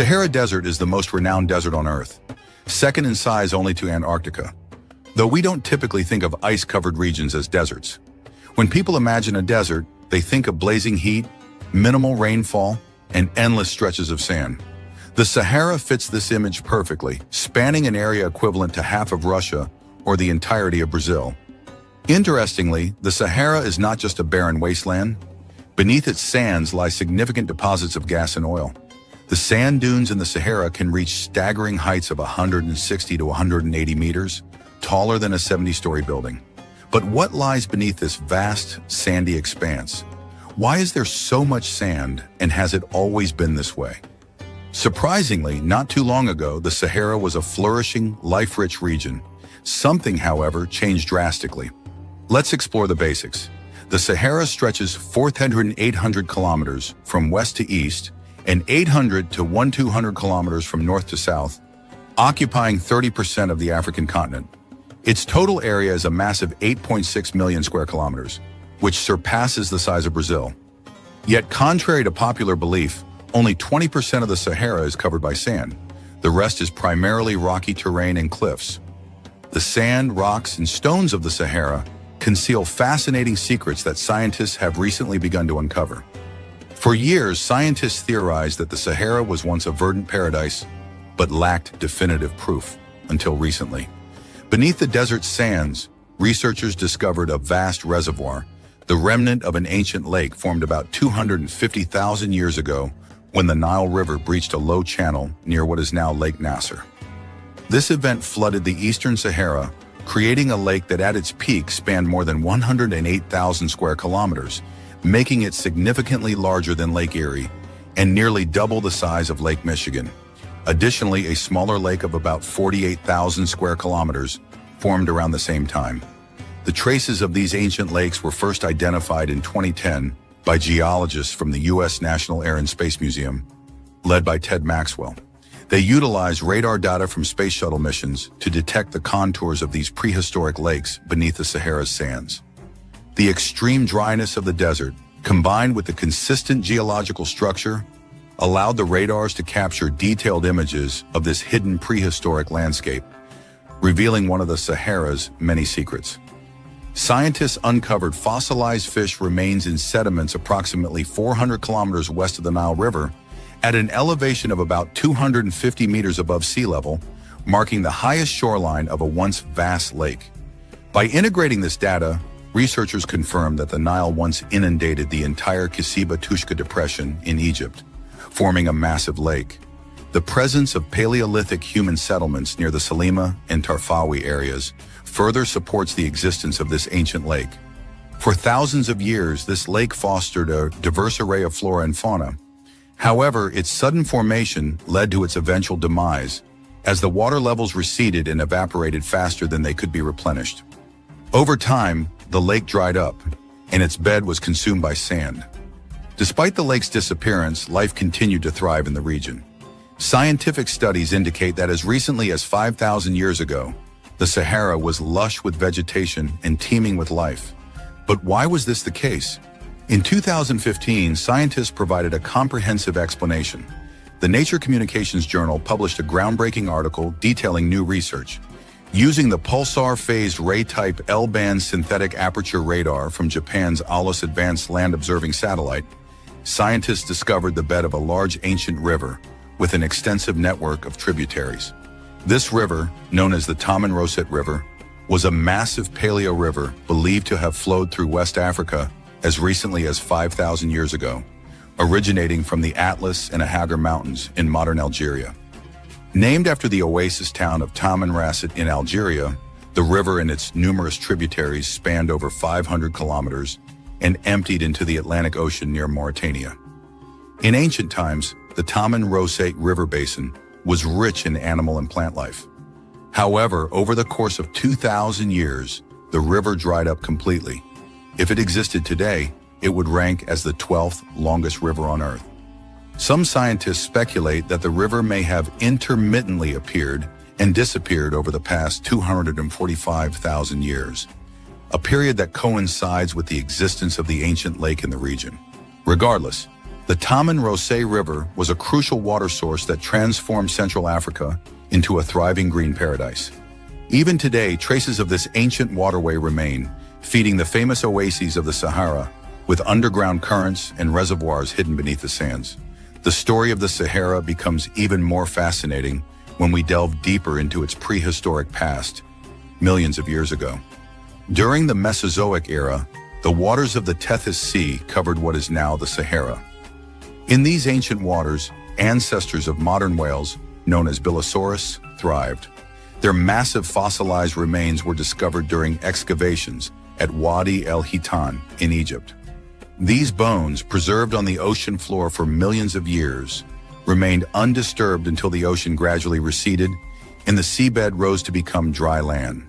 Sahara Desert is the most renowned desert on Earth, second in size only to Antarctica. Though we don't typically think of ice-covered regions as deserts. When people imagine a desert, they think of blazing heat, minimal rainfall, and endless stretches of sand. The Sahara fits this image perfectly, spanning an area equivalent to half of Russia or the entirety of Brazil. Interestingly, the Sahara is not just a barren wasteland. Beneath its sands lie significant deposits of gas and oil. The sand dunes in the Sahara can reach staggering heights of 160 to 180 meters, taller than a 70-story building. But what lies beneath this vast, sandy expanse? Why is there so much sand, and has it always been this way? Surprisingly, not too long ago, the Sahara was a flourishing, life-rich region. Something, however, changed drastically. Let's explore the basics. The Sahara stretches 400 kilometers from west to east and 800 to 1,200 kilometers from north to south, occupying 30% of the African continent. Its total area is a massive 8.6 million square kilometers, which surpasses the size of Brazil. Yet, contrary to popular belief, only 20% of the Sahara is covered by sand. The rest is primarily rocky terrain and cliffs. The sand, rocks, and stones of the Sahara conceal fascinating secrets that scientists have recently begun to uncover. For years, scientists theorized that the Sahara was once a verdant paradise, but lacked definitive proof, until recently. Beneath the desert's sands, researchers discovered a vast reservoir, the remnant of an ancient lake formed about 250,000 years ago when the Nile River breached a low channel near what is now Lake Nasser. This event flooded the eastern Sahara, creating a lake that at its peak spanned more than 108,000 square kilometers, making it significantly larger than Lake Erie and nearly double the size of Lake Michigan. Additionally, a smaller lake of about 48,000 square kilometers formed around the same time. The traces of these ancient lakes were first identified in 2010 by geologists from the U.S. National Air and Space Museum, led by Ted Maxwell. They utilized radar data from space shuttle missions to detect the contours of these prehistoric lakes beneath the Sahara's sands. The extreme dryness of the desert, combined with the consistent geological structure, allowed the radars to capture detailed images of this hidden prehistoric landscape, revealing one of the Sahara's many secrets. Scientists uncovered fossilized fish remains in sediments approximately 400 kilometers west of the Nile River, at an elevation of about 250 meters above sea level, marking the highest shoreline of a once vast lake. By integrating this data, researchers confirmed that the Nile once inundated the entire Kisiba-Tushka Depression in Egypt, forming a massive lake. The presence of Paleolithic human settlements near the Salima and Tarfawi areas further supports the existence of this ancient lake. For thousands of years, this lake fostered a diverse array of flora and fauna. However, its sudden formation led to its eventual demise, as the water levels receded and evaporated faster than they could be replenished. Over time, the lake dried up, and its bed was consumed by sand. Despite the lake's disappearance, life continued to thrive in the region. Scientific studies indicate that as recently as 5,000 years ago, the Sahara was lush with vegetation and teeming with life. But why was this the case? In 2015, scientists provided a comprehensive explanation. The Nature Communications Journal published a groundbreaking article detailing new research. Using the pulsar-phased ray-type L-band synthetic aperture radar from Japan's ALICE Advanced Land Observing Satellite, scientists discovered the bed of a large ancient river with an extensive network of tributaries. This river, known as the Tamanrosset River, was a massive paleo river believed to have flowed through West Africa as recently as 5,000 years ago, originating from the Atlas and Ahagar Mountains in modern Algeria. Named after the oasis town of Tamanrasset in Algeria, the river and its numerous tributaries spanned over 500 kilometers and emptied into the Atlantic Ocean near Mauritania. In ancient times, the Tamanrosset River Basin was rich in animal and plant life. However, over the course of 2,000 years, the river dried up completely. If it existed today, it would rank as the 12th longest river on Earth. Some scientists speculate that the river may have intermittently appeared and disappeared over the past 245,000 years, a period that coincides with the existence of the ancient lake in the region. Regardless, The Taman Rosé River was a crucial water source that transformed Central Africa into a thriving green paradise. Even today, traces of this ancient waterway remain, feeding the famous oases of the Sahara, with underground currents and reservoirs hidden beneath the sands. The story of the Sahara becomes even more fascinating when we delve deeper into its prehistoric past, millions of years ago. During the Mesozoic era, the waters of the Tethys Sea covered what is now the Sahara. In these ancient waters, ancestors of modern whales, known as Bilosaurus, thrived. Their massive fossilized remains were discovered during excavations at Wadi el-Hitan in Egypt. These bones, preserved on the ocean floor for millions of years, remained undisturbed until the ocean gradually receded and the seabed rose to become dry land.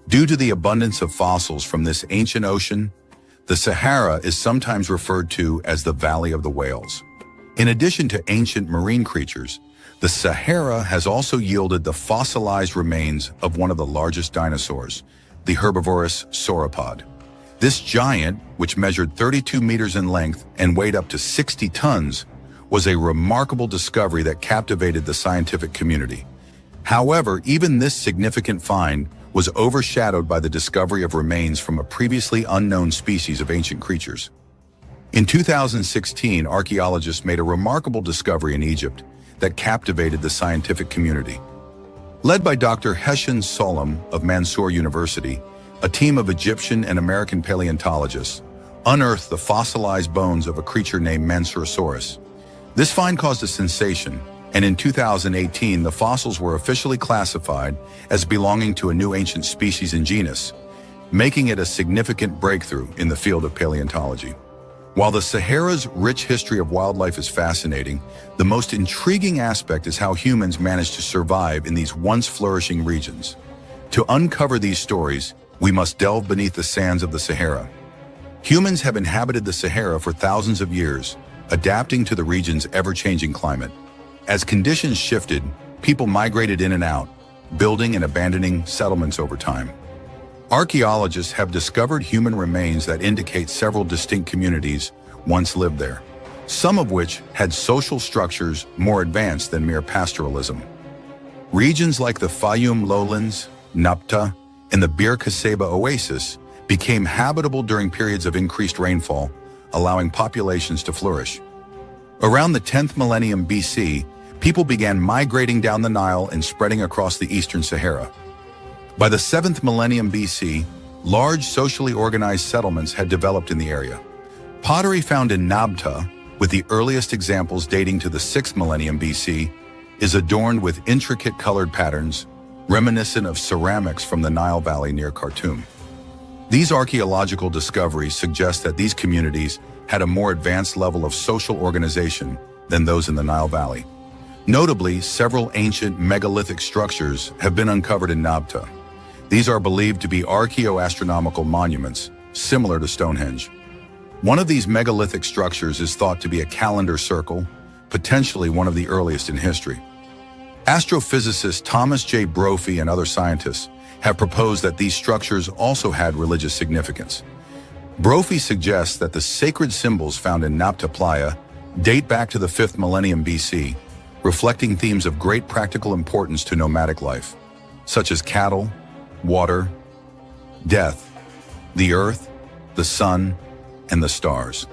Due to the abundance of fossils from this ancient ocean, the Sahara is sometimes referred to as the Valley of the Whales. In addition to ancient marine creatures, the Sahara has also yielded the fossilized remains of one of the largest dinosaurs, the herbivorous sauropod. This giant, which measured 32 meters in length and weighed up to 60 tons, was a remarkable discovery that captivated the scientific community. However, even this significant find was overshadowed by the discovery of remains from a previously unknown species of ancient creatures. In 2016, archaeologists made a remarkable discovery in Egypt that captivated the scientific community. Led by Dr. Hesham Solam of Mansour University, a team of Egyptian and American paleontologists unearthed the fossilized bones of a creature named Mansurosaurus. This find caused a sensation, and in 2018, the fossils were officially classified as belonging to a new ancient species and genus, making it a significant breakthrough in the field of paleontology. While the Sahara's rich history of wildlife is fascinating, the most intriguing aspect is how humans managed to survive in these once flourishing regions. To uncover these stories, we must delve beneath the sands of the Sahara. Humans have inhabited the Sahara for thousands of years, adapting to the region's ever-changing climate. As conditions shifted, people migrated in and out, building and abandoning settlements over time. Archaeologists have discovered human remains that indicate several distinct communities once lived there, some of which had social structures more advanced than mere pastoralism. Regions like the Fayum lowlands, Nabta, and the Bir Kaseba oasis became habitable during periods of increased rainfall, allowing populations to flourish. Around the 10th millennium BC, people began migrating down the Nile and spreading across the eastern Sahara. By the 7th millennium BC, large socially organized settlements had developed in the area. Pottery found in Nabta, with the earliest examples dating to the 6th millennium BC, is adorned with intricate colored patterns, reminiscent of ceramics from the Nile Valley near Khartoum. These archaeological discoveries suggest that these communities had a more advanced level of social organization than those in the Nile Valley. Notably, several ancient megalithic structures have been uncovered in Nabta. These are believed to be archaeoastronomical monuments, similar to Stonehenge. One of these megalithic structures is thought to be a calendar circle, potentially one of the earliest in history. Astrophysicist Thomas J. Brophy and other scientists have proposed that these structures also had religious significance. Brophy suggests that the sacred symbols found in Nabta Playa date back to the 5th millennium BC, reflecting themes of great practical importance to nomadic life, such as cattle, water, death, the earth, the sun, and the stars.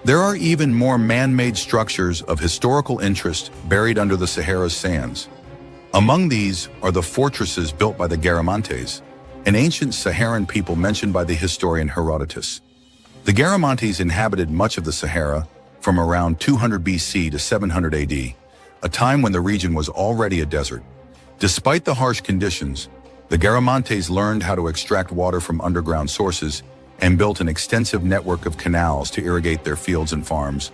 There are even more man-made structures of historical interest buried under the Sahara's sands. Among these are the fortresses built by the Garamantes, an ancient Saharan people mentioned by the historian Herodotus. The Garamantes inhabited much of the Sahara from around 200 BC to 700 AD, a time when the region was already a desert. Despite the harsh conditions, the Garamantes learned how to extract water from underground sources and built an extensive network of canals to irrigate their fields and farms,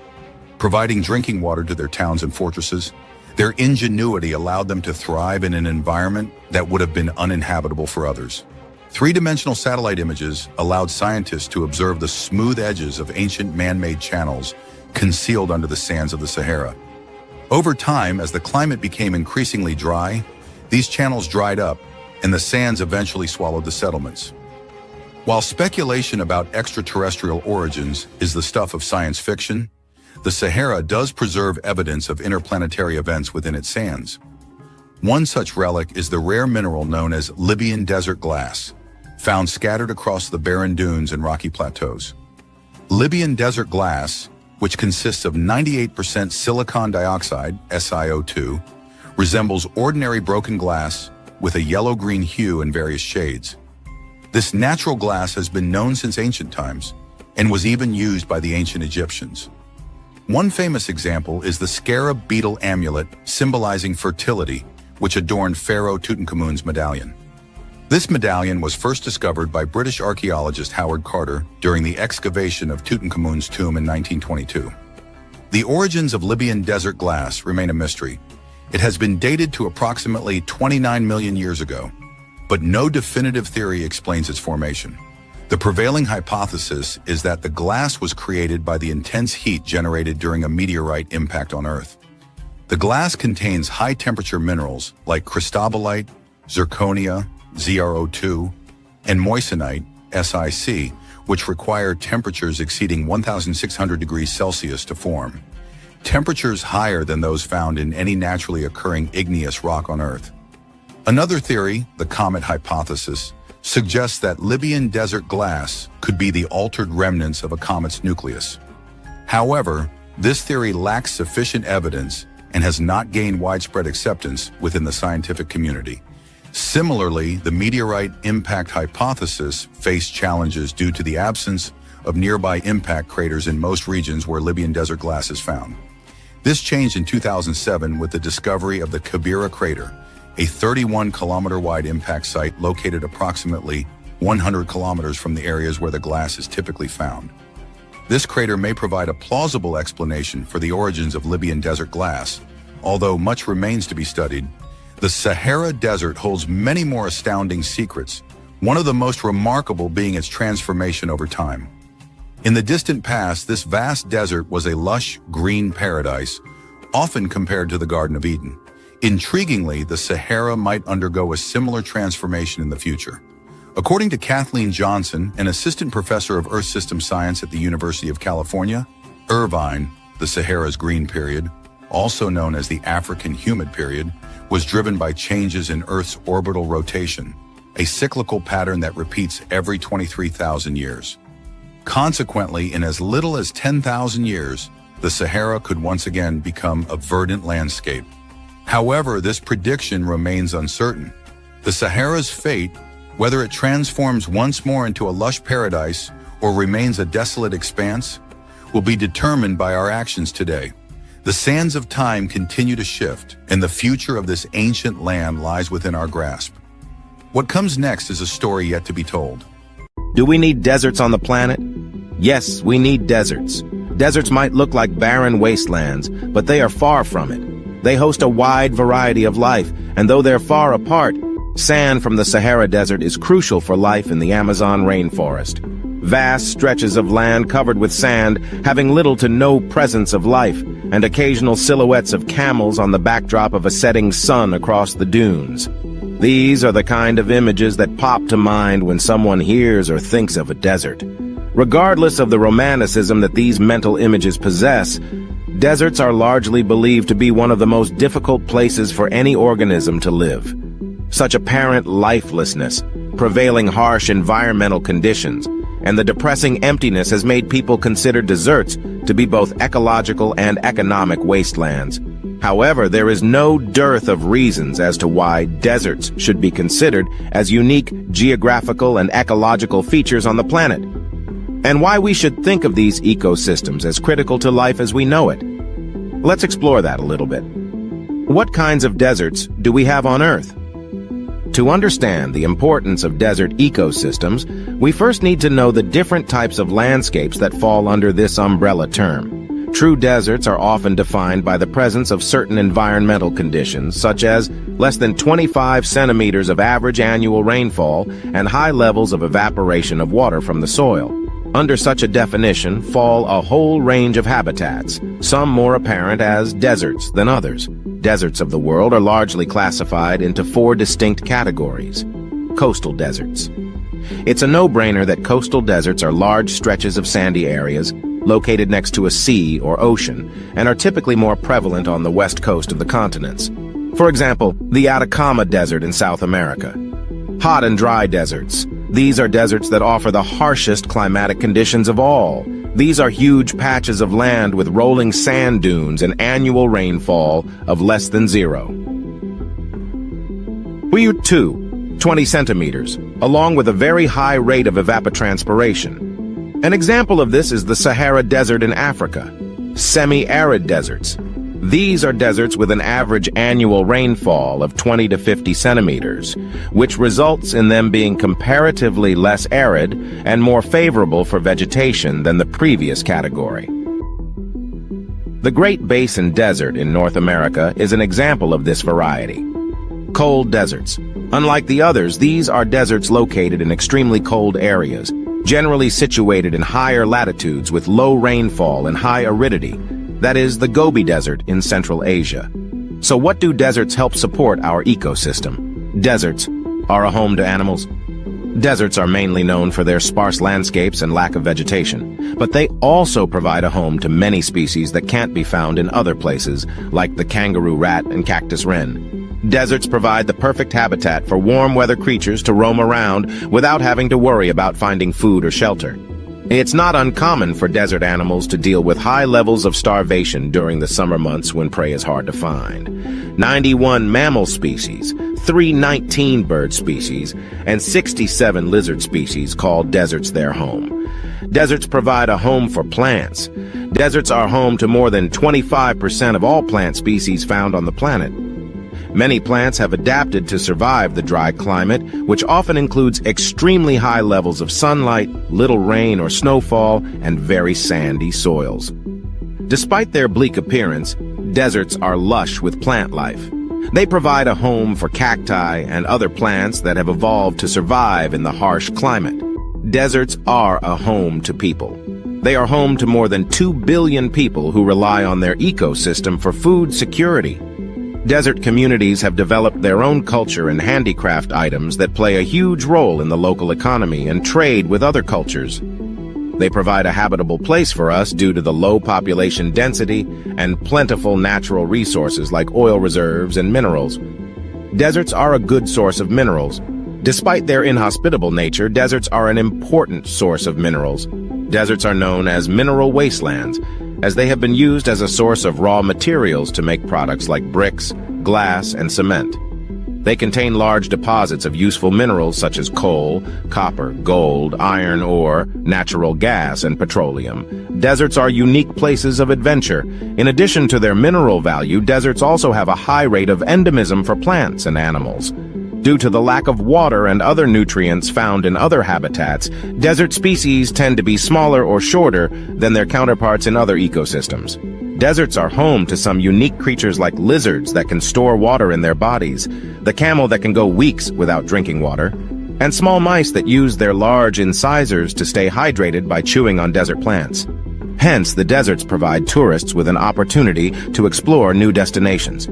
providing drinking water to their towns and fortresses. Their ingenuity allowed them to thrive in an environment that would have been uninhabitable for others. Three-dimensional satellite images allowed scientists to observe the smooth edges of ancient man-made channels concealed under the sands of the Sahara. Over time, as the climate became increasingly dry, these channels dried up, and the sands eventually swallowed the settlements. While speculation about extraterrestrial origins is the stuff of science fiction, the Sahara does preserve evidence of interplanetary events within its sands. One such relic is the rare mineral known as Libyan desert glass, found scattered across the barren dunes and rocky plateaus. Libyan desert glass, which consists of 98% silicon dioxide, SiO2, resembles ordinary broken glass with a yellow-green hue in various shades. This natural glass has been known since ancient times and was even used by the ancient Egyptians. One famous example is the scarab beetle amulet symbolizing fertility, which adorned Pharaoh Tutankhamun's medallion. This medallion was first discovered by British archaeologist Howard Carter during the excavation of Tutankhamun's tomb in 1922. The origins of Libyan desert glass remain a mystery. It has been dated to approximately 29 million years ago, but no definitive theory explains its formation. The prevailing hypothesis is that the glass was created by the intense heat generated during a meteorite impact on Earth. The glass contains high-temperature minerals like cristobalite, zirconia, ZrO2, and moissanite, SiC, which require temperatures exceeding 1,600 degrees Celsius to form, temperatures higher than those found in any naturally occurring igneous rock on Earth. Another theory, the comet hypothesis, suggests that Libyan desert glass could be the altered remnants of a comet's nucleus. However, this theory lacks sufficient evidence and has not gained widespread acceptance within the scientific community. Similarly, the meteorite impact hypothesis faced challenges due to the absence of nearby impact craters in most regions where Libyan desert glass is found. This changed in 2007 with the discovery of the Kibera crater, a 31-kilometer-wide impact site located approximately 100 kilometers from the areas where the glass is typically found. This crater may provide a plausible explanation for the origins of Libyan desert glass, although much remains to be studied. The Sahara Desert holds many more astounding secrets, one of the most remarkable being its transformation over time. In the distant past, this vast desert was a lush, green paradise, often compared to the Garden of Eden. Intriguingly, the Sahara might undergo a similar transformation in the future. According to Kathleen Johnson, an assistant professor of Earth System Science at the University of California, Irvine, the Sahara's green period, also known as the African humid period, was driven by changes in Earth's orbital rotation, a cyclical pattern that repeats every 23,000 years. Consequently, in as little as 10,000 years, the Sahara could once again become a verdant landscape. However, this prediction remains uncertain. The Sahara's fate, whether it transforms once more into a lush paradise or remains a desolate expanse, will be determined by our actions today. The sands of time continue to shift, and the future of this ancient land lies within our grasp. What comes next is a story yet to be told. Do we need deserts on the planet? Yes, we need deserts. Deserts might look like barren wastelands, but they are far from it. They host a wide variety of life, and though they're far apart, sand from the Sahara Desert is crucial for life in the Amazon rainforest. Vast stretches of land covered with sand, having little to no presence of life, and occasional silhouettes of camels on the backdrop of a setting sun across the dunes. These are the kind of images that pop to mind when someone hears or thinks of a desert. Regardless of the romanticism that these mental images possess, deserts are largely believed to be one of the most difficult places for any organism to live. Such apparent lifelessness, prevailing harsh environmental conditions, and the depressing emptiness has made people consider deserts to be both ecological and economic wastelands. However, there is no dearth of reasons as to why deserts should be considered as unique geographical and ecological features on the planet, and why we should think of these ecosystems as critical to life as we know it. Let's explore that a little bit. What kinds of deserts do we have on Earth? To understand the importance of desert ecosystems, we first need to know the different types of landscapes that fall under this umbrella term. True deserts are often defined by the presence of certain environmental conditions, such as less than 25 centimeters of average annual rainfall and high levels of evaporation of water from the soil. Under such a definition fall a whole range of habitats, some more apparent as deserts than others. Deserts of the world are largely classified into 4 distinct categories. Coastal deserts. It's a no-brainer that coastal deserts are large stretches of sandy areas, located next to a sea or ocean, and are typically more prevalent on the west coast of the continents. For example, the Atacama Desert in South America. Hot and dry deserts. These are deserts that offer the harshest climatic conditions of all. These are huge patches of land with rolling sand dunes and annual rainfall of less than 0. Two, 20 centimeters, along with a very high rate of evapotranspiration. An example of this is the Sahara Desert in Africa. Semi-arid deserts. These are deserts with an average annual rainfall of 20 to 50 centimeters, which results in them being comparatively less arid and more favorable for vegetation than the previous category. The Great Basin Desert in North America is an example of this variety. Cold deserts. Unlike the others, these are deserts located in extremely cold areas, generally situated in higher latitudes with low rainfall and high aridity. That is the Gobi Desert in Central Asia. So what do deserts help support our ecosystem? Deserts are a home to animals. Deserts are mainly known for their sparse landscapes and lack of vegetation, but they also provide a home to many species that can't be found in other places, like the kangaroo rat and cactus wren. Deserts provide the perfect habitat for warm weather creatures to roam around without having to worry about finding food or shelter. It's not uncommon for desert animals to deal with high levels of starvation during the summer months when prey is hard to find. 91 mammal species, 319 bird species, and 67 lizard species call deserts their home. Deserts provide a home for plants. Deserts are home to more than 25% of all plant species found on the planet. Many plants have adapted to survive the dry climate, which often includes extremely high levels of sunlight, little rain or snowfall, and very sandy soils. Despite their bleak appearance, deserts are lush with plant life. They provide a home for cacti and other plants that have evolved to survive in the harsh climate. Deserts are a home to people. They are home to more than 2 billion people who rely on their ecosystem for food security. Desert communities have developed their own culture and handicraft items that play a huge role in the local economy and trade with other cultures. They provide a habitable place for us due to the low population density and plentiful natural resources like oil reserves and minerals. Deserts are a good source of minerals. Despite their inhospitable nature, deserts are an important source of minerals. Deserts are known as mineral wastelands, as they have been used as a source of raw materials to make products like bricks, glass, and cement. They contain large deposits of useful minerals such as coal, copper, gold, iron ore, natural gas, and petroleum. Deserts are unique places of adventure. In addition to their mineral value, deserts also have a high rate of endemism for plants and animals. Due to the lack of water and other nutrients found in other habitats, desert species tend to be smaller or shorter than their counterparts in other ecosystems. Deserts are home to some unique creatures like lizards that can store water in their bodies, the camel that can go weeks without drinking water, and small mice that use their large incisors to stay hydrated by chewing on desert plants. Hence, the deserts provide tourists with an opportunity to explore new destinations.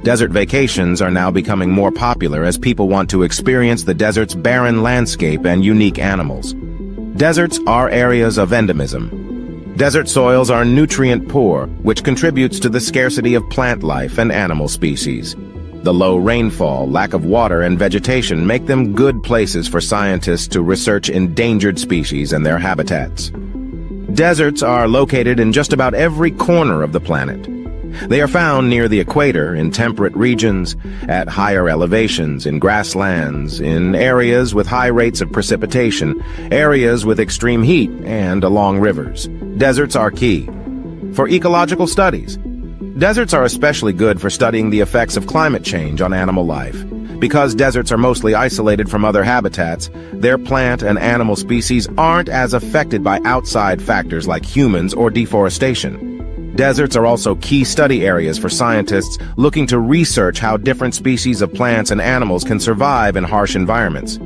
Desert vacations are now becoming more popular as people want to experience the desert's barren landscape and unique animals. Deserts are areas of endemism. Desert soils are nutrient poor, which contributes to the scarcity of plant life and animal species. The low rainfall, lack of water, and vegetation make them good places for scientists to research endangered species and their habitats. Deserts are located in just about every corner of the planet. They are found near the equator, in temperate regions, at higher elevations, in grasslands, in areas with high rates of precipitation, areas with extreme heat, and along rivers. Deserts are key for ecological studies. Deserts are especially good for studying the effects of climate change on animal life. Because deserts are mostly isolated from other habitats, their plant and animal species aren't as affected by outside factors like humans or deforestation. Deserts are also key study areas for scientists looking to research how different species of plants and animals can survive in harsh environments.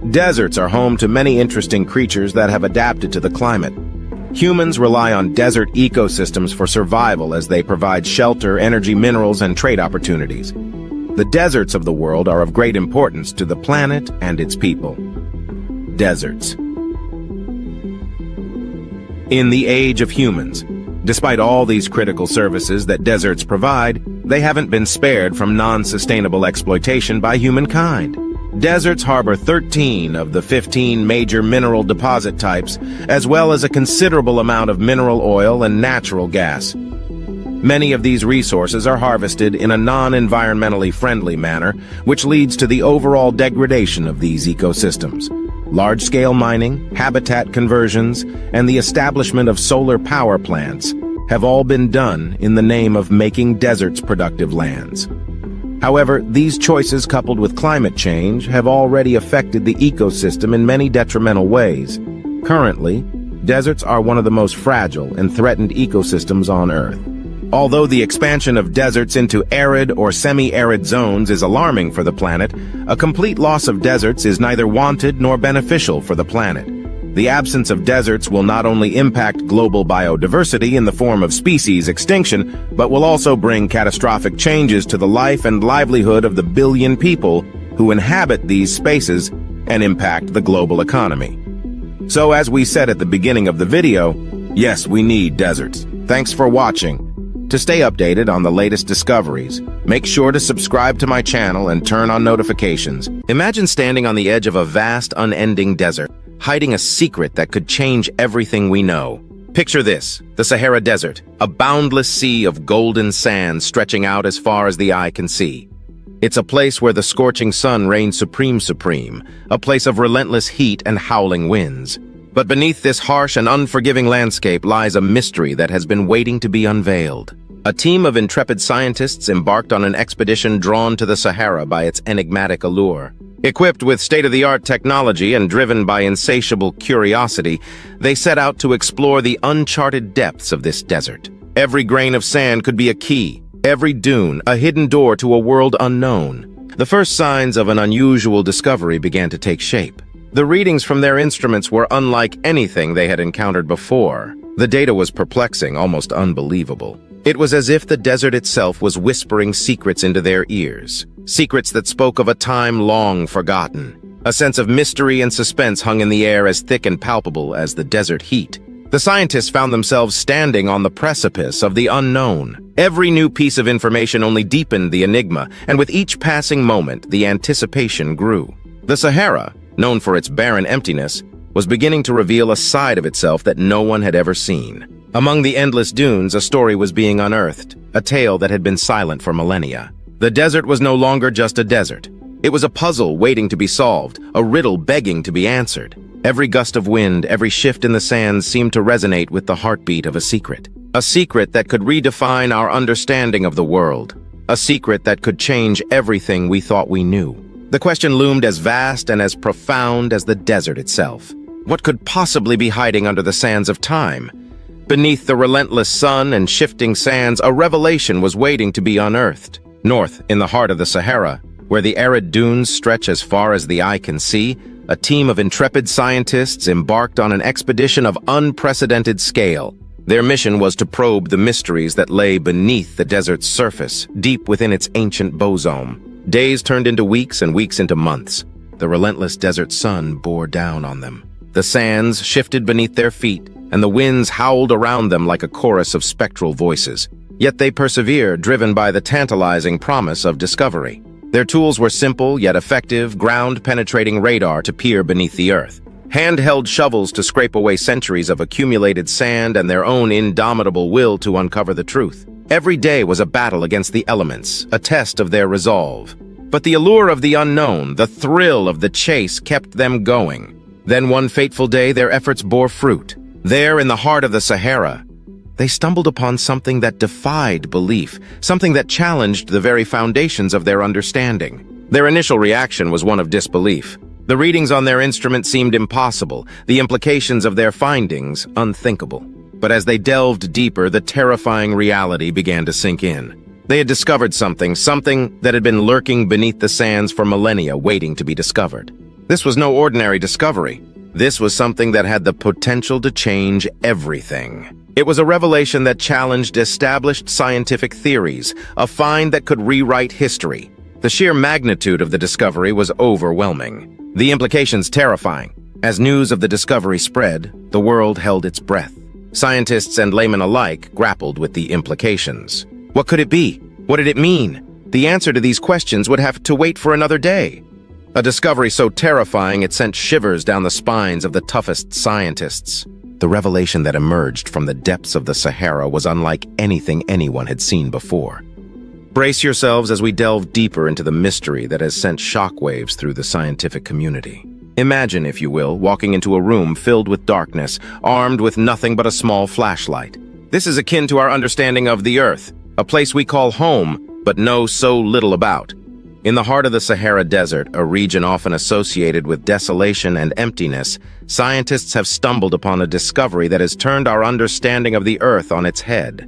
Deserts are home to many interesting creatures that have adapted to the climate. Humans rely on desert ecosystems for survival as they provide shelter, energy, minerals, and trade opportunities. The deserts of the world are of great importance to the planet and its people. Deserts. in the age of humans. Despite all these critical services that deserts provide, they haven't been spared from non-sustainable exploitation by humankind. Deserts harbor 13 of the 15 major mineral deposit types, as well as a considerable amount of mineral oil and natural gas. Many of these resources are harvested in a non-environmentally friendly manner, which leads to the overall degradation of these ecosystems. Large-scale mining, habitat conversions, and the establishment of solar power plants have all been done in the name of making deserts productive lands. However, these choices, coupled with climate change, have already affected the ecosystem in many detrimental ways. Currently, deserts are one of the most fragile and threatened ecosystems on Earth. Although the expansion of deserts into arid or semi-arid zones is alarming for the planet, a complete loss of deserts is neither wanted nor beneficial for the planet. The absence of deserts will not only impact global biodiversity in the form of species extinction, but will also bring catastrophic changes to the life and livelihood of the billion people who inhabit these spaces and impact the global economy. So as we said at the beginning of the video, yes, we need deserts. Thanks for watching. To stay updated on the latest discoveries, make sure to subscribe to my channel and turn on notifications. Imagine standing on the edge of a vast, unending desert, hiding a secret that could change everything we know. Picture this, the Sahara Desert, a boundless sea of golden sand stretching out as far as the eye can see. It's a place where the scorching sun reigns supreme, a place of relentless heat and howling winds. But beneath this harsh and unforgiving landscape lies a mystery that has been waiting to be unveiled. A team of intrepid scientists embarked on an expedition drawn to the Sahara by its enigmatic allure. Equipped with state-of-the-art technology and driven by insatiable curiosity, they set out to explore the uncharted depths of this desert. Every grain of sand could be a key, every dune a hidden door to a world unknown. The first signs of an unusual discovery began to take shape. The readings from their instruments were unlike anything they had encountered before. The data was perplexing, almost unbelievable. It was as if the desert itself was whispering secrets into their ears. Secrets that spoke of a time long forgotten. A sense of mystery and suspense hung in the air as thick and palpable as the desert heat. The scientists found themselves standing on the precipice of the unknown. Every new piece of information only deepened the enigma, and with each passing moment, the anticipation grew. The Sahara, known for its barren emptiness, was beginning to reveal a side of itself that no one had ever seen. Among the endless dunes, a story was being unearthed, a tale that had been silent for millennia. The desert was no longer just a desert. It was a puzzle waiting to be solved, a riddle begging to be answered. Every gust of wind, every shift in the sands seemed to resonate with the heartbeat of a secret that could redefine our understanding of the world, a secret that could change everything we thought we knew. The question loomed as vast and as profound as the desert itself. What could possibly be hiding under the sands of time? Beneath the relentless sun and shifting sands, a revelation was waiting to be unearthed. North, in the heart of the Sahara, where the arid dunes stretch as far as the eye can see, a team of intrepid scientists embarked on an expedition of unprecedented scale. Their mission was to probe the mysteries that lay beneath the desert's surface, deep within its ancient bosome. Days turned into weeks and weeks into months. The relentless desert sun bore down on them. The sands shifted beneath their feet, and the winds howled around them like a chorus of spectral voices. Yet they persevered, driven by the tantalizing promise of discovery. Their tools were simple yet effective, ground-penetrating radar to peer beneath the earth, handheld shovels to scrape away centuries of accumulated sand, and their own indomitable will to uncover the truth. Every day was a battle against the elements, a test of their resolve. But the allure of the unknown, the thrill of the chase, kept them going. Then one fateful day, their efforts bore fruit. There, in the heart of the Sahara, they stumbled upon something that defied belief, something that challenged the very foundations of their understanding. Their initial reaction was one of disbelief. The readings on their instrument seemed impossible, the implications of their findings unthinkable. But as they delved deeper, the terrifying reality began to sink in. They had discovered something that had been lurking beneath the sands for millennia, waiting to be discovered. This was no ordinary discovery. This was something that had the potential to change everything. It was a revelation that challenged established scientific theories, a find that could rewrite history. The sheer magnitude of the discovery was overwhelming. The implications terrifying. As news of the discovery spread, the world held its breath. Scientists and laymen alike grappled with the implications. What could it be? What did it mean? The answer to these questions would have to wait for another day. A discovery so terrifying it sent shivers down the spines of the toughest scientists. The revelation that emerged from the depths of the Sahara was unlike anything anyone had seen before. Brace yourselves as we delve deeper into the mystery that has sent shockwaves through the scientific community. Imagine, if you will, walking into a room filled with darkness, armed with nothing but a small flashlight. This is akin to our understanding of the Earth, a place we call home, but know so little about. In the heart of the Sahara Desert, a region often associated with desolation and emptiness, scientists have stumbled upon a discovery that has turned our understanding of the Earth on its head.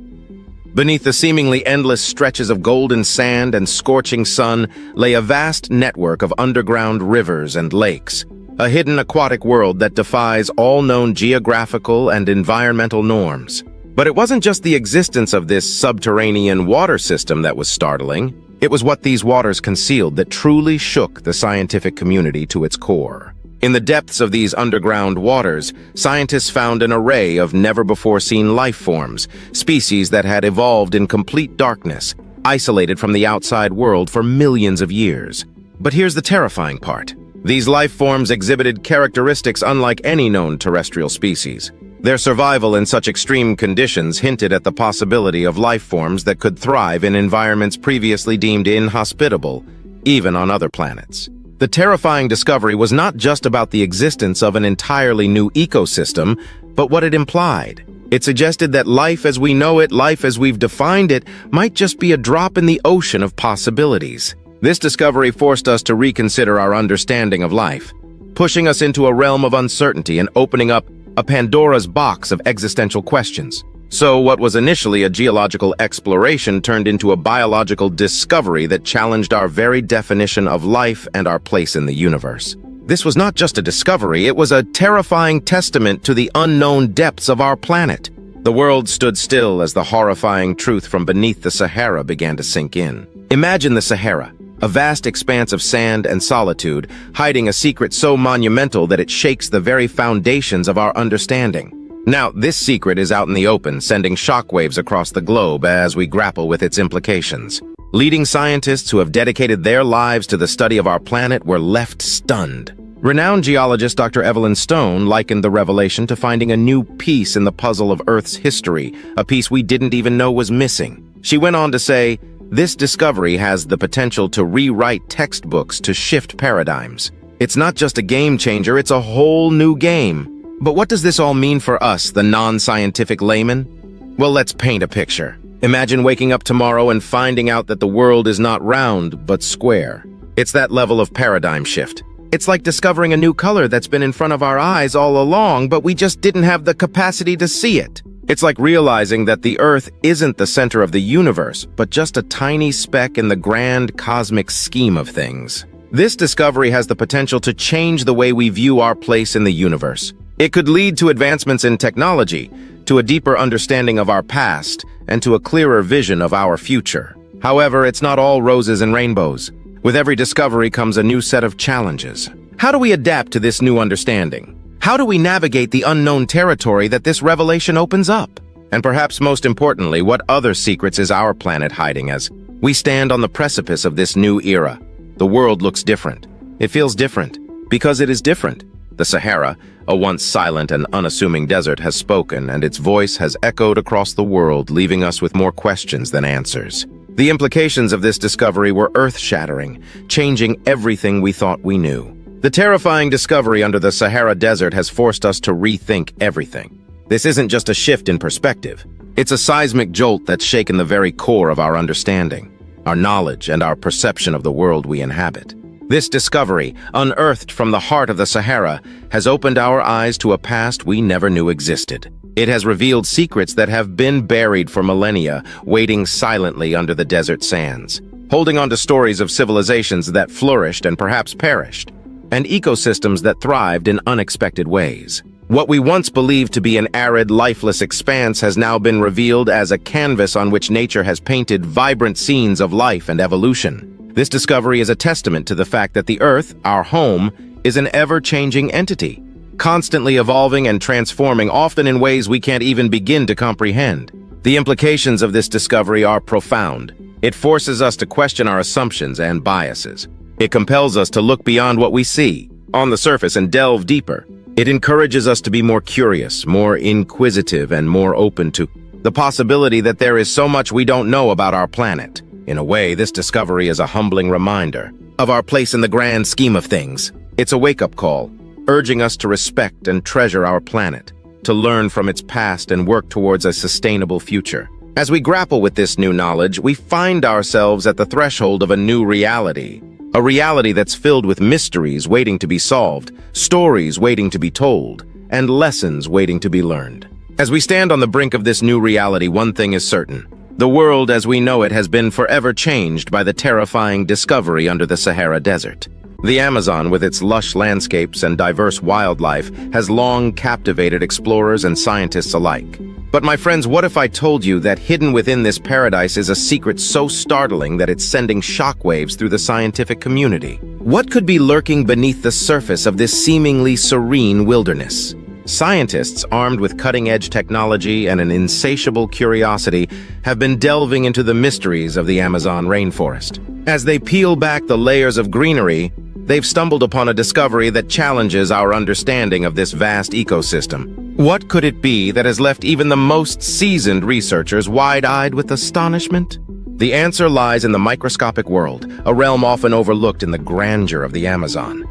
Beneath the seemingly endless stretches of golden sand and scorching sun lay a vast network of underground rivers and lakes, a hidden aquatic world that defies all known geographical and environmental norms. But it wasn't just the existence of this subterranean water system that was startling. It was what these waters concealed that truly shook the scientific community to its core. In the depths of these underground waters, scientists found an array of never-before-seen life forms, species that had evolved in complete darkness, isolated from the outside world for millions of years. But here's the terrifying part. These life forms exhibited characteristics unlike any known terrestrial species. Their survival in such extreme conditions hinted at the possibility of life forms that could thrive in environments previously deemed inhospitable, even on other planets. The terrifying discovery was not just about the existence of an entirely new ecosystem, but what it implied. It suggested that life as we know it, life as we've defined it, might just be a drop in the ocean of possibilities. This discovery forced us to reconsider our understanding of life, pushing us into a realm of uncertainty and opening up a Pandora's box of existential questions. So what was initially a geological exploration turned into a biological discovery that challenged our very definition of life and our place in the universe. This was not just a discovery, it was a terrifying testament to the unknown depths of our planet. The world stood still as the horrifying truth from beneath the Sahara began to sink in. Imagine the Sahara, a vast expanse of sand and solitude, hiding a secret so monumental that it shakes the very foundations of our understanding. Now, this secret is out in the open, sending shockwaves across the globe as we grapple with its implications. Leading scientists who have dedicated their lives to the study of our planet were left stunned. Renowned geologist Dr. Evelyn Stone likened the revelation to finding a new piece in the puzzle of Earth's history, a piece we didn't even know was missing. She went on to say, "This discovery has the potential to rewrite textbooks, to shift paradigms. It's not just a game changer, it's a whole new game." But what does this all mean for us, the non-scientific layman? Well, let's paint a picture. Imagine waking up tomorrow and finding out that the world is not round, but square. It's that level of paradigm shift. It's like discovering a new color that's been in front of our eyes all along, but we just didn't have the capacity to see it. It's like realizing that the Earth isn't the center of the universe, but just a tiny speck in the grand cosmic scheme of things. This discovery has the potential to change the way we view our place in the universe. It could lead to advancements in technology, to a deeper understanding of our past, and to a clearer vision of our future. However, it's not all roses and rainbows. With every discovery comes a new set of challenges. How do we adapt to this new understanding? How do we navigate the unknown territory that this revelation opens up? And perhaps most importantly, what other secrets is our planet hiding as we stand on the precipice of this new era? The world looks different. It feels different, because it is different. The Sahara, a once silent and unassuming desert, has spoken, and its voice has echoed across the world, leaving us with more questions than answers. The implications of this discovery were earth-shattering, changing everything we thought we knew. The terrifying discovery under the Sahara Desert has forced us to rethink everything. This isn't just a shift in perspective. It's a seismic jolt that's shaken the very core of our understanding, our knowledge, and our perception of the world we inhabit. This discovery, unearthed from the heart of the Sahara, has opened our eyes to a past we never knew existed. It has revealed secrets that have been buried for millennia, waiting silently under the desert sands, holding on to stories of civilizations that flourished and perhaps perished, and ecosystems that thrived in unexpected ways. What we once believed to be an arid, lifeless expanse has now been revealed as a canvas on which nature has painted vibrant scenes of life and evolution. This discovery is a testament to the fact that the Earth, our home, is an ever-changing entity. constantly evolving and transforming, often in ways we can't even begin to comprehend. The implications of this discovery are profound. It forces us to question our assumptions and biases. It compels us to look beyond what we see on the surface and delve deeper. It encourages us to be more curious, more inquisitive, and more open to the possibility that there is so much we don't know about our planet. In a way, this discovery is a humbling reminder of our place in the grand scheme of things. It's a wake-up call, urging us to respect and treasure our planet, to learn from its past and work towards a sustainable future. As we grapple with this new knowledge, we find ourselves at the threshold of a new reality. A reality that's filled with mysteries waiting to be solved, stories waiting to be told, and lessons waiting to be learned. As we stand on the brink of this new reality, one thing is certain. The world as we know it has been forever changed by the terrifying discovery under the Sahara Desert. The Amazon, with its lush landscapes and diverse wildlife, has long captivated explorers and scientists alike. But my friends, what if I told you that hidden within this paradise is a secret so startling that it's sending shockwaves through the scientific community? What could be lurking beneath the surface of this seemingly serene wilderness? Scientists, armed with cutting-edge technology and an insatiable curiosity, have been delving into the mysteries of the Amazon rainforest. As they peel back the layers of greenery, they've stumbled upon a discovery that challenges our understanding of this vast ecosystem. What could it be that has left even the most seasoned researchers wide-eyed with astonishment? The answer lies in the microscopic world, a realm often overlooked in the grandeur of the Amazon.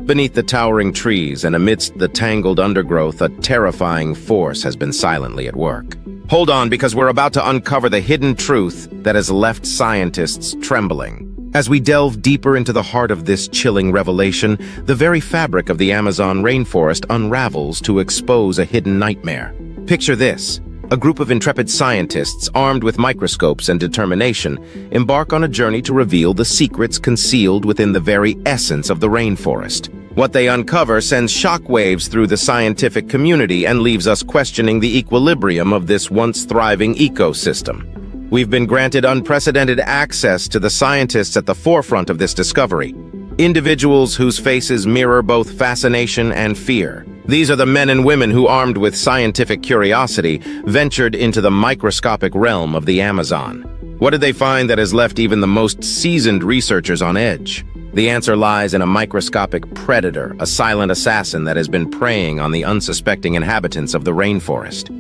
Beneath the towering trees and amidst the tangled undergrowth, a terrifying force has been silently at work. Hold on, because we're about to uncover the hidden truth that has left scientists trembling. As we delve deeper into the heart of this chilling revelation, the very fabric of the Amazon rainforest unravels to expose a hidden nightmare. Picture this. A group of intrepid scientists, armed with microscopes and determination, embark on a journey to reveal the secrets concealed within the very essence of the rainforest. What they uncover sends shockwaves through the scientific community and leaves us questioning the equilibrium of this once thriving ecosystem. We've been granted unprecedented access to the scientists at the forefront of this discovery, individuals whose faces mirror both fascination and fear. These are the men and women who, armed with scientific curiosity, ventured into the microscopic realm of the Amazon. What did they find that has left even the most seasoned researchers on edge? The answer lies in a microscopic predator, a silent assassin that has been preying on the unsuspecting inhabitants of the rainforest.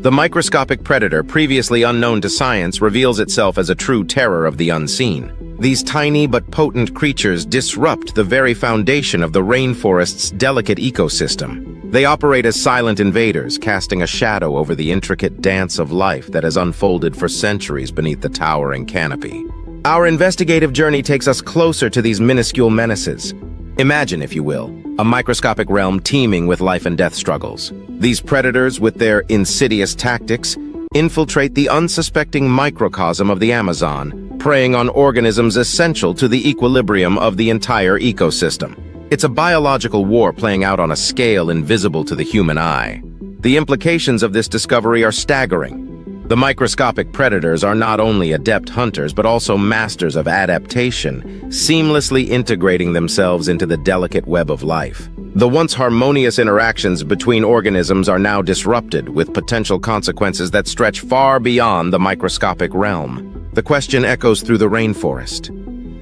The microscopic predator, previously unknown to science, reveals itself as a true terror of the unseen. These tiny but potent creatures disrupt the very foundation of the rainforest's delicate ecosystem. They operate as silent invaders, casting a shadow over the intricate dance of life that has unfolded for centuries beneath the towering canopy. Our investigative journey takes us closer to these minuscule menaces. Imagine, if you will, a microscopic realm teeming with life and death struggles. These predators, with their insidious tactics, infiltrate the unsuspecting microcosm of the Amazon, preying on organisms essential to the equilibrium of the entire ecosystem. It's a biological war playing out on a scale invisible to the human eye. The implications of this discovery are staggering. The microscopic predators are not only adept hunters, but also masters of adaptation, seamlessly integrating themselves into the delicate web of life. The once harmonious interactions between organisms are now disrupted, with potential consequences that stretch far beyond the microscopic realm. The question echoes through the rainforest.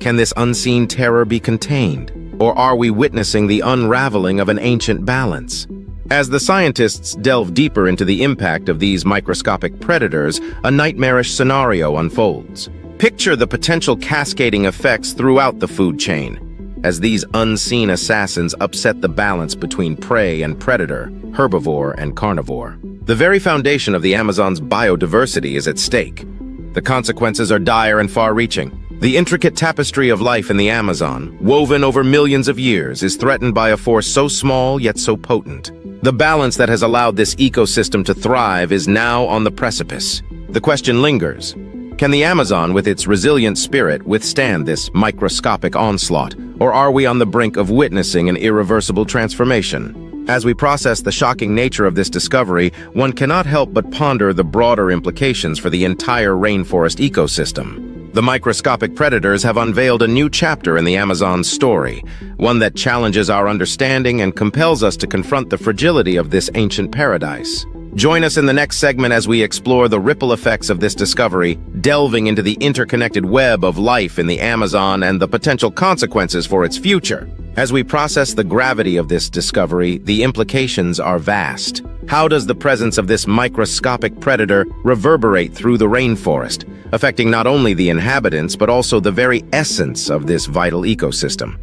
Can this unseen terror be contained? Or are we witnessing the unraveling of an ancient balance? As the scientists delve deeper into the impact of these microscopic predators, a nightmarish scenario unfolds. Picture the potential cascading effects throughout the food chain, as these unseen assassins upset the balance between prey and predator, herbivore and carnivore. The very foundation of the Amazon's biodiversity is at stake. The consequences are dire and far-reaching. The intricate tapestry of life in the Amazon, woven over millions of years, is threatened by a force so small yet so potent. The balance that has allowed this ecosystem to thrive is now on the precipice. The question lingers. Can the Amazon, with its resilient spirit, withstand this microscopic onslaught, or are we on the brink of witnessing an irreversible transformation? As we process the shocking nature of this discovery, one cannot help but ponder the broader implications for the entire rainforest ecosystem. The microscopic predators have unveiled a new chapter in the Amazon's story, one that challenges our understanding and compels us to confront the fragility of this ancient paradise. Join us in the next segment as we explore the ripple effects of this discovery, delving into the interconnected web of life in the Amazon and the potential consequences for its future. As we process the gravity of this discovery, the implications are vast. How does the presence of this microscopic predator reverberate through the rainforest, affecting not only the inhabitants but also the very essence of this vital ecosystem?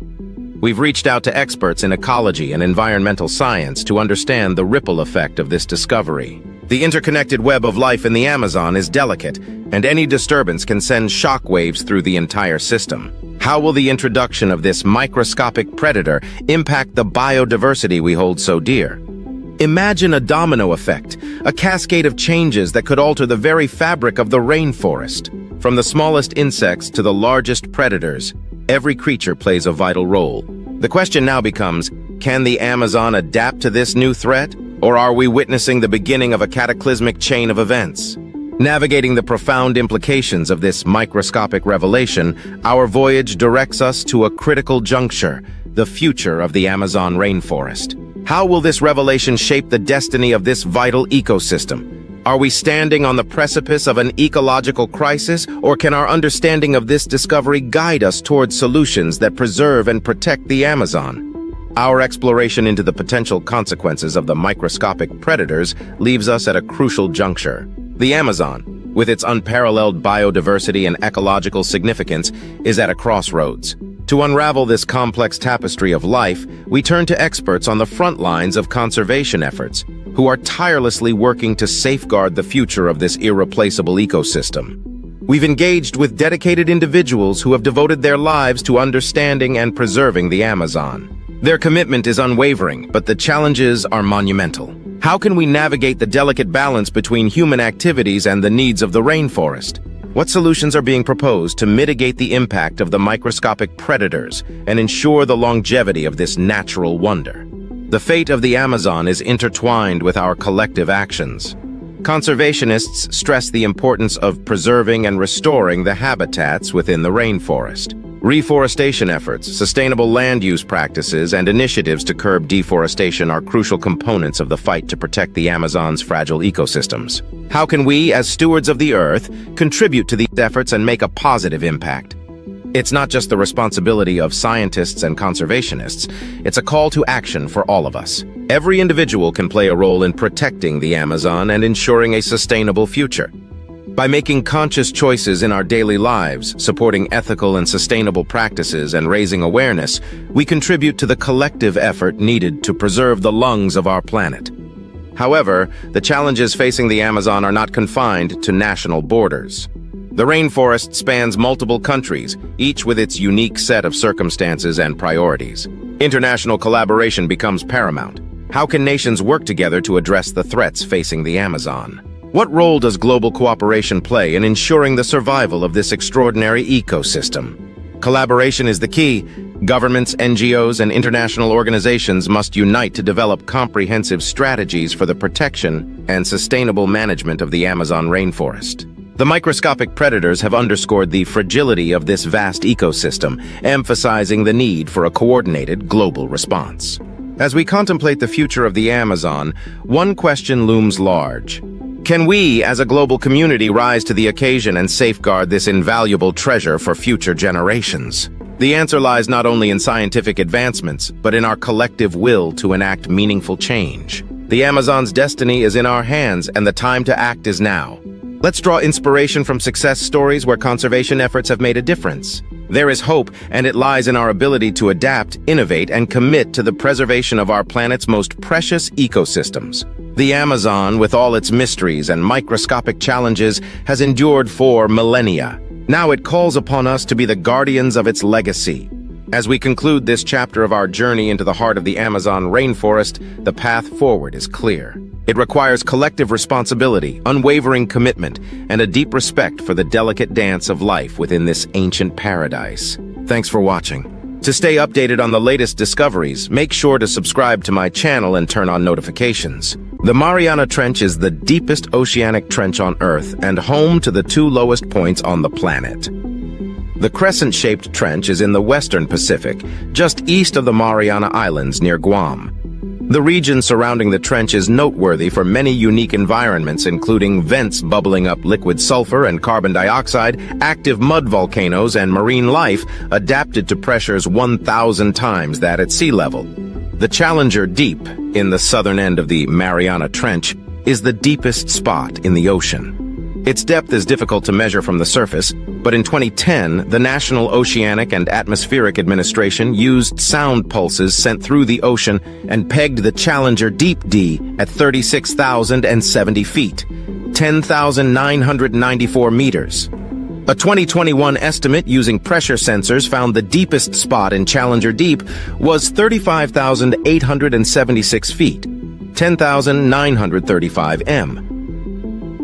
We've reached out to experts in ecology and environmental science to understand the ripple effect of this discovery. The interconnected web of life in the Amazon is delicate, and any disturbance can send shockwaves through the entire system. How will the introduction of this microscopic predator impact the biodiversity we hold so dear? Imagine a domino effect, a cascade of changes that could alter the very fabric of the rainforest. From the smallest insects to the largest predators, every creature plays a vital role. The question now becomes, can the Amazon adapt to this new threat, or are we witnessing the beginning of a cataclysmic chain of events? Navigating the profound implications of this microscopic revelation, our voyage directs us to a critical juncture, the future of the Amazon rainforest. How will this revelation shape the destiny of this vital ecosystem? Are we standing on the precipice of an ecological crisis, or can our understanding of this discovery guide us towards solutions that preserve and protect the Amazon? Our exploration into the potential consequences of the microscopic predators leaves us at a crucial juncture. The Amazon, with its unparalleled biodiversity and ecological significance, is at a crossroads. To unravel this complex tapestry of life, we turn to experts on the front lines of conservation efforts, who are tirelessly working to safeguard the future of this irreplaceable ecosystem. We've engaged with dedicated individuals who have devoted their lives to understanding and preserving the Amazon. Their commitment is unwavering, but the challenges are monumental. How can we navigate the delicate balance between human activities and the needs of the rainforest? What solutions are being proposed to mitigate the impact of the microscopic predators and ensure the longevity of this natural wonder? The fate of the Amazon is intertwined with our collective actions. Conservationists stress the importance of preserving and restoring the habitats within the rainforest. Reforestation efforts, sustainable land use practices, and initiatives to curb deforestation are crucial components of the fight to protect the Amazon's fragile ecosystems. How can we, as stewards of the Earth, contribute to these efforts and make a positive impact? It's not just the responsibility of scientists and conservationists, it's a call to action for all of us. Every individual can play a role in protecting the Amazon and ensuring a sustainable future. By making conscious choices in our daily lives, supporting ethical and sustainable practices, and raising awareness, we contribute to the collective effort needed to preserve the lungs of our planet. However, the challenges facing the Amazon are not confined to national borders. The rainforest spans multiple countries, each with its unique set of circumstances and priorities. International collaboration becomes paramount. How can nations work together to address the threats facing the Amazon? What role does global cooperation play in ensuring the survival of this extraordinary ecosystem? Collaboration is the key. Governments, NGOs, and international organizations must unite to develop comprehensive strategies for the protection and sustainable management of the Amazon rainforest. The microscopic predators have underscored the fragility of this vast ecosystem, emphasizing the need for a coordinated global response. As we contemplate the future of the Amazon, one question looms large. Can we, as a global community, rise to the occasion and safeguard this invaluable treasure for future generations? The answer lies not only in scientific advancements, but in our collective will to enact meaningful change. The Amazon's destiny is in our hands, and the time to act is now. Let's draw inspiration from success stories where conservation efforts have made a difference. There is hope, and it lies in our ability to adapt, innovate, and commit to the preservation of our planet's most precious ecosystems. The Amazon, with all its mysteries and microscopic challenges, has endured for millennia. Now it calls upon us to be the guardians of its legacy. As we conclude this chapter of our journey into the heart of the Amazon rainforest, the path forward is clear. It requires collective responsibility, unwavering commitment, and a deep respect for the delicate dance of life within this ancient paradise. Thanks for watching. To stay updated on the latest discoveries, make sure to subscribe to my channel and turn on notifications. The Mariana Trench is the deepest oceanic trench on Earth and home to the two lowest points on the planet. The crescent-shaped trench is in the western Pacific, just east of the Mariana Islands near Guam. The region surrounding the trench is noteworthy for many unique environments, including vents bubbling up liquid sulfur and carbon dioxide, active mud volcanoes, and marine life adapted to pressures 1,000 times that at sea level. The Challenger Deep, in the southern end of the Mariana Trench, is the deepest spot in the ocean. Its depth is difficult to measure from the surface, but in 2010, the National Oceanic and Atmospheric Administration used sound pulses sent through the ocean and pegged the Challenger Deep D at 36,070 feet, 10,994 meters. A 2021 estimate using pressure sensors found the deepest spot in Challenger Deep was 35,876 feet, 10,935 m.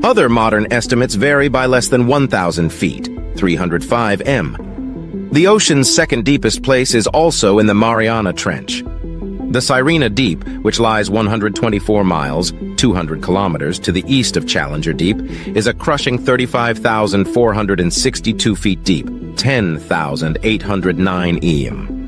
Other modern estimates vary by less than 1,000 feet, 305 m. The ocean's second deepest place is also in the Mariana Trench. The Sirena Deep, which lies 124 miles, 200 kilometers to the east of Challenger Deep, is a crushing 35,462 feet deep, 10,809 m.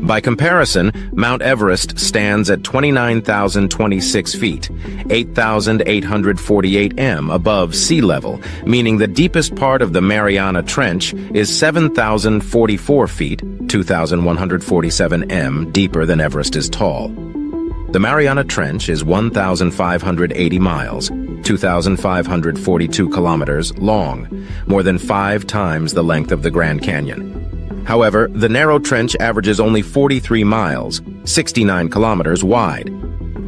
By comparison, Mount Everest stands at 29,026 feet, 8,848 m above sea level, meaning the deepest part of the Mariana Trench is 7,044 feet, 2,147 m deeper than Everest is tall. The Mariana Trench is 1,580 miles, 2,542 kilometers long, more than 5 times the length of the Grand Canyon. However, the narrow trench averages only 43 miles, 69 kilometers wide.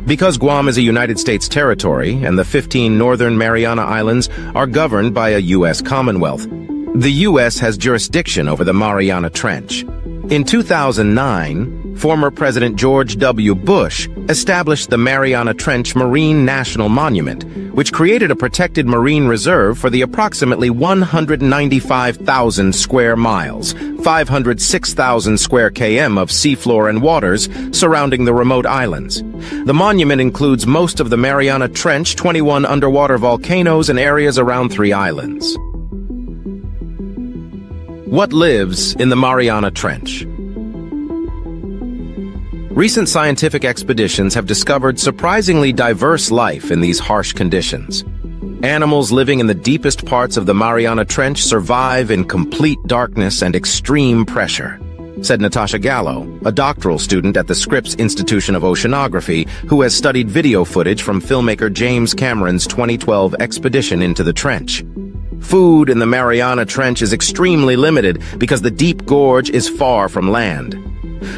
Because Guam is a United States territory and the 15 northern Mariana Islands are governed by a U.S. Commonwealth, the U.S. has jurisdiction over the Mariana Trench. In 2009, former President George W. Bush established the Mariana Trench Marine National Monument, which created a protected marine reserve for the approximately 195,000 square miles, 506,000 square km of seafloor and waters surrounding the remote islands. The monument includes most of the Mariana Trench, 21 underwater volcanoes, and areas around 3 islands. What lives in the Mariana Trench? Recent scientific expeditions have discovered surprisingly diverse life in these harsh conditions. Animals living in the deepest parts of the Mariana Trench survive in complete darkness and extreme pressure, said Natasha Gallo, a doctoral student at the Scripps Institution of Oceanography, who has studied video footage from filmmaker James Cameron's 2012 expedition into the trench. Food in the Mariana Trench is extremely limited because the deep gorge is far from land.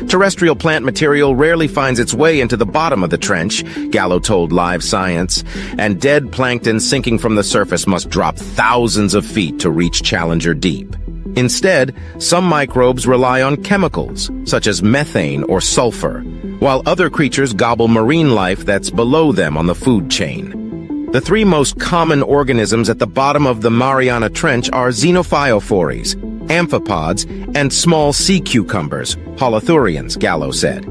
Terrestrial plant material rarely finds its way into the bottom of the trench, Gallo told Live Science, and dead plankton sinking from the surface must drop thousands of feet to reach Challenger Deep. Instead, some microbes rely on chemicals, such as methane or sulfur, while other creatures gobble marine life that's below them on the food chain. The 3 most common organisms at the bottom of the Mariana Trench are xenophyophores, amphipods, and small sea cucumbers, holothurians, Gallo said.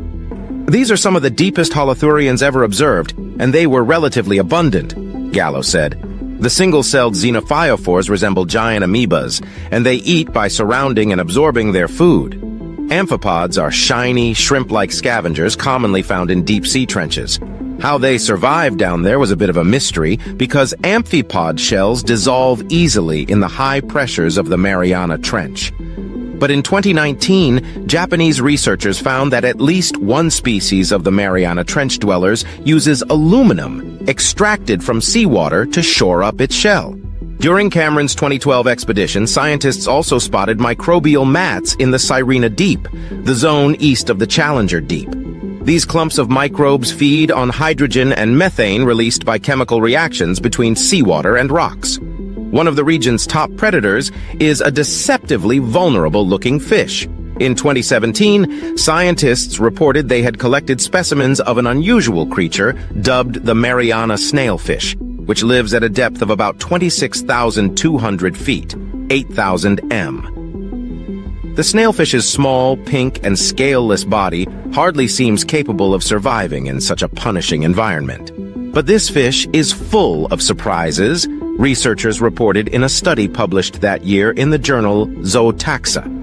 These are some of the deepest holothurians ever observed, and they were relatively abundant, Gallo said. The single-celled xenophyophores resemble giant amoebas, and they eat by surrounding and absorbing their food. Amphipods are shiny, shrimp-like scavengers commonly found in deep-sea trenches. How they survive down there was a bit of a mystery because amphipod shells dissolve easily in the high pressures of the Mariana Trench. But in 2019, Japanese researchers found that at least one species of the Mariana Trench dwellers uses aluminum extracted from seawater to shore up its shell. During Cameron's 2012 expedition, scientists also spotted microbial mats in the Sirena Deep, the zone east of the Challenger Deep. These clumps of microbes feed on hydrogen and methane released by chemical reactions between seawater and rocks. One of the region's top predators is a deceptively vulnerable-looking fish. In 2017, scientists reported they had collected specimens of an unusual creature dubbed the Mariana snailfish, which lives at a depth of about 26,200 feet, 8,000 m. The snailfish's small, pink, and scaleless body hardly seems capable of surviving in such a punishing environment. But this fish is full of surprises, researchers reported in a study published that year in the journal Zootaxa.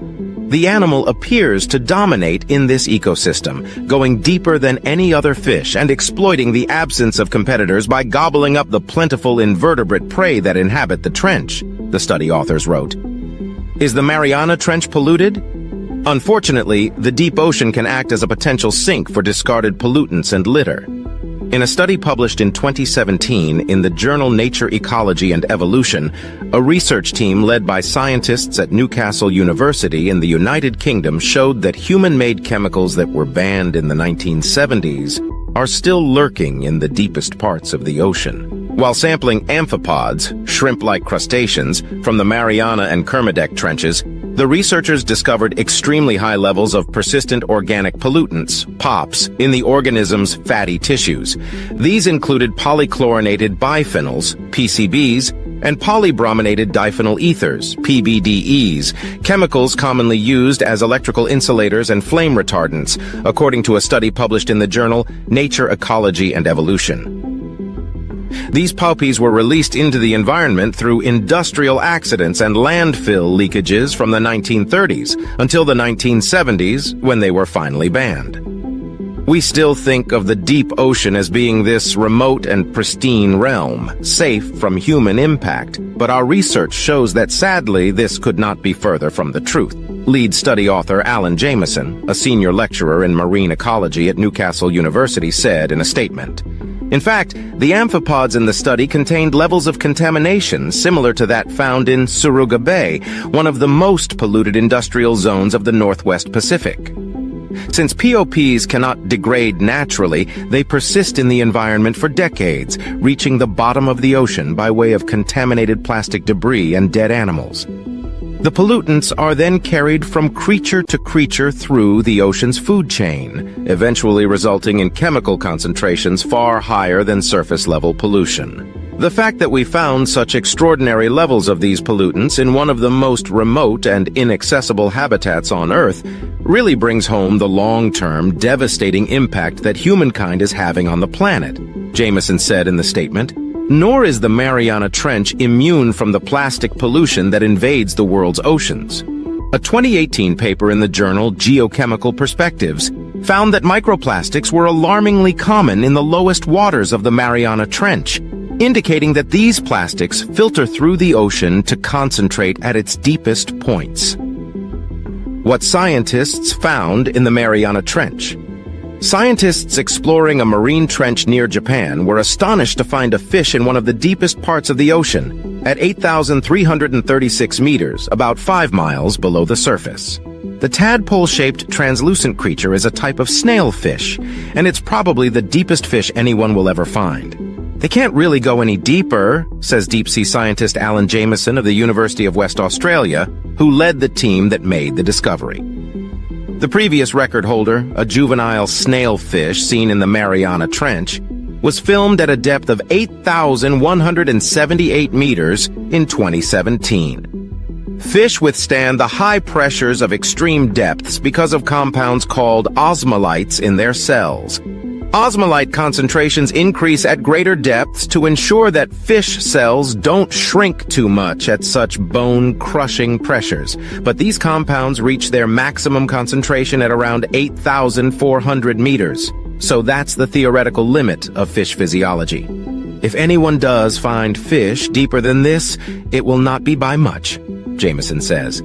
The animal appears to dominate in this ecosystem, going deeper than any other fish and exploiting the absence of competitors by gobbling up the plentiful invertebrate prey that inhabit the trench, the study authors wrote. Is the Mariana Trench polluted? Unfortunately, the deep ocean can act as a potential sink for discarded pollutants and litter. In a study published in 2017 in the journal Nature Ecology and Evolution, a research team led by scientists at Newcastle University in the United Kingdom showed that human-made chemicals that were banned in the 1970s are still lurking in the deepest parts of the ocean. While sampling amphipods, shrimp-like crustaceans, from the Mariana and Kermadec trenches, the researchers discovered extremely high levels of persistent organic pollutants, POPs, in the organism's fatty tissues. These included polychlorinated biphenyls, PCBs, and polybrominated diphenyl ethers, PBDEs, chemicals commonly used as electrical insulators and flame retardants, according to a study published in the journal Nature Ecology and Evolution. These POPs were released into the environment through industrial accidents and landfill leakages from the 1930s until the 1970s, when they were finally banned. We still think of the deep ocean as being this remote and pristine realm, safe from human impact, but our research shows that sadly this could not be further from the truth. Lead study author Alan Jameson, a senior lecturer in marine ecology at Newcastle University, said in a statement, "In fact, the amphipods in the study contained levels of contamination similar to that found in Suruga Bay, one of the most polluted industrial zones of the Northwest Pacific. Since POPs cannot degrade naturally, they persist in the environment for decades, reaching the bottom of the ocean by way of contaminated plastic debris and dead animals. The pollutants are then carried from creature to creature through the ocean's food chain, eventually resulting in chemical concentrations far higher than surface-level pollution. The fact that we found such extraordinary levels of these pollutants in one of the most remote and inaccessible habitats on Earth really brings home the long-term, devastating impact that humankind is having on the planet," Jameson said in the statement. Nor is the Mariana Trench immune from the plastic pollution that invades the world's oceans. A 2018 paper in the journal Geochemical Perspectives found that microplastics were alarmingly common in the lowest waters of the Mariana Trench, indicating that these plastics filter through the ocean to concentrate at its deepest points. What scientists found in the Mariana Trench. Scientists exploring a marine trench near Japan were astonished to find a fish in one of the deepest parts of the ocean, at 8,336 meters, about 5 miles below the surface. The tadpole-shaped translucent creature is a type of snailfish, and it's probably the deepest fish anyone will ever find. They can't really go any deeper, says deep-sea scientist Alan Jameson of the University of West Australia, who led the team that made the discovery. The previous record holder, a juvenile snailfish seen in the Mariana Trench, was filmed at a depth of 8,178 meters in 2017. Fish withstand the high pressures of extreme depths because of compounds called osmolytes in their cells. Osmolyte concentrations increase at greater depths to ensure that fish cells don't shrink too much at such bone-crushing pressures, but these compounds reach their maximum concentration at around 8,400 meters, so that's the theoretical limit of fish physiology. If anyone does find fish deeper than this, it will not be by much, Jameson says.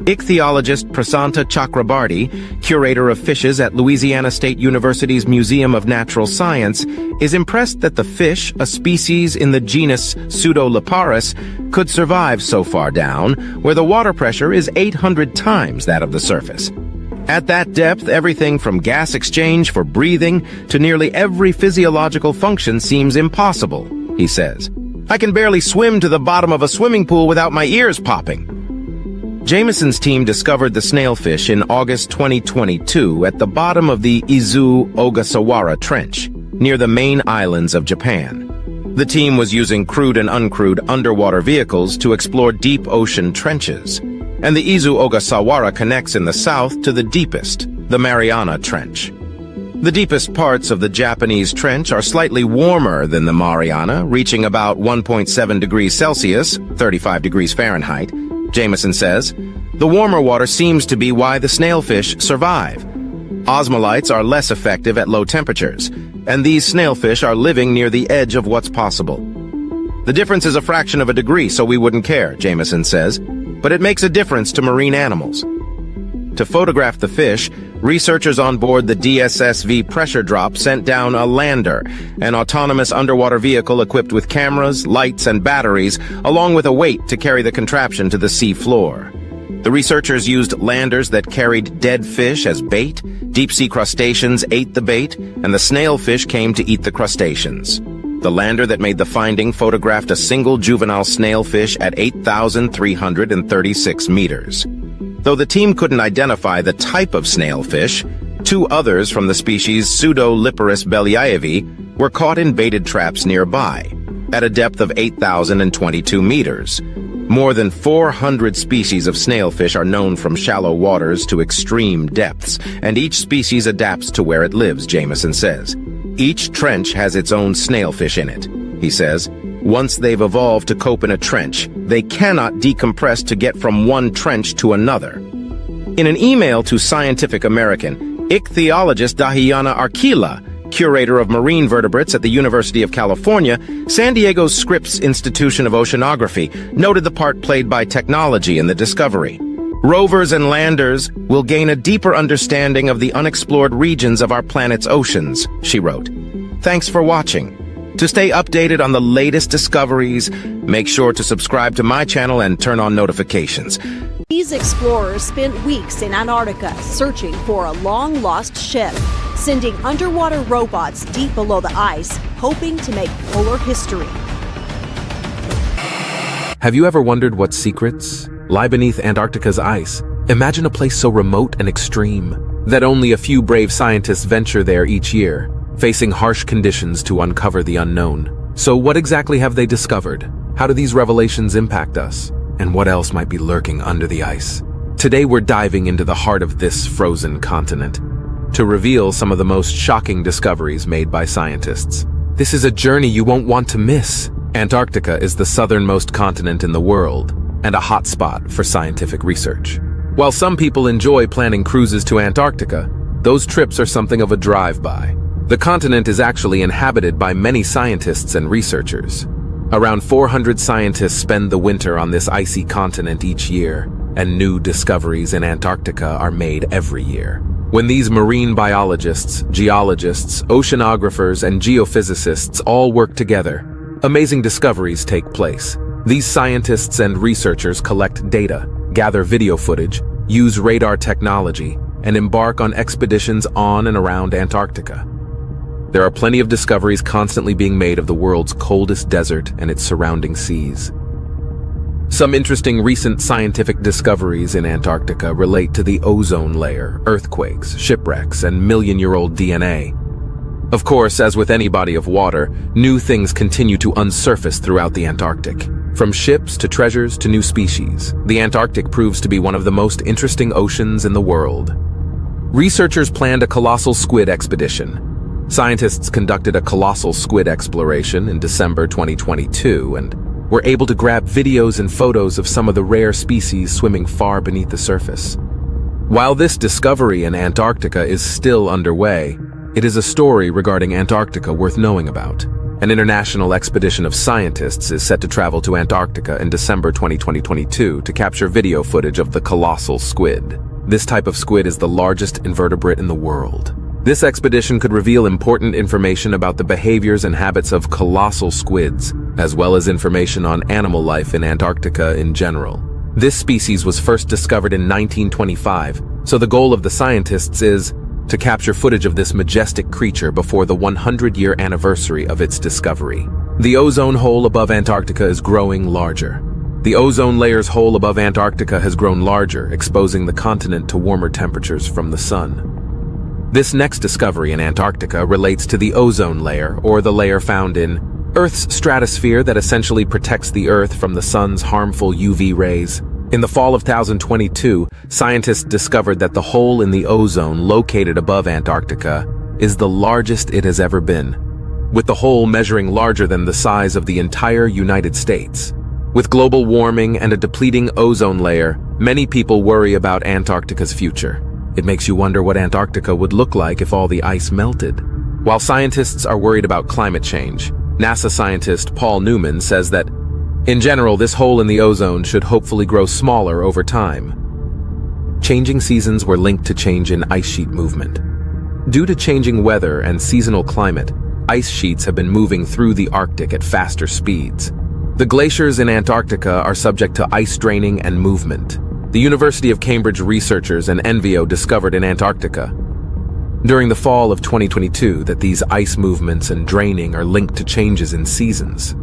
Ichthyologist Prasanta Chakrabarty, curator of fishes at Louisiana State University's Museum of Natural Science, is impressed that the fish, a species in the genus Pseudoliparus, could survive so far down, where the water pressure is 800 times that of the surface. At that depth, everything from gas exchange for breathing to nearly every physiological function seems impossible, he says. I can barely swim to the bottom of a swimming pool without my ears popping. Jameson's team discovered the snailfish in August 2022 at the bottom of the Izu-Ogasawara Trench, near the main islands of Japan. The team was using crewed and uncrewed underwater vehicles to explore deep ocean trenches, and the Izu-Ogasawara connects in the south to the deepest, the Mariana Trench. The deepest parts of the Japanese Trench are slightly warmer than the Mariana, reaching about 1.7 degrees Celsius, 35 degrees Fahrenheit, Jameson says. The warmer water seems to be why the snailfish survive. Osmolytes are less effective at low temperatures, and these snailfish are living near the edge of what's possible. The difference is a fraction of a degree, so we wouldn't care, Jameson says, but it makes a difference to marine animals. To photograph the fish, researchers on board the DSSV pressure drop sent down a lander, an autonomous underwater vehicle equipped with cameras, lights, and batteries, along with a weight to carry the contraption to the sea floor. The researchers used landers that carried dead fish as bait, deep-sea crustaceans ate the bait, and the snailfish came to eat the crustaceans. The lander that made the finding photographed a single juvenile snailfish at 8,336 meters. Though the team couldn't identify the type of snailfish, two others from the species Pseudoliparus belyaevi were caught in baited traps nearby, at a depth of 8,022 meters. More than 400 species of snailfish are known from shallow waters to extreme depths, and each species adapts to where it lives, Jameson says. Each trench has its own snailfish in it, he says. Once they've evolved to cope in a trench, they cannot decompress to get from one trench to another. In an email to Scientific American, ichthyologist Dahiana Arkila, curator of marine vertebrates at the University of California, San Diego's Scripps Institution of Oceanography, noted the part played by technology in the discovery. Rovers and landers will gain a deeper understanding of the unexplored regions of our planet's oceans, she wrote. Thanks for watching. To stay updated on the latest discoveries, make sure to subscribe to my channel and turn on notifications. These explorers spent weeks in Antarctica searching for a long-lost ship, sending underwater robots deep below the ice, hoping to make polar history. Have you ever wondered what secrets lie beneath Antarctica's ice? Imagine a place so remote and extreme that only a few brave scientists venture there each year, facing harsh conditions to uncover the unknown. So what exactly have they discovered? How do these revelations impact us? And what else might be lurking under the ice? Today we're diving into the heart of this frozen continent to reveal some of the most shocking discoveries made by scientists. This is a journey you won't want to miss. Antarctica is the southernmost continent in the world and a hotspot for scientific research. While some people enjoy planning cruises to Antarctica, those trips are something of a drive-by. The continent is actually inhabited by many scientists and researchers. Around 400 scientists spend the winter on this icy continent each year, and new discoveries in Antarctica are made every year. When these marine biologists, geologists, oceanographers, and geophysicists all work together, amazing discoveries take place. These scientists and researchers collect data, gather video footage, use radar technology, and embark on expeditions on and around Antarctica. There are plenty of discoveries constantly being made of the world's coldest desert and its surrounding seas. Some interesting recent scientific discoveries in Antarctica relate to the ozone layer, earthquakes, shipwrecks, and million-year-old DNA. Of course, as with any body of water, new things continue to unsurface throughout the Antarctic. From ships to treasures to new species, the Antarctic proves to be one of the most interesting oceans in the world. Researchers planned a colossal squid expedition. Scientists conducted a colossal squid exploration in December 2022 and were able to grab videos and photos of some of the rare species swimming far beneath the surface. While this discovery in Antarctica is still underway, it is a story regarding Antarctica worth knowing about. An international expedition of scientists is set to travel to Antarctica in December 2022 to capture video footage of the colossal squid. This type of squid is the largest invertebrate in the world. This expedition could reveal important information about the behaviors and habits of colossal squids, as well as information on animal life in Antarctica in general. This species was first discovered in 1925, so the goal of the scientists is to capture footage of this majestic creature before the 100-year anniversary of its discovery. The ozone hole above Antarctica is growing larger. The ozone layer's hole above Antarctica has grown larger, exposing the continent to warmer temperatures from the sun. This next discovery in Antarctica relates to the ozone layer, or the layer found in Earth's stratosphere that essentially protects the Earth from the sun's harmful UV rays. In the fall of 2022, scientists discovered that the hole in the ozone located above Antarctica is the largest it has ever been, with the hole measuring larger than the size of the entire United States. With global warming and a depleting ozone layer, many people worry about Antarctica's future. It makes you wonder what Antarctica would look like if all the ice melted. While scientists are worried about climate change, NASA scientist Paul Newman says that, in general, this hole in the ozone should hopefully grow smaller over time. Changing seasons were linked to change in ice sheet movement. Due to changing weather and seasonal climate, ice sheets have been moving through the Arctic at faster speeds. The glaciers in Antarctica are subject to ice draining and movement. The University of Cambridge researchers and NVO discovered in Antarctica during the fall of 2022 that these ice movements and draining are linked to changes in seasons.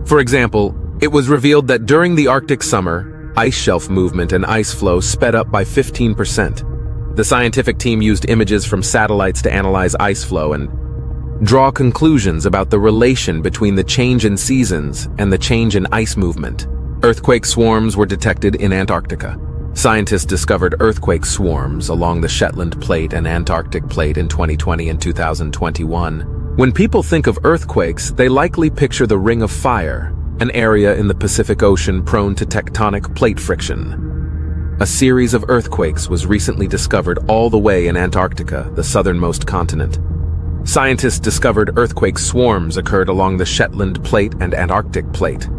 For example, it was revealed that during the Arctic summer, ice shelf movement and ice flow sped up by 15%. The scientific team used images from satellites to analyze ice flow and draw conclusions about the relation between the change in seasons and the change in ice movement. Earthquake swarms were detected in Antarctica. Scientists discovered earthquake swarms along the Shetland Plate and Antarctic Plate in 2020 and 2021. When people think of earthquakes, they likely picture the Ring of Fire, an area in the Pacific Ocean prone to tectonic plate friction. A series of earthquakes was recently discovered all the way in Antarctica, the southernmost continent. Scientists discovered earthquake swarms occurred along the Shetland Plate and Antarctic Plate.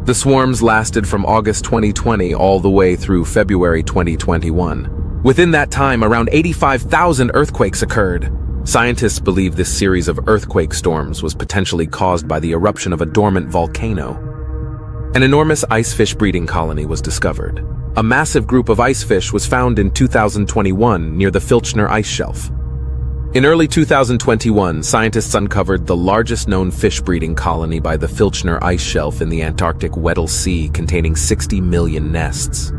The swarms lasted from August 2020 all the way through February 2021. Within that time, around 85,000 earthquakes occurred. Scientists believe this series of earthquake storms was potentially caused by the eruption of a dormant volcano. An enormous icefish breeding colony was discovered. A massive group of icefish was found in 2021 near the Filchner ice shelf. In early 2021, scientists uncovered the largest known fish breeding colony by the Filchner ice shelf in the Antarctic Weddell Sea, containing 60 million nests.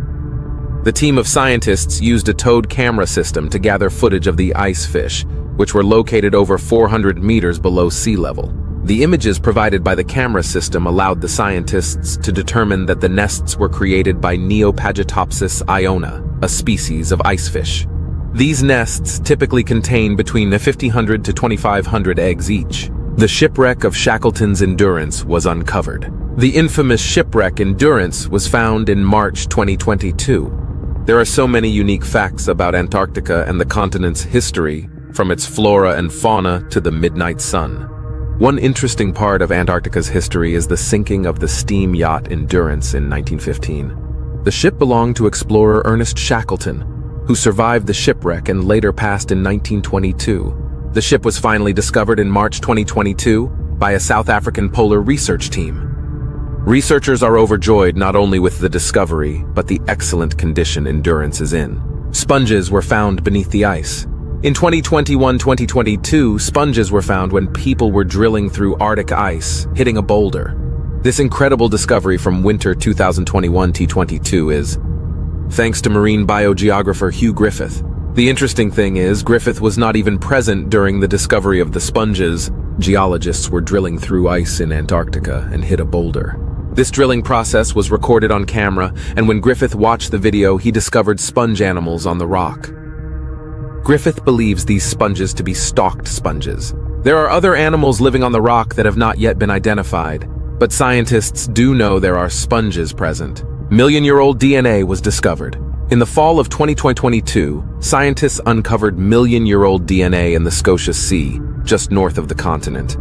The team of scientists used a towed camera system to gather footage of the ice fish, which were located over 400 meters below sea level. The images provided by the camera system allowed the scientists to determine that the nests were created by Neopagitopsis iona, a species of icefish. These nests typically contain between 1,500 to 2,500 eggs each. The shipwreck of Shackleton's Endurance was uncovered. The infamous shipwreck Endurance was found in March 2022. There are so many unique facts about Antarctica and the continent's history, from its flora and fauna to the midnight sun. One interesting part of Antarctica's history is the sinking of the steam yacht Endurance in 1915. The ship belonged to explorer Ernest Shackleton, who survived the shipwreck and later passed in 1922. The ship was finally discovered in March 2022 by a South African polar research team. Researchers are overjoyed not only with the discovery, but the excellent condition Endurance is in. Sponges were found beneath the ice. In 2021-2022, sponges were found when people were drilling through Arctic ice, hitting a boulder. This incredible discovery from winter 2021-22 is thanks to marine biogeographer Hugh Griffith. The interesting thing is, Griffith was not even present during the discovery of the sponges. Geologists were drilling through ice in Antarctica and hit a boulder. This drilling process was recorded on camera, and when Griffith watched the video, he discovered sponge animals on the rock. Griffith believes these sponges to be stalked sponges. There are other animals living on the rock that have not yet been identified, but scientists do know there are sponges present. Million-year-old DNA was discovered. In the fall of 2022, scientists uncovered million-year-old DNA in the Scotia Sea, just north of the continent.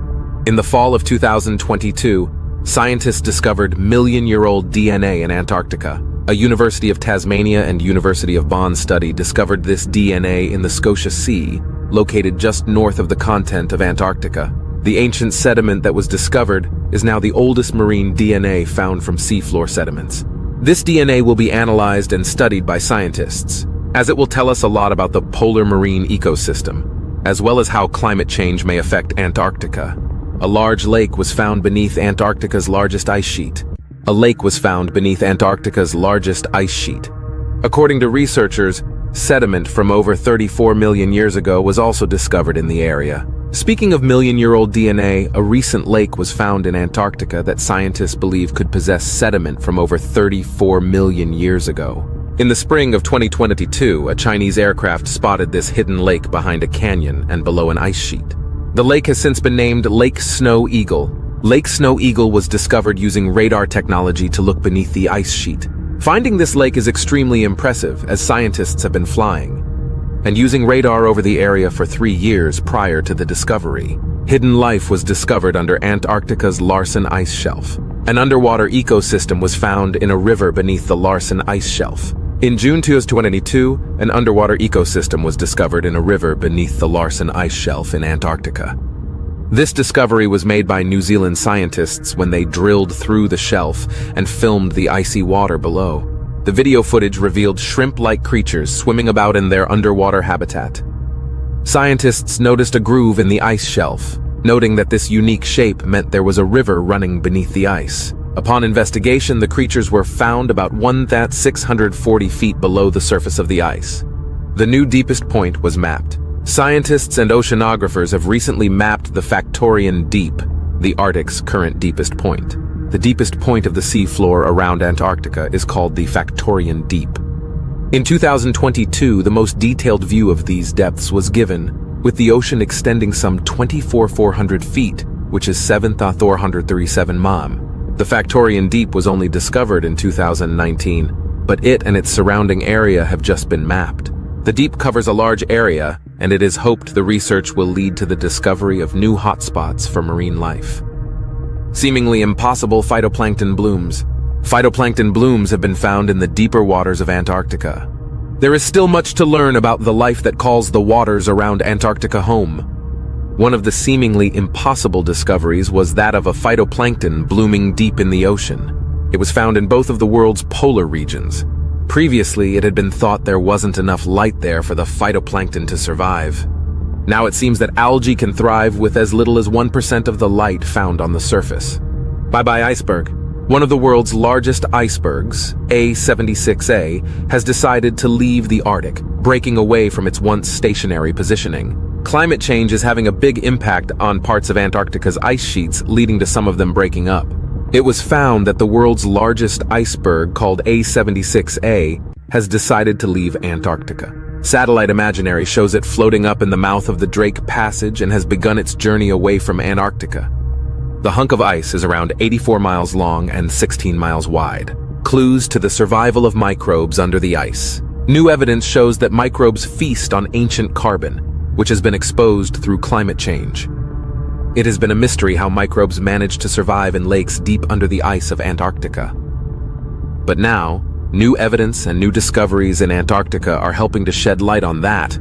In the fall of 2022, scientists discovered million-year-old DNA in Antarctica. A University of Tasmania and University of Bonn study discovered this DNA in the Scotia Sea, located just north of the continent of Antarctica. The ancient sediment that was discovered is now the oldest marine DNA found from seafloor sediments. This DNA will be analyzed and studied by scientists, as it will tell us a lot about the polar marine ecosystem, as well as how climate change may affect Antarctica. A large lake was found beneath Antarctica's largest ice sheet. According to researchers, sediment from over 34 million years ago was also discovered in the area. Speaking of million-year-old DNA, a recent lake was found in Antarctica that scientists believe could possess sediment from over 34 million years ago. In the spring of 2022, a Chinese aircraft spotted this hidden lake behind a canyon and below an ice sheet. The lake has since been named Lake Snow Eagle. Lake Snow Eagle was discovered using radar technology to look beneath the ice sheet. Finding this lake is extremely impressive, as scientists have been flying and using radar over the area for 3 years prior to the discovery. Hidden life was discovered under Antarctica's Larsen ice shelf. An underwater ecosystem was found in a river beneath the Larsen ice shelf. In June 2022, an underwater ecosystem was discovered in a river beneath the Larsen ice shelf in Antarctica. This discovery was made by New Zealand scientists when they drilled through the shelf and filmed the icy water below. The video footage revealed shrimp-like creatures swimming about in their underwater habitat. Scientists noticed a groove in the ice shelf, noting that this unique shape meant there was a river running beneath the ice. Upon investigation, the creatures were found about 1,640 feet below the surface of the ice. The new deepest point was mapped. Scientists and oceanographers have recently mapped the Factorian Deep, the Arctic's current deepest point. The deepest point of the seafloor around Antarctica is called the Factorian Deep. In 2022, the most detailed view of these depths was given, with the ocean extending some 24,400 feet, which is 7,437 mam. The Factorian Deep was only discovered in 2019, but it and its surrounding area have just been mapped. The deep covers a large area, and it is hoped the research will lead to the discovery of new hotspots for marine life. Seemingly impossible phytoplankton blooms. Phytoplankton blooms have been found in the deeper waters of Antarctica. There is still much to learn about the life that calls the waters around Antarctica home. One of the seemingly impossible discoveries was that of a phytoplankton blooming deep in the ocean. It was found in both of the world's polar regions. Previously, it had been thought there wasn't enough light there for the phytoplankton to survive. Now it seems that algae can thrive with as little as 1% of the light found on the surface. Bye-bye iceberg. One of the world's largest icebergs, A76A, has decided to leave the Arctic, breaking away from its once stationary positioning. Climate change is having a big impact on parts of Antarctica's ice sheets, leading to some of them breaking up. It was found that the world's largest iceberg, called A76A, has decided to leave Antarctica. Satellite imagery shows it floating up in the mouth of the Drake Passage and has begun its journey away from Antarctica. The hunk of ice is around 84 miles long and 16 miles wide. Clues to the survival of microbes under the ice. New evidence shows that microbes feast on ancient carbon, which has been exposed through climate change. It has been a mystery how microbes manage to survive in lakes deep under the ice of Antarctica. But now, new evidence and new discoveries in Antarctica are helping to shed light on that,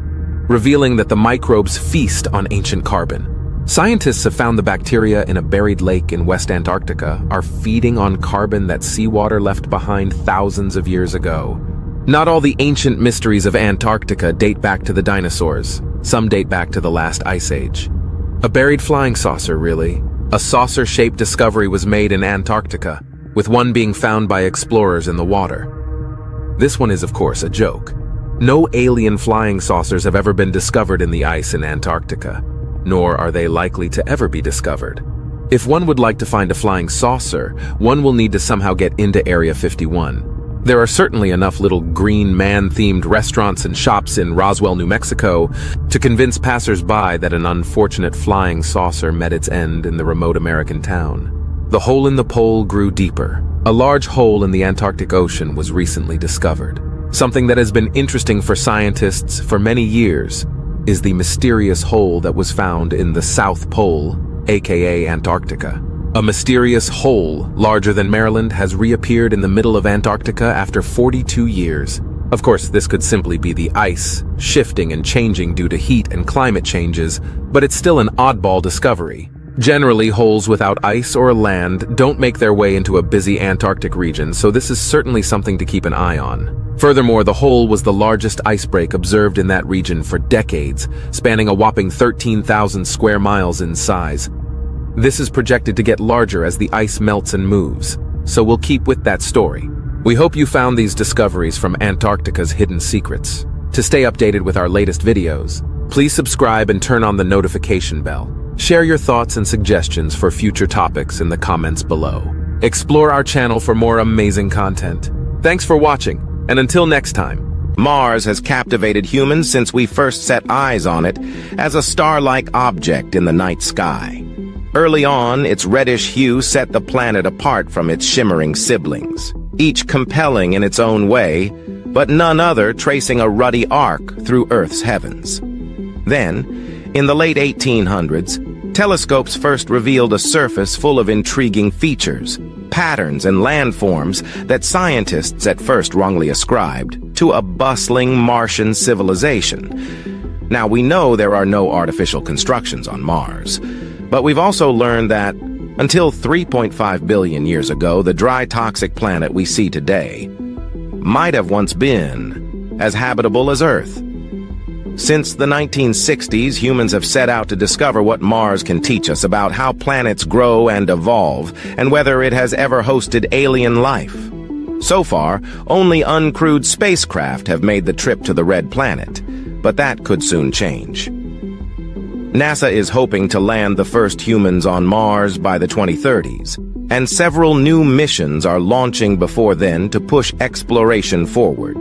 revealing that the microbes feast on ancient carbon. Scientists have found the bacteria in a buried lake in West Antarctica are feeding on carbon that seawater left behind thousands of years ago. Not all the ancient mysteries of Antarctica date back to the dinosaurs. Some date back to the last ice age. A buried flying saucer, really. A saucer-shaped discovery was made in Antarctica, with one being found by explorers in the water. This one is, of course, a joke. No alien flying saucers have ever been discovered in the ice in Antarctica, nor are they likely to ever be discovered. If one would like to find a flying saucer, one will need to somehow get into Area 51. There are certainly enough little green man-themed restaurants and shops in Roswell, New Mexico, to convince passers-by that an unfortunate flying saucer met its end in the remote American town. The hole in the pole grew deeper. A large hole in the Antarctic Ocean was recently discovered. Something that has been interesting for scientists for many years is the mysterious hole that was found in the South Pole, aka Antarctica. A mysterious hole larger than Maryland has reappeared in the middle of Antarctica after 42 years. Of course, this could simply be the ice shifting and changing due to heat and climate changes, but it's still an oddball discovery. Generally, holes without ice or land don't make their way into a busy Antarctic region, so this is certainly something to keep an eye on. Furthermore, the hole was the largest ice break observed in that region for decades, spanning a whopping 13,000 square miles in size. This is projected to get larger as the ice melts and moves, so we'll keep with that story. We hope you found these discoveries from Antarctica's hidden secrets. To stay updated with our latest videos, please subscribe and turn on the notification bell. Share your thoughts and suggestions for future topics in the comments below. Explore our channel for more amazing content. Thanks for watching. And until next time, Mars has captivated humans since we first set eyes on it as a star-like object in the night sky. Early on, its reddish hue set the planet apart from its shimmering siblings, each compelling in its own way, but none other tracing a ruddy arc through Earth's heavens. Then, in the late 1800s, telescopes first revealed a surface full of intriguing features, patterns and landforms that scientists at first wrongly ascribed to a bustling Martian civilization. Now, we know there are no artificial constructions on Mars, but we've also learned that, until 3.5 billion years ago, the dry, toxic planet we see today might have once been as habitable as Earth. Since the 1960s, humans have set out to discover what Mars can teach us about how planets grow and evolve, and whether it has ever hosted alien life. So far, only uncrewed spacecraft have made the trip to the Red Planet, but that could soon change. NASA is hoping to land the first humans on Mars by the 2030s, and several new missions are launching before then to push exploration forward.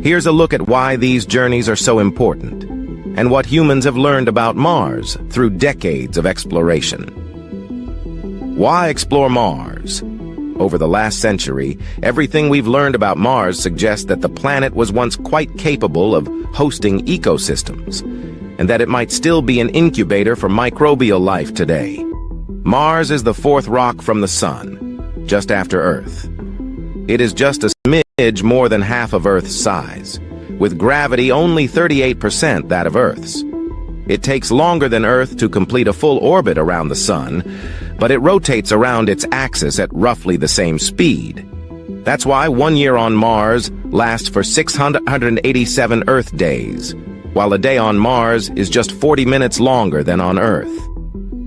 Here's a look at why these journeys are so important, and what humans have learned about Mars through decades of exploration. Why explore Mars? Over the last century, everything we've learned about Mars suggests that the planet was once quite capable of hosting ecosystems, and that it might still be an incubator for microbial life today. Mars is the fourth rock from the Sun, just after Earth. It is just a smidge more than half of Earth's size, with gravity only 38% that of Earth's. It takes longer than Earth to complete a full orbit around the Sun, but it rotates around its axis at roughly the same speed. That's why 1 year on Mars lasts for 687 Earth days, while a day on Mars is just 40 minutes longer than on Earth.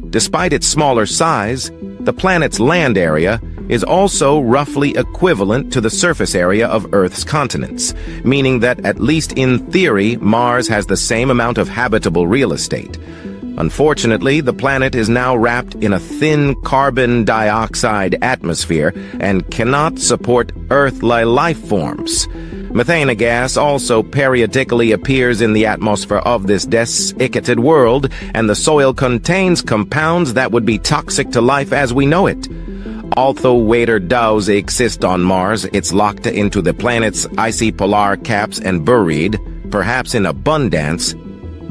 Despite its smaller size, the planet's land area is also roughly equivalent to the surface area of Earth's continents, meaning that, at least in theory, Mars has the same amount of habitable real estate. Unfortunately, the planet is now wrapped in a thin carbon dioxide atmosphere and cannot support Earth-like life forms. Methane gas also periodically appears in the atmosphere of this desiccated world, and the soil contains compounds that would be toxic to life as we know it. Although water does exist on Mars, it's locked into the planet's icy polar caps and buried, perhaps in abundance,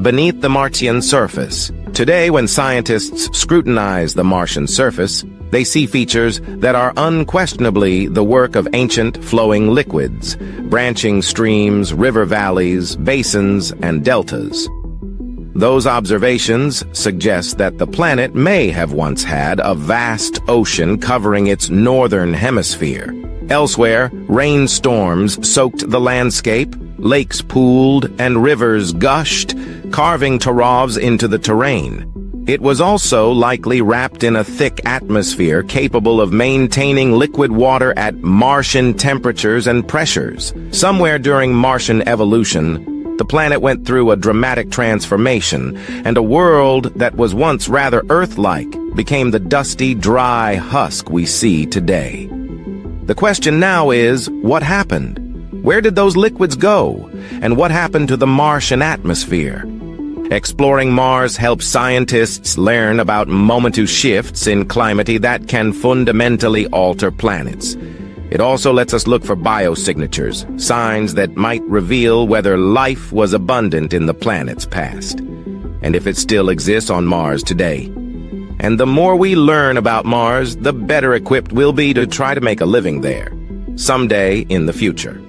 beneath the Martian surface. Today, when scientists scrutinize the Martian surface, they see features that are unquestionably the work of ancient flowing liquids, branching streams, river valleys, basins, and deltas. Those observations suggest that the planet may have once had a vast ocean covering its northern hemisphere. Elsewhere, rainstorms soaked the landscape, lakes pooled, and rivers gushed, carving troughs into the terrain. It was also likely wrapped in a thick atmosphere capable of maintaining liquid water at Martian temperatures and pressures. Somewhere during Martian evolution, the planet went through a dramatic transformation, and a world that was once rather Earth-like became the dusty, dry husk we see today. The question now is, what happened? Where did those liquids go? And what happened to the Martian atmosphere? Exploring Mars helps scientists learn about momentous shifts in climate that can fundamentally alter planets. It also lets us look for biosignatures, signs that might reveal whether life was abundant in the planet's past, and if it still exists on Mars today. And the more we learn about Mars, the better equipped we'll be to try to make a living there, someday in the future.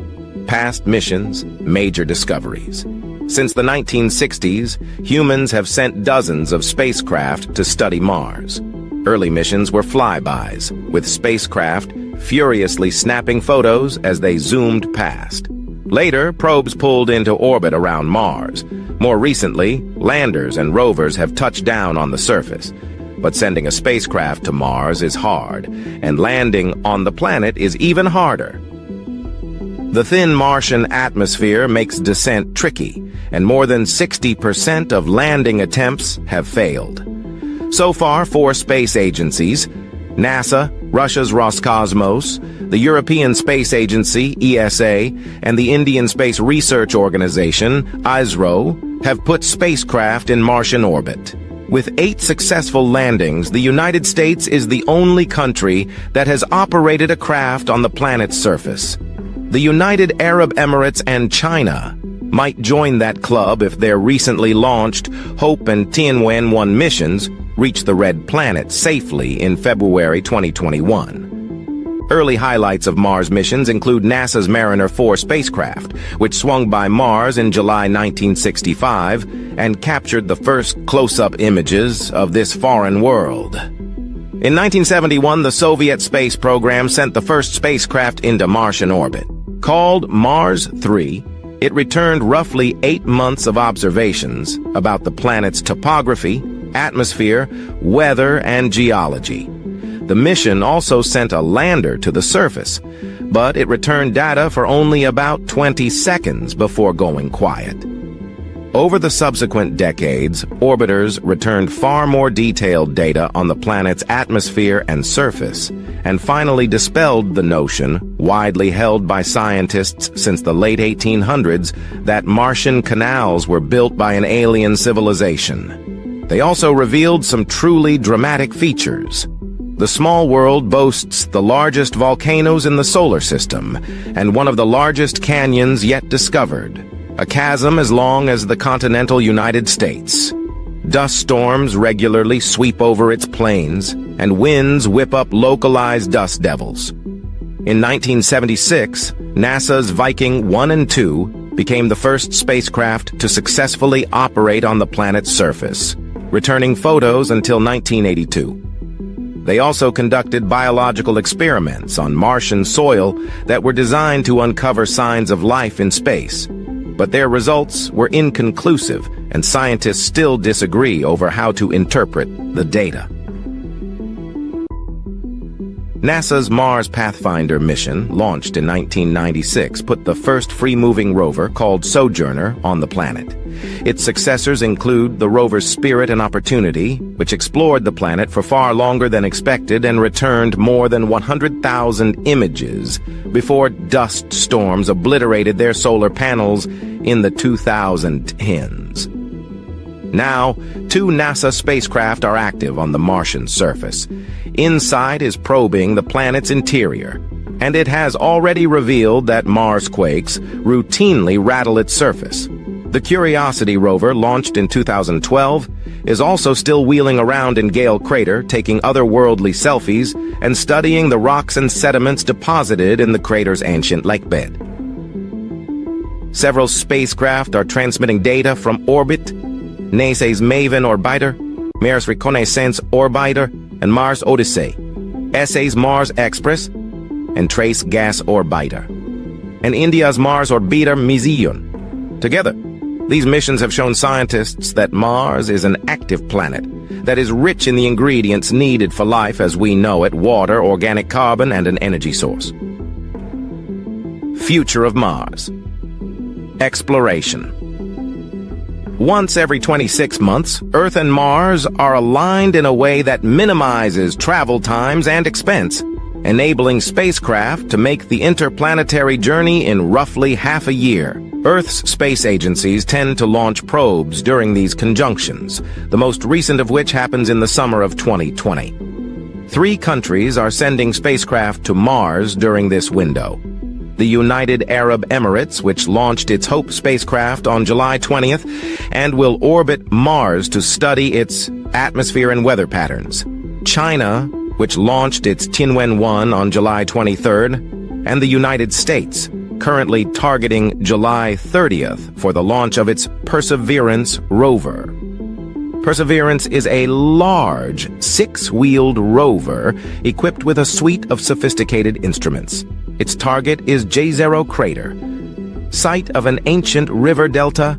Past missions, major discoveries. Since the 1960s, humans have sent dozens of spacecraft to study Mars. Early missions were flybys, with spacecraft furiously snapping photos as they zoomed past. Later, probes pulled into orbit around Mars. More recently, landers and rovers have touched down on the surface. But sending a spacecraft to Mars is hard, and landing on the planet is even harder. The thin Martian atmosphere makes descent tricky, and more than 60% of landing attempts have failed. So far, 4 space agencies, NASA, Russia's Roscosmos, the European Space Agency, ESA, and the Indian Space Research Organization, ISRO, have put spacecraft in Martian orbit. With 8 successful landings, the United States is the only country that has operated a craft on the planet's surface. The United Arab Emirates and China might join that club if their recently launched Hope and Tianwen-1 missions reach the Red Planet safely in February 2021. Early highlights of Mars missions include NASA's Mariner 4 spacecraft, which swung by Mars in July 1965 and captured the first close-up images of this foreign world. In 1971, the Soviet space program sent the first spacecraft into Martian orbit. Called Mars 3, it returned roughly 8 months of observations about the planet's topography, atmosphere, weather, and geology. The mission also sent a lander to the surface, but it returned data for only about 20 seconds before going quiet. Over the subsequent decades, orbiters returned far more detailed data on the planet's atmosphere and surface, and finally dispelled the notion, widely held by scientists since the late 1800s, that Martian canals were built by an alien civilization. They also revealed some truly dramatic features. The small world boasts the largest volcanoes in the solar system and one of the largest canyons yet discovered, a chasm as long as the continental United States. Dust storms regularly sweep over its plains, and winds whip up localized dust devils. In 1976, NASA's Viking 1 and 2 became the first spacecraft to successfully operate on the planet's surface, returning photos until 1982. They also conducted biological experiments on Martian soil that were designed to uncover signs of life in space. But their results were inconclusive, and scientists still disagree over how to interpret the data. NASA's Mars Pathfinder mission, launched in 1996, put the first free-moving rover, called Sojourner, on the planet. Its successors include the rover's Spirit and Opportunity, which explored the planet for far longer than expected and returned more than 100,000 images before dust storms obliterated their solar panels in the 2010s. Now, 2 NASA spacecraft are active on the Martian surface. InSight is probing the planet's interior, and it has already revealed that Mars quakes routinely rattle its surface. The Curiosity rover, launched in 2012, is also still wheeling around in Gale Crater, taking otherworldly selfies and studying the rocks and sediments deposited in the crater's ancient lake bed. Several spacecraft are transmitting data from orbit: NASA's Maven Orbiter, Mars Reconnaissance Orbiter, and Mars Odyssey, ESA's Mars Express, and Trace Gas Orbiter, and India's Mars Orbiter Mission. Together, these missions have shown scientists that Mars is an active planet that is rich in the ingredients needed for life as we know it: water, organic carbon, and an energy source. Future of Mars. Exploration. Once every 26 months, Earth and Mars are aligned in a way that minimizes travel times and expense, enabling spacecraft to make the interplanetary journey in roughly half a year. Earth's space agencies tend to launch probes during these conjunctions, the most recent of which happens in the summer of 2020. 3 countries are sending spacecraft to Mars during this window. The United Arab Emirates, which launched its Hope spacecraft on July 20th and will orbit Mars to study its atmosphere and weather patterns. China, which launched its Tianwen-1 on July 23rd, and the United States, currently targeting July 30th for the launch of its Perseverance rover. Perseverance is a large, 6-wheeled rover equipped with a suite of sophisticated instruments. Its target is Jezero Crater, site of an ancient river delta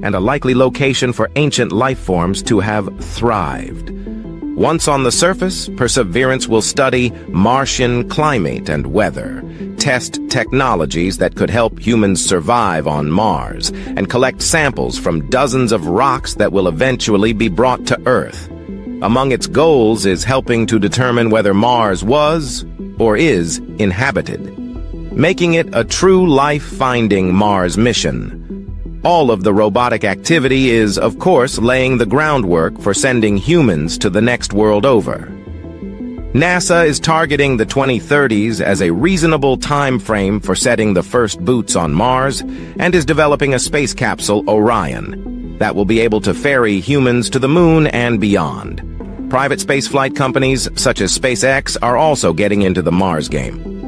and a likely location for ancient life forms to have thrived. Once on the surface, Perseverance will study Martian climate and weather, test technologies that could help humans survive on Mars, and collect samples from dozens of rocks that will eventually be brought to Earth. Among its goals is helping to determine whether Mars was or is inhabited, making it a true life-finding Mars mission. All of the robotic activity is, of course, laying the groundwork for sending humans to the next world over. NASA is targeting the 2030s as a reasonable time frame for setting the first boots on Mars and is developing a space capsule, Orion, that will be able to ferry humans to the moon and beyond. Private spaceflight companies such as SpaceX are also getting into the Mars game.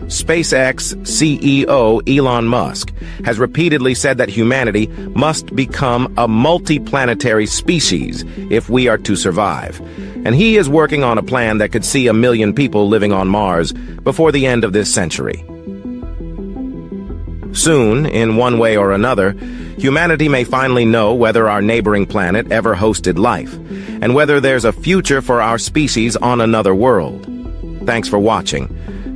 SpaceX CEO Elon Musk has repeatedly said that humanity must become a multiplanetary species if we are to survive, and he is working on a plan that could see 1 million people living on Mars before the end of this century. Soon, in one way or another, humanity may finally know whether our neighboring planet ever hosted life, and whether there's a future for our species on another world. Thanks for watching.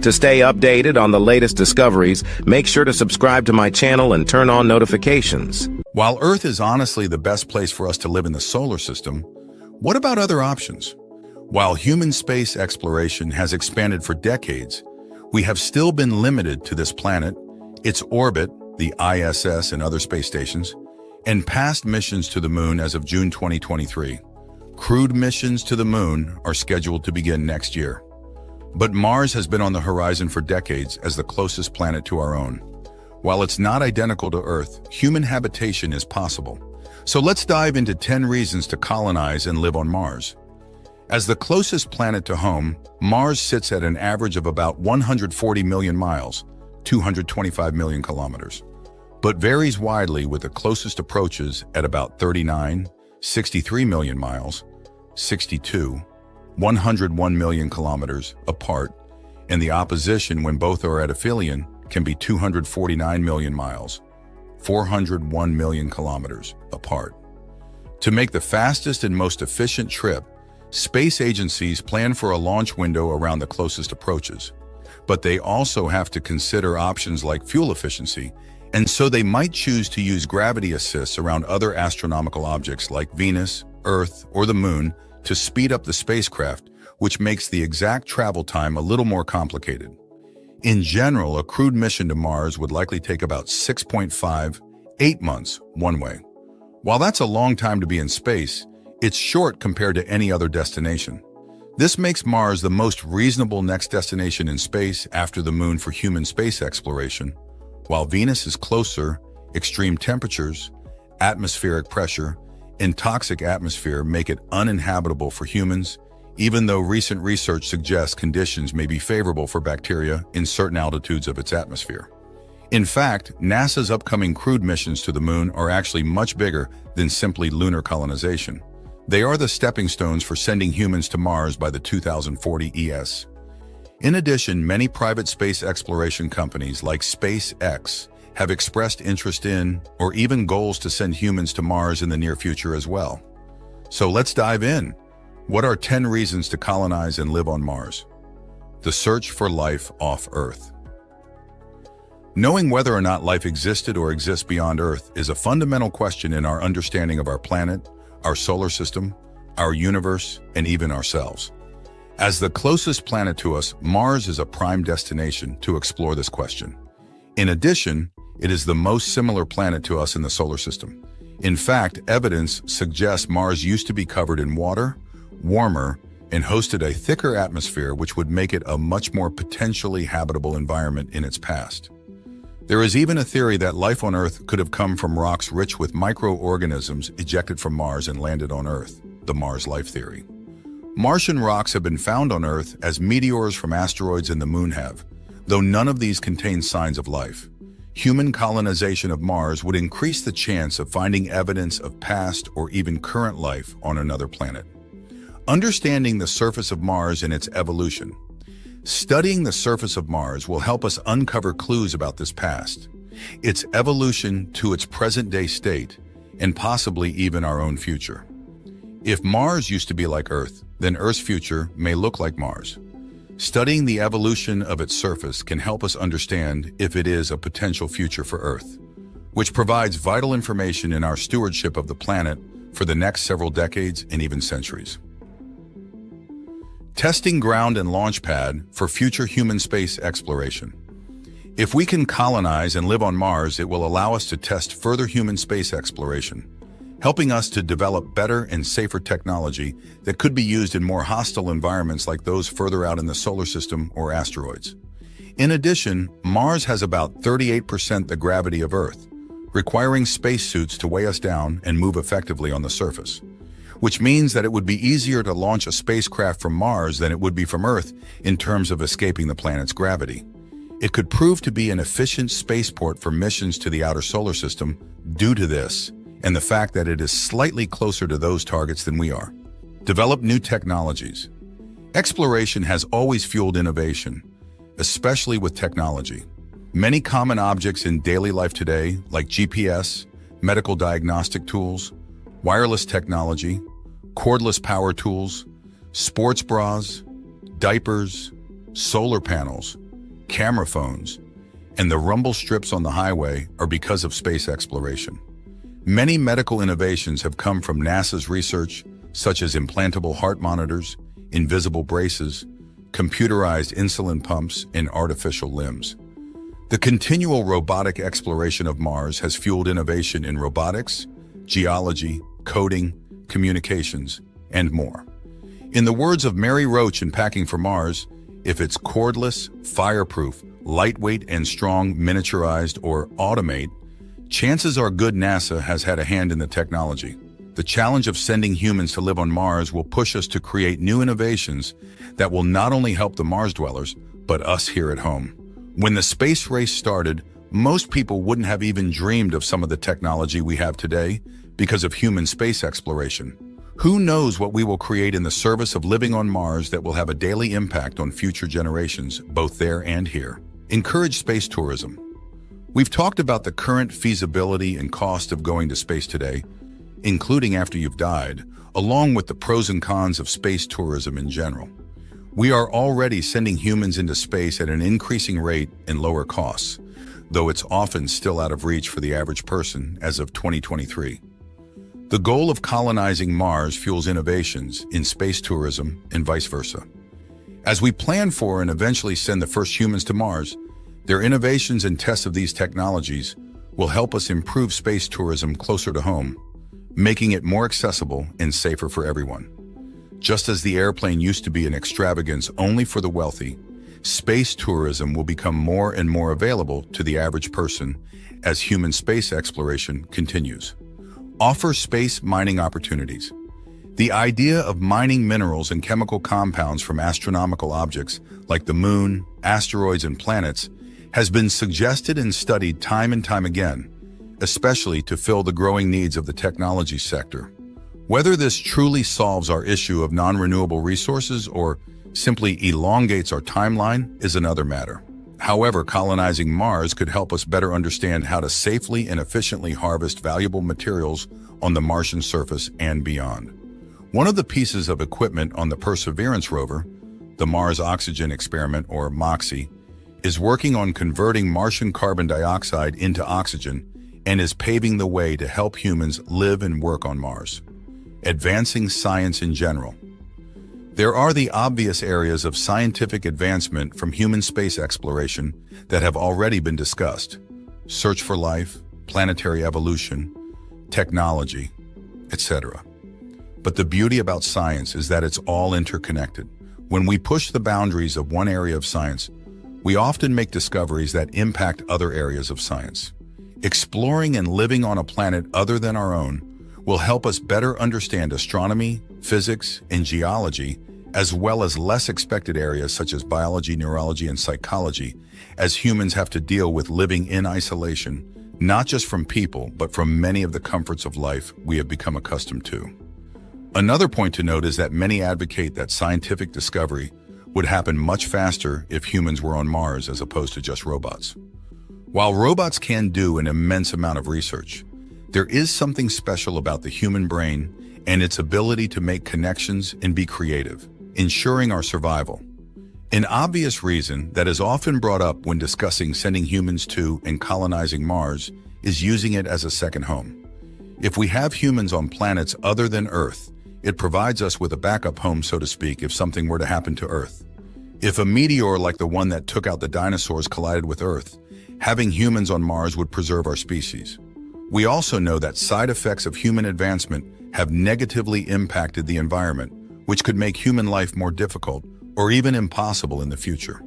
To stay updated on the latest discoveries, make sure to subscribe to my channel and turn on notifications. While Earth is honestly the best place for us to live in the solar system, what about other options? While human space exploration has expanded for decades, we have still been limited to this planet, its orbit, the ISS and other space stations, and past missions to the moon as of June 2023. Crewed missions to the moon are scheduled to begin next year. But Mars has been on the horizon for decades as the closest planet to our own. While it's not identical to Earth, human habitation is possible. So let's dive into 10 reasons to colonize and live on Mars. As the closest planet to home, Mars sits at an average of about 140 million miles, 225 million kilometers, but varies widely with the closest approaches at about 39, 63 million miles, 62, 101 million kilometers apart, and the opposition when both are at aphelion can be 249 million miles, 401 million kilometers apart. To make the fastest and most efficient trip, space agencies plan for a launch window around the closest approaches, but they also have to consider options like fuel efficiency, and so they might choose to use gravity assists around other astronomical objects like Venus, Earth, or the Moon to speed up the spacecraft, which makes the exact travel time a little more complicated. In general, a crewed mission to Mars would likely take about 6.5–8 months one way. While that's a long time to be in space, it's short compared to any other destination. This makes Mars the most reasonable next destination in space after the Moon for human space exploration. While Venus is closer, extreme temperatures, atmospheric pressure, and toxic atmosphere make it uninhabitable for humans, even though recent research suggests conditions may be favorable for bacteria in certain altitudes of its atmosphere. In fact, NASA's upcoming crewed missions to the Moon are actually much bigger than simply lunar colonization. They are the stepping stones for sending humans to Mars by the 2040 ES. In addition, many private space exploration companies like SpaceX have expressed interest in or even goals to send humans to Mars in the near future as well. So let's dive in. What are 10 reasons to colonize and live on Mars? The search for life off Earth. Knowing whether or not life existed or exists beyond Earth is a fundamental question in our understanding of our planet, our solar system, our universe, and even ourselves. As the closest planet to us, Mars is a prime destination to explore this question. In addition, it is the most similar planet to us in the solar system. In fact, evidence suggests Mars used to be covered in water, warmer, and hosted a thicker atmosphere which would make it a much more potentially habitable environment in its past. There is even a theory that life on Earth could have come from rocks rich with microorganisms ejected from Mars and landed on Earth, the Mars life theory. Martian rocks have been found on Earth as meteors from asteroids and the Moon have, though none of these contain signs of life. Human colonization of Mars would increase the chance of finding evidence of past or even current life on another planet. Understanding the surface of Mars and its evolution. Studying the surface of Mars will help us uncover clues about this past, its evolution to its present-day state, and possibly even our own future. If Mars used to be like Earth, then Earth's future may look like Mars. Studying the evolution of its surface can help us understand if it is a potential future for Earth, which provides vital information in our stewardship of the planet for the next several decades and even centuries. Testing ground and launch pad for future human space exploration. If we can colonize and live on Mars, it will allow us to test further human space exploration, helping us to develop better and safer technology that could be used in more hostile environments like those further out in the solar system or asteroids. In addition, Mars has about 38% the gravity of Earth, requiring spacesuits to weigh us down and move effectively on the surface, which means that it would be easier to launch a spacecraft from Mars than it would be from Earth in terms of escaping the planet's gravity. It could prove to be an efficient spaceport for missions to the outer solar system due to this, and the fact that it is slightly closer to those targets than we are. Develop new technologies. Exploration has always fueled innovation, especially with technology. Many common objects in daily life today, like GPS, medical diagnostic tools, wireless technology, cordless power tools, sports bras, diapers, solar panels, camera phones, and the rumble strips on the highway are because of space exploration. Many medical innovations have come from NASA's research, such as implantable heart monitors, invisible braces, computerized insulin pumps, and artificial limbs. The continual robotic exploration of Mars has fueled innovation in robotics, geology, coding, communications, and more. In the words of Mary Roach in Packing for Mars, if it's cordless, fireproof, lightweight and strong, miniaturized, or automate, chances are good NASA has had a hand in the technology. The challenge of sending humans to live on Mars will push us to create new innovations that will not only help the Mars dwellers, but us here at home. When the space race started, most people wouldn't have even dreamed of some of the technology we have today because of human space exploration. Who knows what we will create in the service of living on Mars that will have a daily impact on future generations, both there and here. Encourage space tourism. We've talked about the current feasibility and cost of going to space today, including after you've died, along with the pros and cons of space tourism in general. We are already sending humans into space at an increasing rate and lower costs, though it's often still out of reach for the average person as of 2023. The goal of colonizing Mars fuels innovations in space tourism and vice versa. As we plan for and eventually send the first humans to Mars, their innovations and tests of these technologies will help us improve space tourism closer to home, making it more accessible and safer for everyone. Just as the airplane used to be an extravagance only for the wealthy, space tourism will become more and more available to the average person as human space exploration continues. Offer space mining opportunities. The idea of mining minerals and chemical compounds from astronomical objects like the moon, asteroids, and planets has been suggested and studied time and time again, especially to fill the growing needs of the technology sector. Whether this truly solves our issue of non-renewable resources or simply elongates our timeline is another matter. However, colonizing Mars could help us better understand how to safely and efficiently harvest valuable materials on the Martian surface and beyond. One of the pieces of equipment on the Perseverance rover, the Mars Oxygen Experiment, or MOXIE, is working on converting Martian carbon dioxide into oxygen and is paving the way to help humans live and work on Mars. Advancing science in general. There are the obvious areas of scientific advancement from human space exploration that have already been discussed: search for life, planetary evolution, technology, etc. But the beauty about science is that it's all interconnected. When we push the boundaries of one area of science, we often make discoveries that impact other areas of science. Exploring and living on a planet other than our own will help us better understand astronomy, physics, and geology, as well as less expected areas such as biology, neurology, and psychology, as humans have to deal with living in isolation, not just from people, but from many of the comforts of life we have become accustomed to. Another point to note is that many advocate that scientific discovery would happen much faster if humans were on Mars as opposed to just robots. While robots can do an immense amount of research, there is something special about the human brain and its ability to make connections and be creative, ensuring our survival. An obvious reason that is often brought up when discussing sending humans to and colonizing Mars is using it as a second home. If we have humans on planets other than Earth, It provides us with a backup home, so to speak, if something were to happen to Earth. If a meteor like the one that took out the dinosaurs collided with Earth, having humans on Mars would preserve our species. We also know that side effects of human advancement have negatively impacted the environment, which could make human life more difficult or even impossible in the future.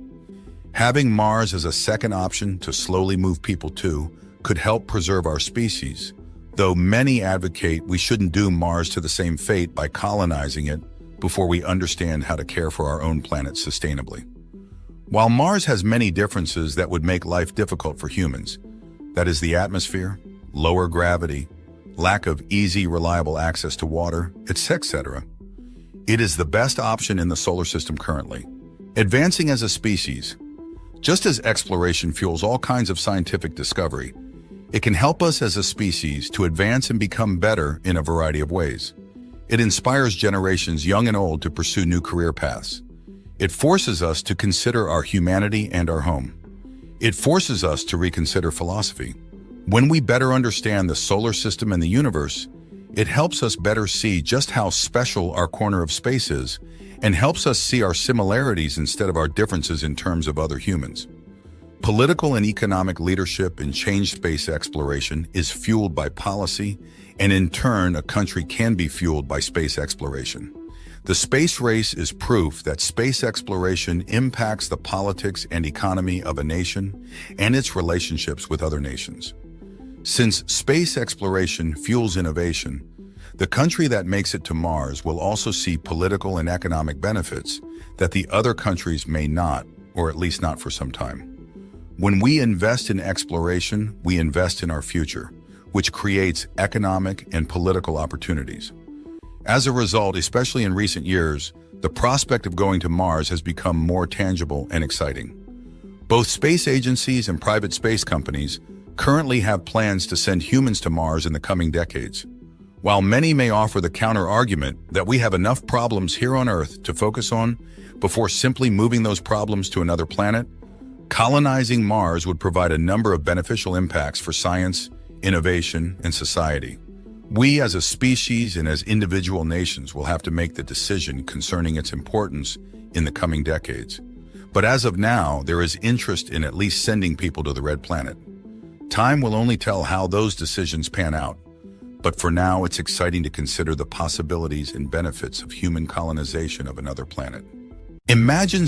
Having Mars as a second option to slowly move people to could help preserve our species, though many advocate we shouldn't doom Mars to the same fate by colonizing it before we understand how to care for our own planet sustainably. While Mars has many differences that would make life difficult for humans, that is the atmosphere, lower gravity, lack of easy, reliable access to water, etc., it is the best option in the solar system currently. Advancing as a species, just as exploration fuels all kinds of scientific discovery, it can help us as a species to advance and become better in a variety of ways. It inspires generations young and old to pursue new career paths. It forces us to consider our humanity and our home. It forces us to reconsider philosophy. When we better understand the solar system and the universe, it helps us better see just how special our corner of space is and helps us see our similarities instead of our differences in terms of other humans. Political and economic leadership in changed space exploration is fueled by policy, and in turn, a country can be fueled by space exploration. The space race is proof that space exploration impacts the politics and economy of a nation and its relationships with other nations. Since space exploration fuels innovation, the country that makes it to Mars will also see political and economic benefits that the other countries may not, or at least not for some time. When we invest in exploration, we invest in our future, which creates economic and political opportunities. As a result, especially in recent years, the prospect of going to Mars has become more tangible and exciting. Both space agencies and private space companies currently have plans to send humans to Mars in the coming decades. While many may offer the counter-argument that we have enough problems here on Earth to focus on before simply moving those problems to another planet, colonizing Mars would provide a number of beneficial impacts for science, innovation, and society. We as a species and as individual nations will have to make the decision concerning its importance in the coming decades. But as of now, there is interest in at least sending people to the Red Planet. Time will only tell how those decisions pan out. But for now, it's exciting to consider the possibilities and benefits of human colonization of another planet. Imagine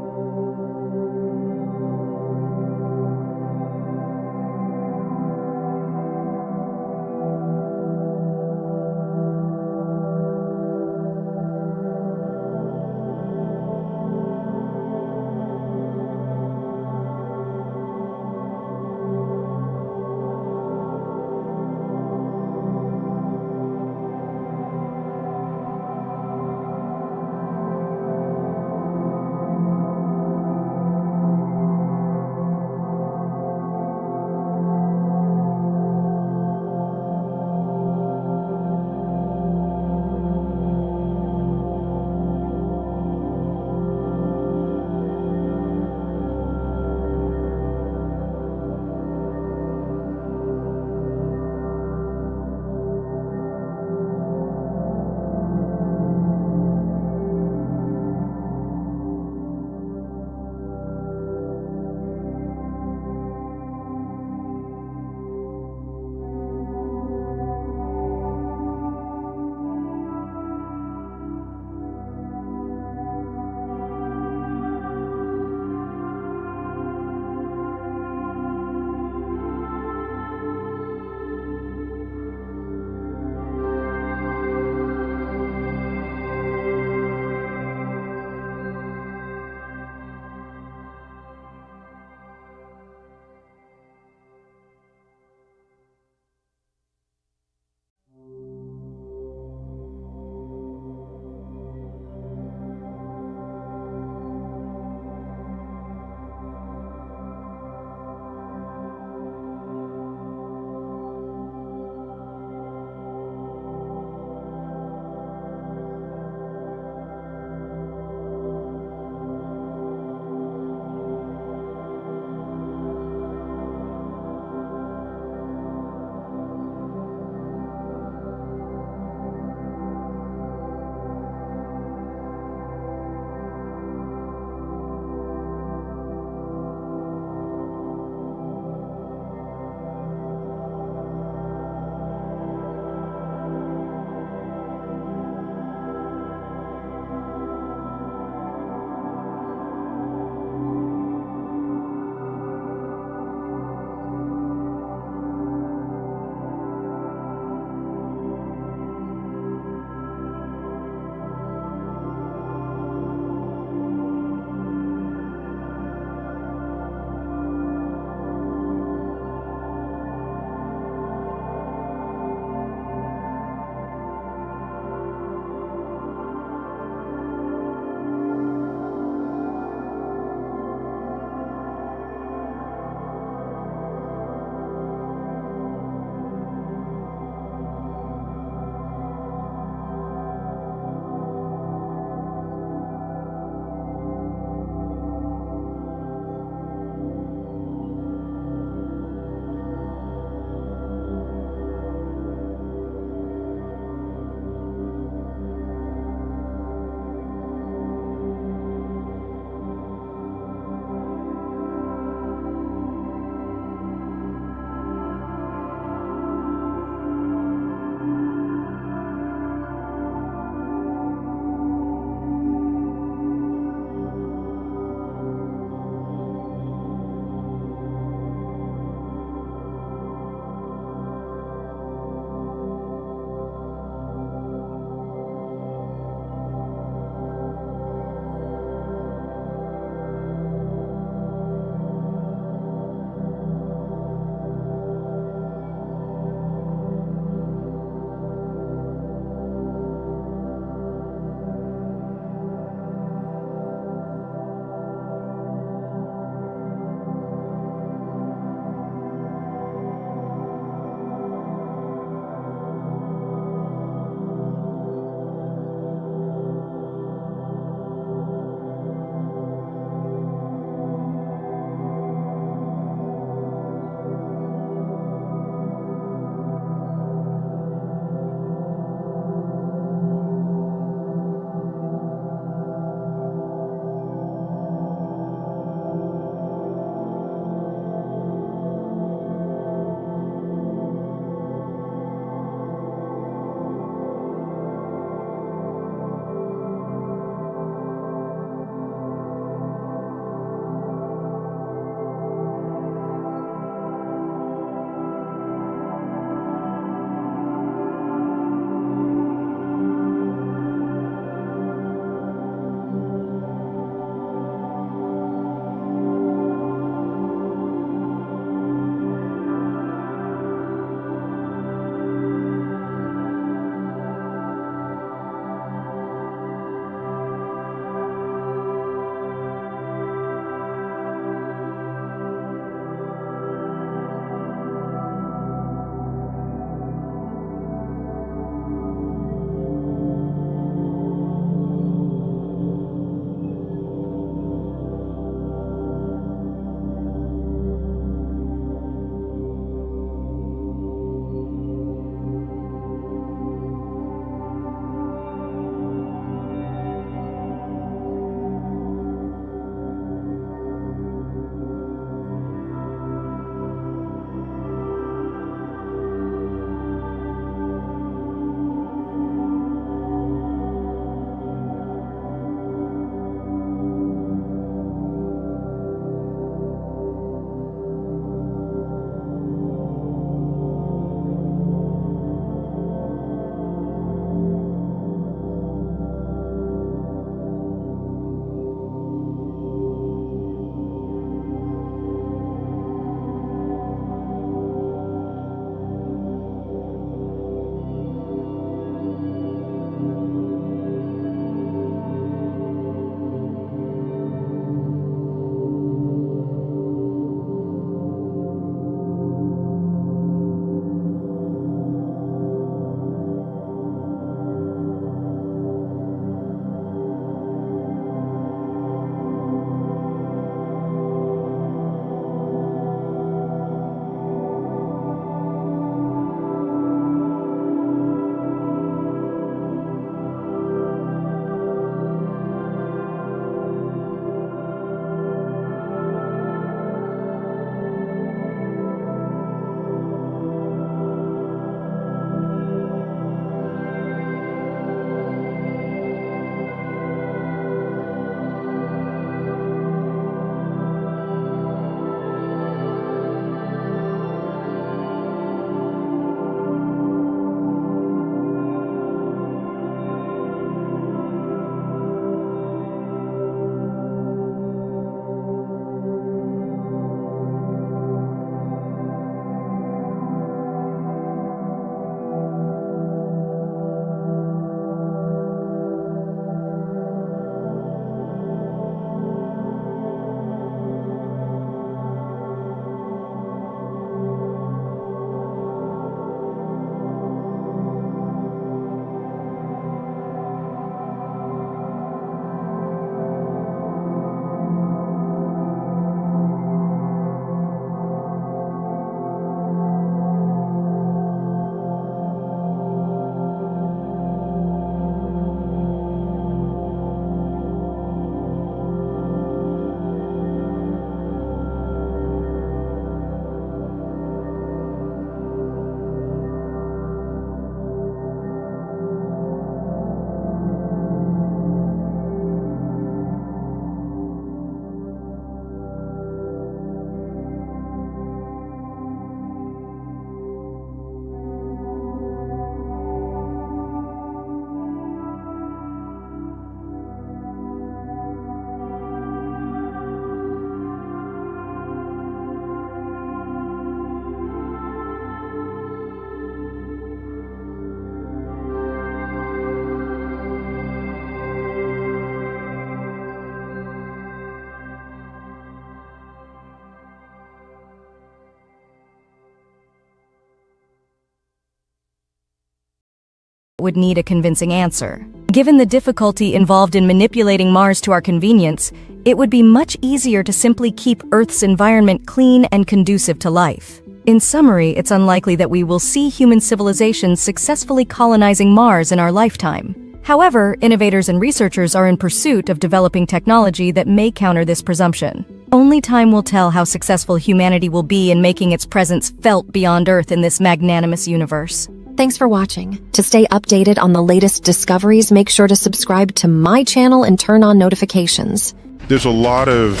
would need a convincing answer. Given the difficulty involved in manipulating Mars to our convenience, it would be much easier to simply keep Earth's environment clean and conducive to life. In summary, it's unlikely that we will see human civilizations successfully colonizing Mars in our lifetime. However, innovators and researchers are in pursuit of developing technology that may counter this presumption. Only time will tell how successful humanity will be in making its presence felt beyond Earth in this magnanimous universe. Thanks for watching. To stay updated on the latest discoveries, make sure to subscribe to my channel and turn on notifications. There's a lot of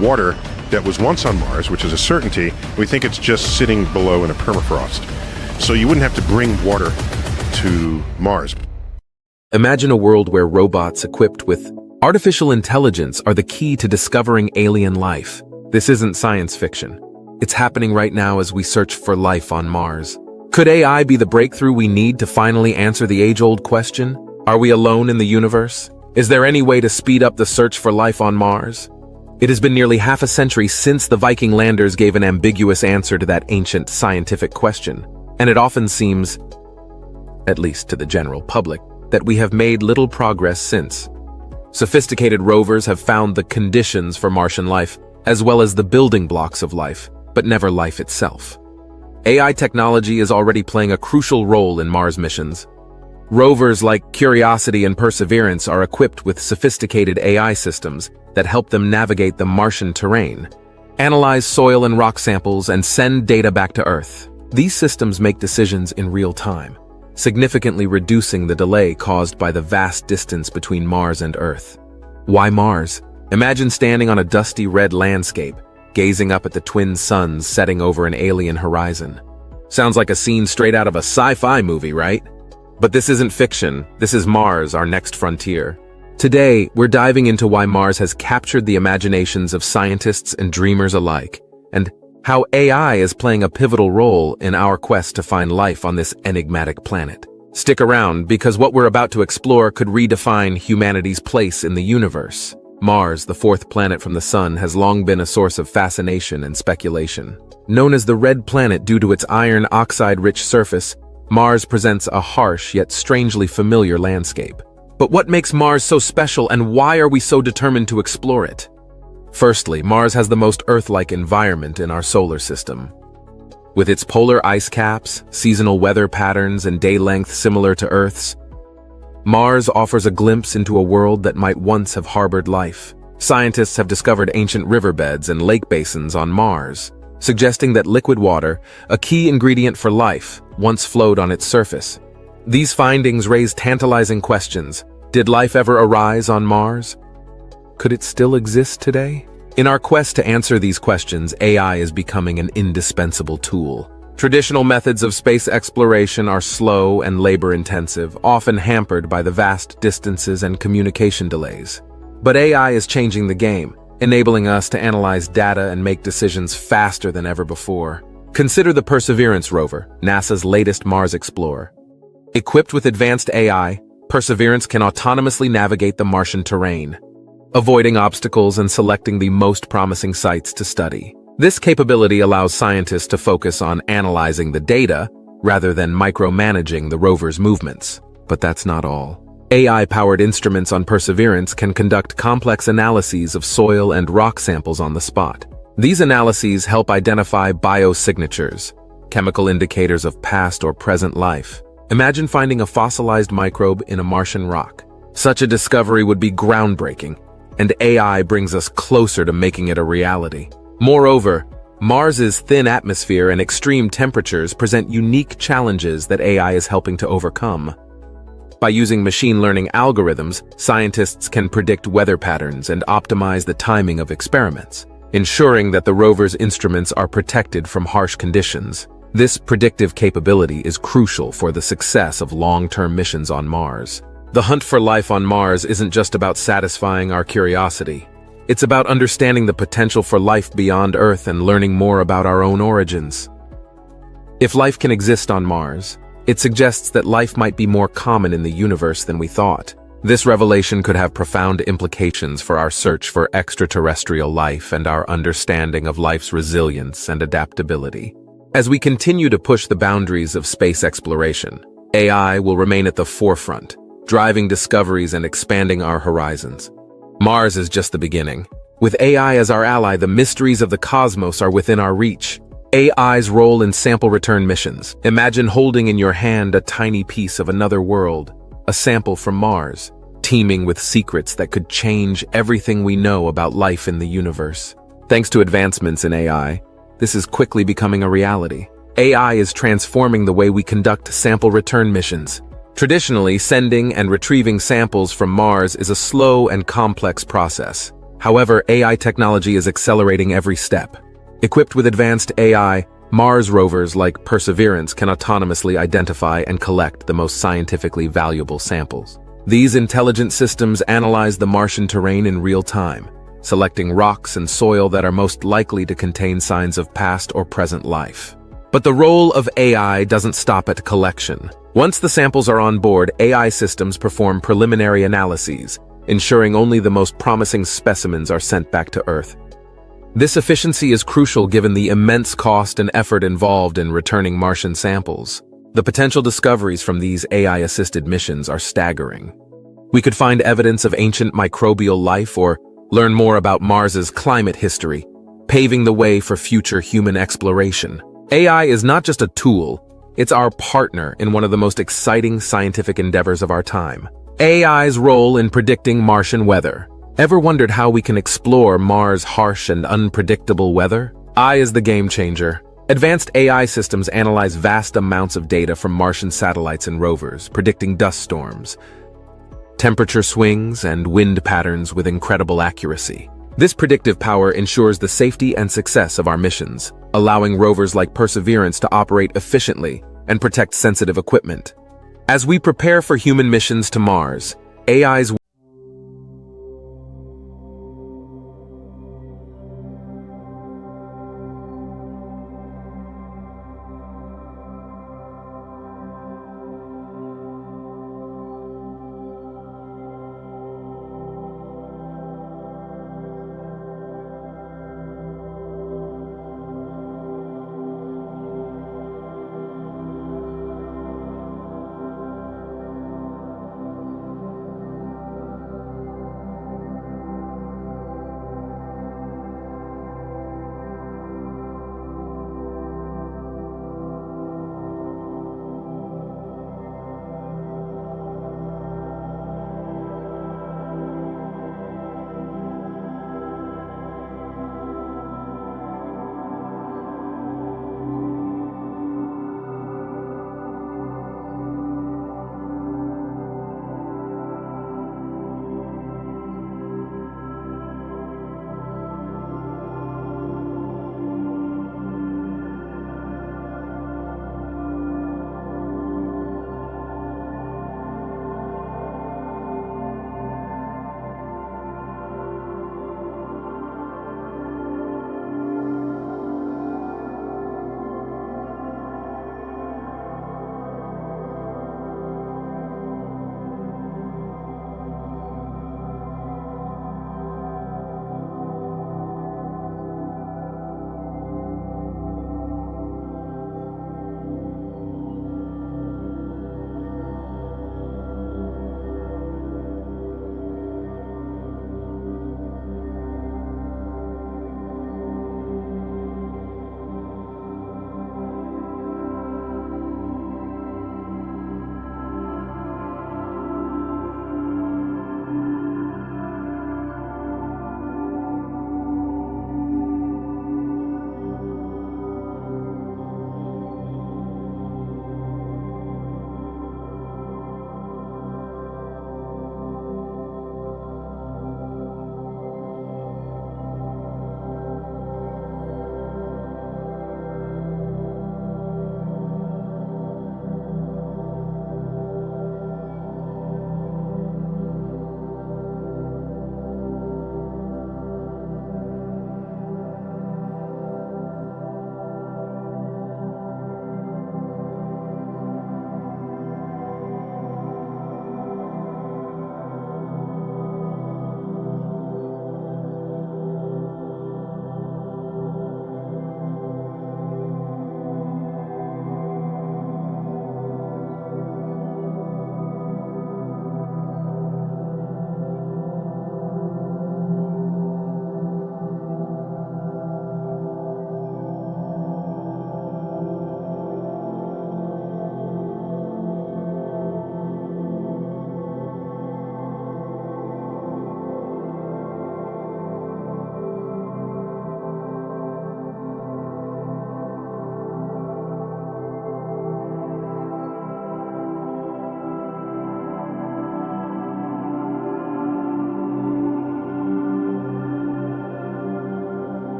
water that was once on Mars, which is a certainty. We think it's just sitting below in a permafrost. So you wouldn't have to bring water to Mars. Imagine a world where robots equipped with artificial intelligence are the key to discovering alien life. This isn't science fiction. It's happening right now as we search for life on Mars. Could AI be the breakthrough we need to finally answer the age-old question? Are we alone in the universe? Is there any way to speed up the search for life on Mars? It has been nearly half a century since the Viking landers gave an ambiguous answer to that ancient scientific question, and it often seems, at least to the general public, that we have made little progress since. Sophisticated rovers have found the conditions for Martian life, as well as the building blocks of life, but never life itself. AI technology is already playing a crucial role in Mars missions. Rovers like Curiosity and Perseverance are equipped with sophisticated AI systems that help them navigate the Martian terrain, analyze soil and rock samples, and send data back to Earth. These systems make decisions in real time, significantly reducing the delay caused by the vast distance between Mars and Earth. Why Mars? Imagine standing on a dusty red landscape, gazing up at the twin suns setting over an alien horizon. Sounds like a scene straight out of a sci-fi movie, right? But this isn't fiction. This is Mars, our next frontier. Today, we're diving into why Mars has captured the imaginations of scientists and dreamers alike, and how AI is playing a pivotal role in our quest to find life on this enigmatic planet. Stick around, because what we're about to explore could redefine humanity's place in the universe. Mars, the fourth planet from the Sun, has long been a source of fascination and speculation. Known as the Red Planet due to its iron oxide-rich surface, Mars presents a harsh yet strangely familiar landscape. But what makes Mars so special, and why are we so determined to explore it? Firstly, Mars has the most Earth-like environment in our solar system. With its polar ice caps, seasonal weather patterns, and day length similar to Earth's, Mars offers a glimpse into a world that might once have harbored life. Scientists have discovered ancient riverbeds and lake basins on Mars, suggesting that liquid water, a key ingredient for life, once flowed on its surface. These findings raise tantalizing questions. Did life ever arise on Mars? Could it still exist today? In our quest to answer these questions, AI is becoming an indispensable tool. Traditional methods of space exploration are slow and labor-intensive, often hampered by the vast distances and communication delays. But AI is changing the game, enabling us to analyze data and make decisions faster than ever before. Consider the Perseverance rover, NASA's latest Mars explorer. Equipped with advanced AI, Perseverance can autonomously navigate the Martian terrain, avoiding obstacles and selecting the most promising sites to study. This capability allows scientists to focus on analyzing the data rather than micromanaging the rover's movements. But that's not all. AI-powered instruments on Perseverance can conduct complex analyses of soil and rock samples on the spot. These analyses help identify biosignatures, chemical indicators of past or present life. Imagine finding a fossilized microbe in a Martian rock. Such a discovery would be groundbreaking, and AI brings us closer to making it a reality. Moreover, Mars's thin atmosphere and extreme temperatures present unique challenges that AI is helping to overcome. By using machine learning algorithms, scientists can predict weather patterns and optimize the timing of experiments, ensuring that the rover's instruments are protected from harsh conditions. This predictive capability is crucial for the success of long-term missions on Mars. The hunt for life on Mars isn't just about satisfying our curiosity. It's about understanding the potential for life beyond Earth and learning more about our own origins. If life can exist on Mars, it suggests that life might be more common in the universe than we thought. This revelation could have profound implications for our search for extraterrestrial life and our understanding of life's resilience and adaptability. As we continue to push the boundaries of space exploration, AI will remain at the forefront, driving discoveries and expanding our horizons. Mars is just the beginning. With AI as our ally, the mysteries of the cosmos are within our reach. AI's role in sample return missions. Imagine holding in your hand a tiny piece of another world, a sample from Mars, teeming with secrets that could change everything we know about life in the universe. Thanks to advancements in AI, this is quickly becoming a reality. AI is transforming the way we conduct sample return missions. Traditionally, sending and retrieving samples from Mars is a slow and complex process. However, AI technology is accelerating every step. Equipped with advanced AI, Mars rovers like Perseverance can autonomously identify and collect the most scientifically valuable samples. These intelligent systems analyze the Martian terrain in real time, selecting rocks and soil that are most likely to contain signs of past or present life. But the role of AI doesn't stop at collection. Once the samples are on board, AI systems perform preliminary analyses, ensuring only the most promising specimens are sent back to Earth. This efficiency is crucial given the immense cost and effort involved in returning Martian samples. The potential discoveries from these AI-assisted missions are staggering. We could find evidence of ancient microbial life or learn more about Mars's climate history, paving the way for future human exploration. AI is not just a tool, it's our partner in one of the most exciting scientific endeavors of our time. AI's role in predicting Martian weather. Ever wondered how we can explore Mars' harsh and unpredictable weather? AI is the game changer. Advanced AI systems analyze vast amounts of data from Martian satellites and rovers, predicting dust storms, temperature swings, and wind patterns with incredible accuracy. This predictive power ensures the safety and success of our missions, allowing rovers like Perseverance to operate efficiently and protect sensitive equipment. As we prepare for human missions to Mars, AI's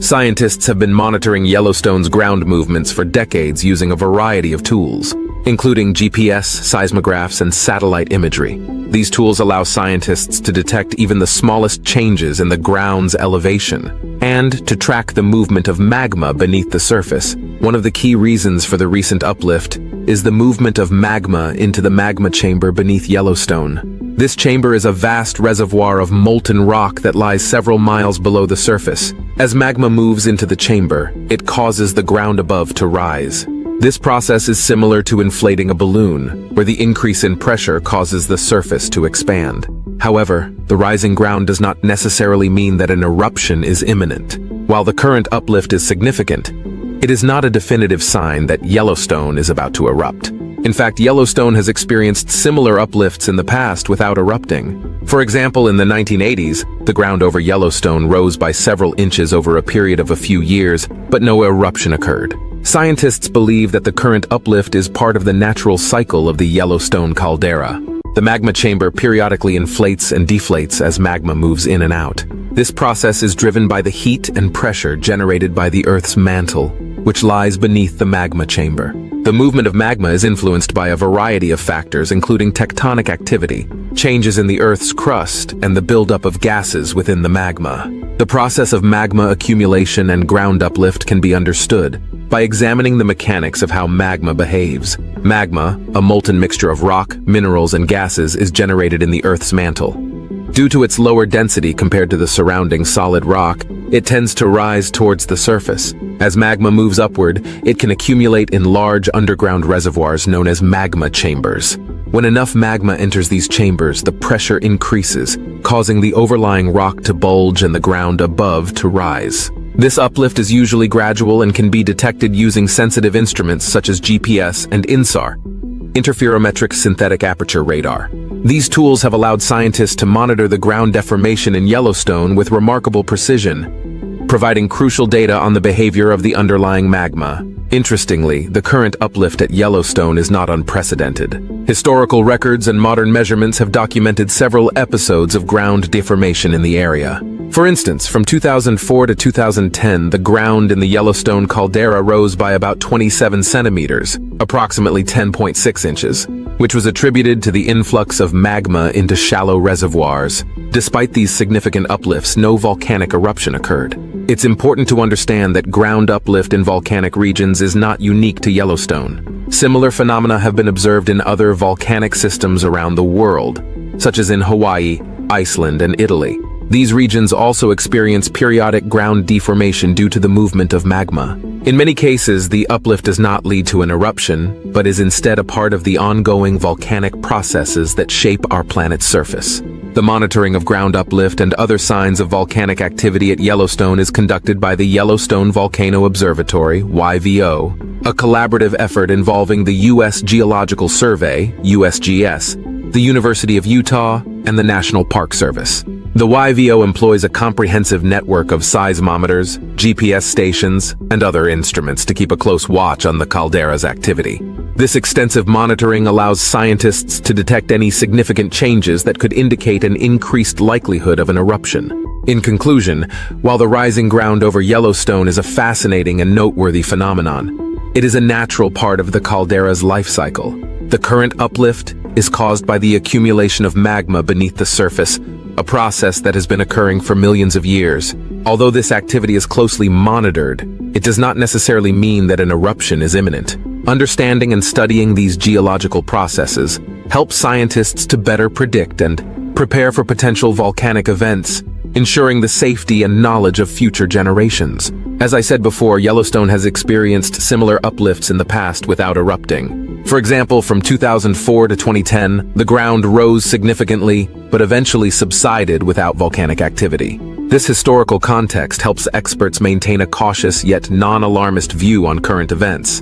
Scientists have been monitoring Yellowstone's ground movements for decades using a variety of tools, including GPS, seismographs, and satellite imagery. These tools allow scientists to detect even the smallest changes in the ground's elevation and to track the movement of magma beneath the surface. One of the key reasons for the recent uplift is the movement of magma into the magma chamber beneath Yellowstone. This chamber is a vast reservoir of molten rock that lies several miles below the surface. As magma moves into the chamber, it causes the ground above to rise. This process is similar to inflating a balloon, where the increase in pressure causes the surface to expand. However, the rising ground does not necessarily mean that an eruption is imminent. While the current uplift is significant, it is not a definitive sign that Yellowstone is about to erupt. In fact, Yellowstone has experienced similar uplifts in the past without erupting. For example, in the 1980s, the ground over Yellowstone rose by several inches over a period of a few years, but no eruption occurred. Scientists believe that the current uplift is part of the natural cycle of the Yellowstone caldera. The magma chamber periodically inflates and deflates as magma moves in and out. This process is driven by the heat and pressure generated by the Earth's mantle, which lies beneath the magma chamber. The movement of magma is influenced by a variety of factors, including tectonic activity, changes in the Earth's crust, and the buildup of gases within the magma. The process of magma accumulation and ground uplift can be understood by examining the mechanics of how magma behaves. Magma, a molten mixture of rock, minerals, and gases, is generated in the Earth's mantle. Due to its lower density compared to the surrounding solid rock, it tends to rise towards the surface. As magma moves upward, it can accumulate in large underground reservoirs known as magma chambers. When enough magma enters these chambers, the pressure increases, causing the overlying rock to bulge and the ground above to rise. This uplift is usually gradual and can be detected using sensitive instruments such as GPS and INSAR, interferometric synthetic aperture radar. These tools have allowed scientists to monitor the ground deformation in Yellowstone with remarkable precision, providing crucial data on the behavior of the underlying magma. Interestingly, the current uplift at Yellowstone is not unprecedented. Historical records and modern measurements have documented several episodes of ground deformation in the area. For instance, from 2004 to 2010, the ground in the Yellowstone caldera rose by about 27 centimeters, approximately 10.6 inches, which was attributed to the influx of magma into shallow reservoirs. Despite these significant uplifts, no volcanic eruption occurred. It's important to understand that ground uplift in volcanic regions is not unique to Yellowstone. Similar phenomena have been observed in other volcanic systems around the world, such as in Hawaii, Iceland, and Italy. These regions also experience periodic ground deformation due to the movement of magma. In many cases, the uplift does not lead to an eruption, but is instead a part of the ongoing volcanic processes that shape our planet's surface. The monitoring of ground uplift and other signs of volcanic activity at Yellowstone is conducted by the Yellowstone Volcano Observatory, YVO, a collaborative effort involving the U.S. Geological Survey, USGS, the University of Utah, and the National Park Service. The YVO employs a comprehensive network of seismometers, GPS stations, and other instruments to keep a close watch on the caldera's activity. This extensive monitoring allows scientists to detect any significant changes that could indicate an increased likelihood of an eruption. In conclusion, while the rising ground over Yellowstone is a fascinating and noteworthy phenomenon, it is a natural part of the caldera's life cycle. The current uplift is caused by the accumulation of magma beneath the surface, a process that has been occurring for millions of years. Although this activity is closely monitored, it does not necessarily mean that an eruption is imminent. Understanding and studying these geological processes helps scientists to better predict and prepare for potential volcanic events, ensuring the safety and knowledge of future generations. As I said before, Yellowstone has experienced similar uplifts in the past without erupting. For example, from 2004 to 2010, the ground rose significantly, but eventually subsided without volcanic activity. This historical context helps experts maintain a cautious yet non-alarmist view on current events.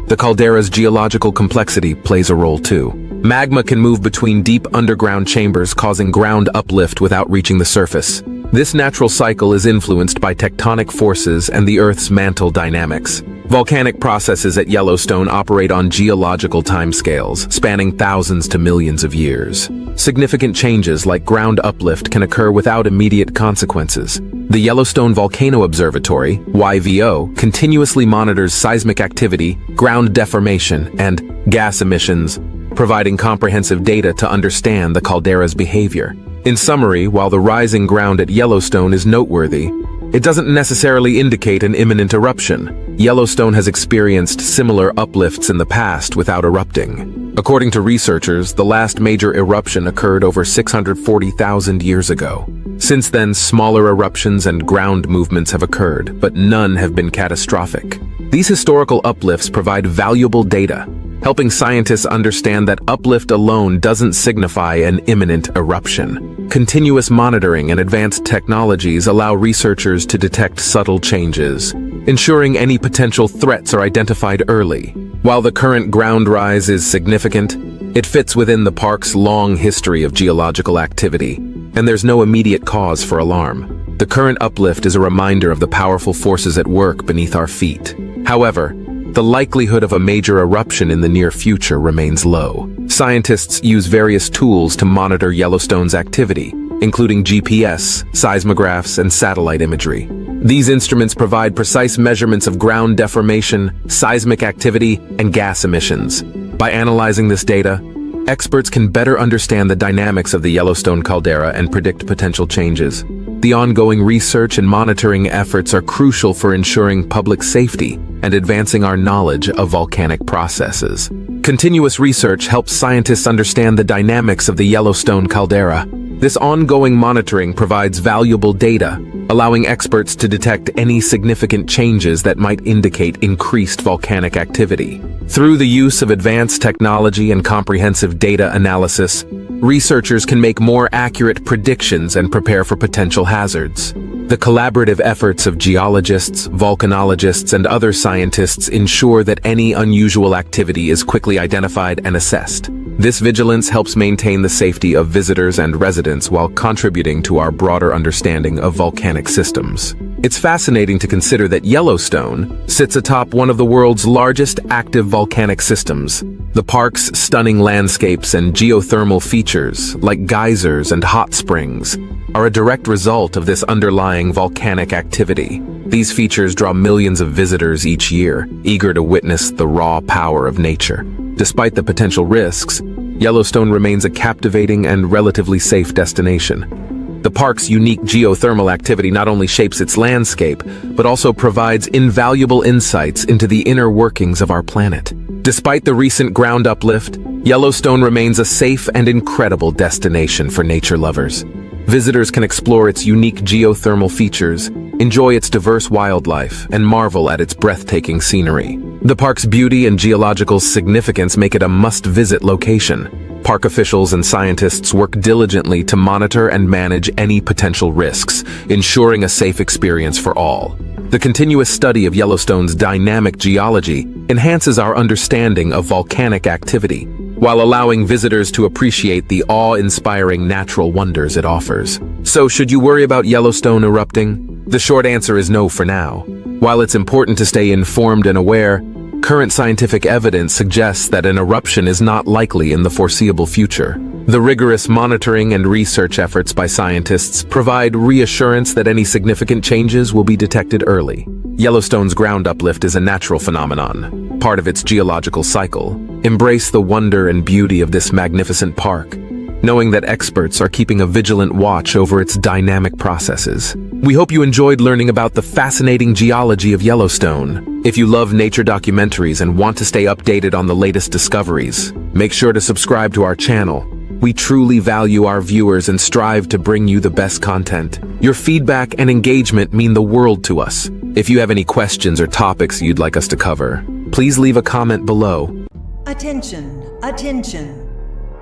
The caldera's geological complexity plays a role too. Magma can move between deep underground chambers, causing ground uplift without reaching the surface. This natural cycle is influenced by tectonic forces and the Earth's mantle dynamics. Volcanic processes at Yellowstone operate on geological timescales, spanning thousands to millions of years. Significant changes like ground uplift can occur without immediate consequences. The Yellowstone Volcano Observatory, YVO, continuously monitors seismic activity, ground deformation, and gas emissions, providing comprehensive data to understand the caldera's behavior. In summary, while the rising ground at Yellowstone is noteworthy, it doesn't necessarily indicate an imminent eruption. Yellowstone has experienced similar uplifts in the past without erupting. According to researchers, the last major eruption occurred over 640,000 years ago. Since then, smaller eruptions and ground movements have occurred, but none have been catastrophic. These historical uplifts provide valuable data, helping scientists understand that uplift alone doesn't signify an imminent eruption. Continuous monitoring and advanced technologies allow researchers to detect subtle changes, ensuring any potential threats are identified early. While the current ground rise is significant, it fits within the park's long history of geological activity, and there's no immediate cause for alarm. The current uplift is a reminder of the powerful forces at work beneath our feet. However, the likelihood of a major eruption in the near future remains low. Scientists use various tools to monitor Yellowstone's activity, including GPS, seismographs, and satellite imagery. These instruments provide precise measurements of ground deformation, seismic activity, and gas emissions. By analyzing this data, experts can better understand the dynamics of the Yellowstone caldera and predict potential changes. The ongoing research and monitoring efforts are crucial for ensuring public safety and advancing our knowledge of volcanic processes. Continuous research helps scientists understand the dynamics of the Yellowstone caldera. This ongoing monitoring provides valuable data, allowing experts to detect any significant changes that might indicate increased volcanic activity. Through the use of advanced technology and comprehensive data analysis, researchers can make more accurate predictions and prepare for potential hazards. The collaborative efforts of geologists, volcanologists, and other scientists ensure that any unusual activity is quickly identified and assessed. This vigilance helps maintain the safety of visitors and residents while contributing to our broader understanding of volcanic systems. It's fascinating to consider that Yellowstone sits atop one of the world's largest active volcanic systems. The park's stunning landscapes and geothermal features, like geysers and hot springs, are a direct result of this underlying volcanic activity. These features draw millions of visitors each year, eager to witness the raw power of nature. Despite the potential risks, Yellowstone remains a captivating and relatively safe destination. The park's unique geothermal activity not only shapes its landscape, but also provides invaluable insights into the inner workings of our planet. Despite the recent ground uplift, Yellowstone remains a safe and incredible destination for nature lovers. Visitors can explore its unique geothermal features, enjoy its diverse wildlife, and marvel at its breathtaking scenery. The park's beauty and geological significance make it a must-visit location. Park officials and scientists work diligently to monitor and manage any potential risks, ensuring a safe experience for all. The continuous study of Yellowstone's dynamic geology enhances our understanding of volcanic activity, while allowing visitors to appreciate the awe-inspiring natural wonders it offers. So, should you worry about Yellowstone erupting? The short answer is no for now. While it's important to stay informed and aware, current scientific evidence suggests that an eruption is not likely in the foreseeable future. The rigorous monitoring and research efforts by scientists provide reassurance that any significant changes will be detected early. Yellowstone's ground uplift is a natural phenomenon, part of its geological cycle. Embrace the wonder and beauty of this magnificent park, knowing that experts are keeping a vigilant watch over its dynamic processes. We hope you enjoyed learning about the fascinating geology of Yellowstone. If you love nature documentaries and want to stay updated on the latest discoveries, make sure to subscribe to our channel. We truly value our viewers and strive to bring you the best content. Your feedback and engagement mean the world to us. If you have any questions or topics you'd like us to cover, please leave a comment below. Attention, attention.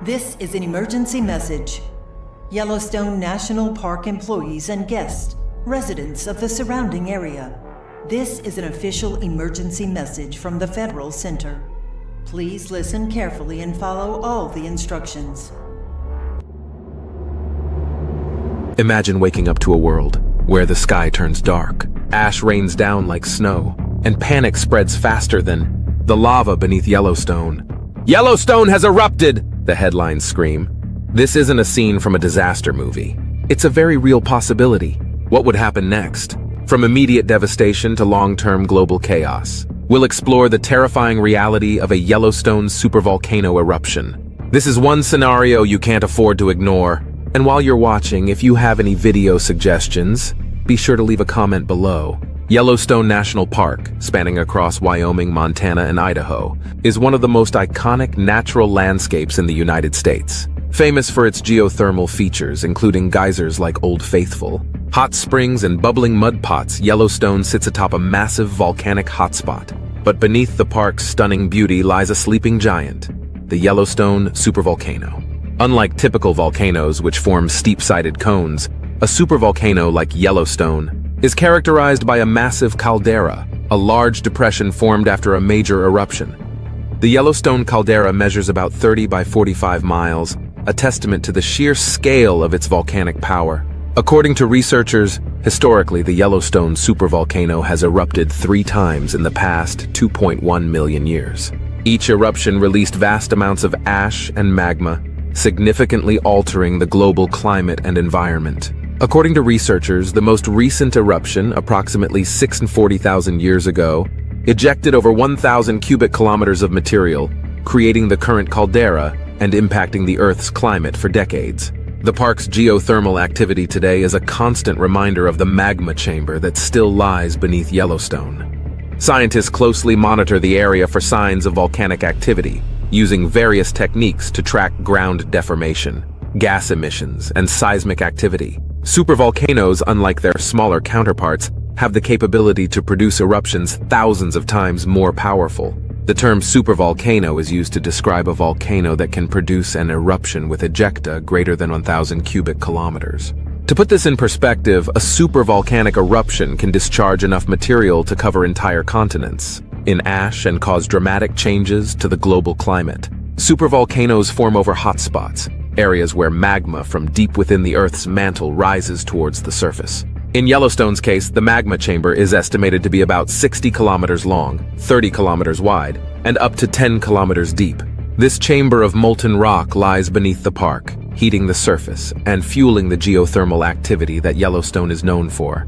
This is an emergency message. Yellowstone National Park employees and guests, residents of the surrounding area. This is an official emergency message from the Federal Center. Please listen carefully and follow all the instructions. Imagine waking up to a world where the sky turns dark, ash rains down like snow, and panic spreads faster than the lava beneath Yellowstone. "Yellowstone has erupted!" the headlines scream. This isn't a scene from a disaster movie. It's a very real possibility. What would happen next? From immediate devastation to long-term global chaos. We'll explore the terrifying reality of a Yellowstone supervolcano eruption. This is one scenario you can't afford to ignore. And while you're watching, if you have any video suggestions, be sure to leave a comment below. Yellowstone National Park, spanning across Wyoming, Montana, and Idaho, is one of the most iconic natural landscapes in the United States. Famous for its geothermal features, including geysers like Old Faithful, hot springs, and bubbling mud pots, Yellowstone sits atop a massive volcanic hotspot. But beneath the park's stunning beauty lies a sleeping giant, the Yellowstone supervolcano. Unlike typical volcanoes, which form steep-sided cones, a supervolcano like Yellowstone is characterized by a massive caldera, a large depression formed after a major eruption. The Yellowstone caldera measures about 30 by 45 miles, a testament to the sheer scale of its volcanic power. According to researchers, historically the Yellowstone supervolcano has erupted 3 times in the past 2.1 million years. Each eruption released vast amounts of ash and magma, significantly altering the global climate and environment. According to researchers, the most recent eruption, approximately 640,000 years ago, ejected over 1,000 cubic kilometers of material, creating the current caldera and impacting the Earth's climate for decades. The park's geothermal activity today is a constant reminder of the magma chamber that still lies beneath Yellowstone. Scientists closely monitor the area for signs of volcanic activity, using various techniques to track ground deformation, gas emissions, and seismic activity. Supervolcanoes, unlike their smaller counterparts, have the capability to produce eruptions thousands of times more powerful. The term supervolcano is used to describe a volcano that can produce an eruption with ejecta greater than 1,000 cubic kilometers. To put this in perspective, a supervolcanic eruption can discharge enough material to cover entire continents in ash and cause dramatic changes to the global climate. Supervolcanoes form over hotspots, areas where magma from deep within the Earth's mantle rises towards the surface. In Yellowstone's case, the magma chamber is estimated to be about 60 kilometers long, 30 kilometers wide, and up to 10 kilometers deep. This chamber of molten rock lies beneath the park, heating the surface and fueling the geothermal activity that Yellowstone is known for.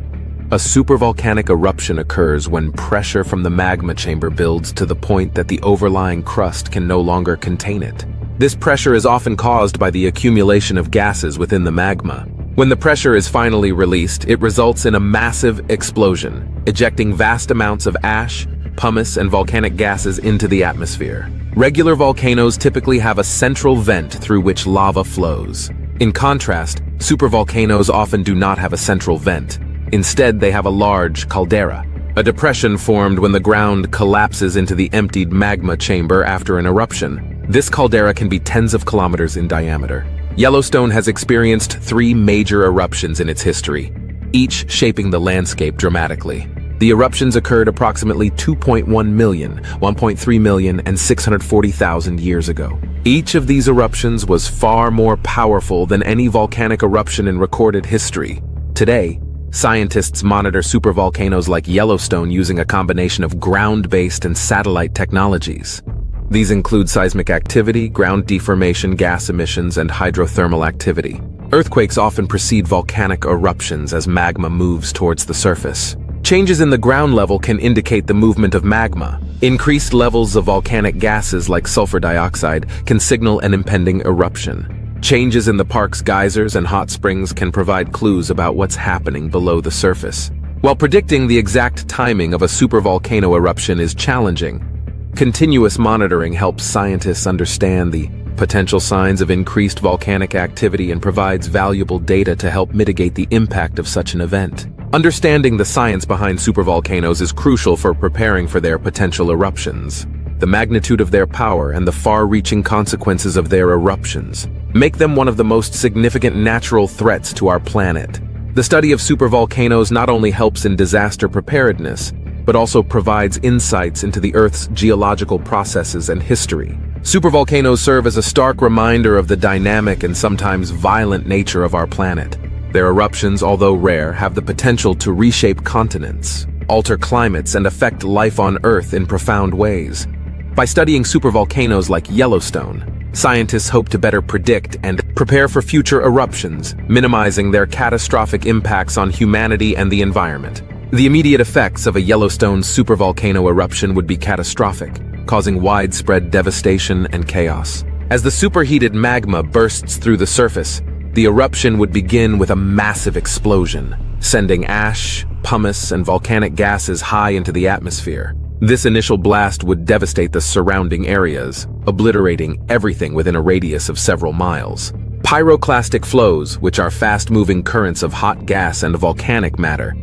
A supervolcanic eruption occurs when pressure from the magma chamber builds to the point that the overlying crust can no longer contain it. This pressure is often caused by the accumulation of gases within the magma. When the pressure is finally released, it results in a massive explosion, ejecting vast amounts of ash, pumice, and volcanic gases into the atmosphere. Regular volcanoes typically have a central vent through which lava flows. In contrast, supervolcanoes often do not have a central vent. Instead, they have a large caldera, a depression formed when the ground collapses into the emptied magma chamber after an eruption. This caldera can be tens of kilometers in diameter. Yellowstone has experienced 3 major eruptions in its history, each shaping the landscape dramatically. The eruptions occurred approximately 2.1 million, 1.3 million, and 640,000 years ago. Each of these eruptions was far more powerful than any volcanic eruption in recorded history. Today, scientists monitor supervolcanoes like Yellowstone using a combination of ground-based and satellite technologies. These include seismic activity, ground deformation, gas emissions, and hydrothermal activity. Earthquakes often precede volcanic eruptions as magma moves towards the surface. Changes in the ground level can indicate the movement of magma. Increased levels of volcanic gases like sulfur dioxide can signal an impending eruption. Changes in the park's geysers and hot springs can provide clues about what's happening below the surface. While predicting the exact timing of a supervolcano eruption is challenging, continuous monitoring helps scientists understand the potential signs of increased volcanic activity and provides valuable data to help mitigate the impact of such an event. Understanding the science behind supervolcanoes is crucial for preparing for their potential eruptions. The magnitude of their power and the far-reaching consequences of their eruptions make them one of the most significant natural threats to our planet. The study of supervolcanoes not only helps in disaster preparedness, but also provides insights into the Earth's geological processes and history. Supervolcanoes serve as a stark reminder of the dynamic and sometimes violent nature of our planet. Their eruptions, although rare, have the potential to reshape continents, alter climates and affect life on Earth in profound ways. By studying supervolcanoes like Yellowstone, scientists hope to better predict and prepare for future eruptions, minimizing their catastrophic impacts on humanity and the environment. The immediate effects of a Yellowstone supervolcano eruption would be catastrophic, causing widespread devastation and chaos. As the superheated magma bursts through the surface, the eruption would begin with a massive explosion, sending ash, pumice, and volcanic gases high into the atmosphere. This initial blast would devastate the surrounding areas, obliterating everything within a radius of several miles. Pyroclastic flows, which are fast-moving currents of hot gas and volcanic matter,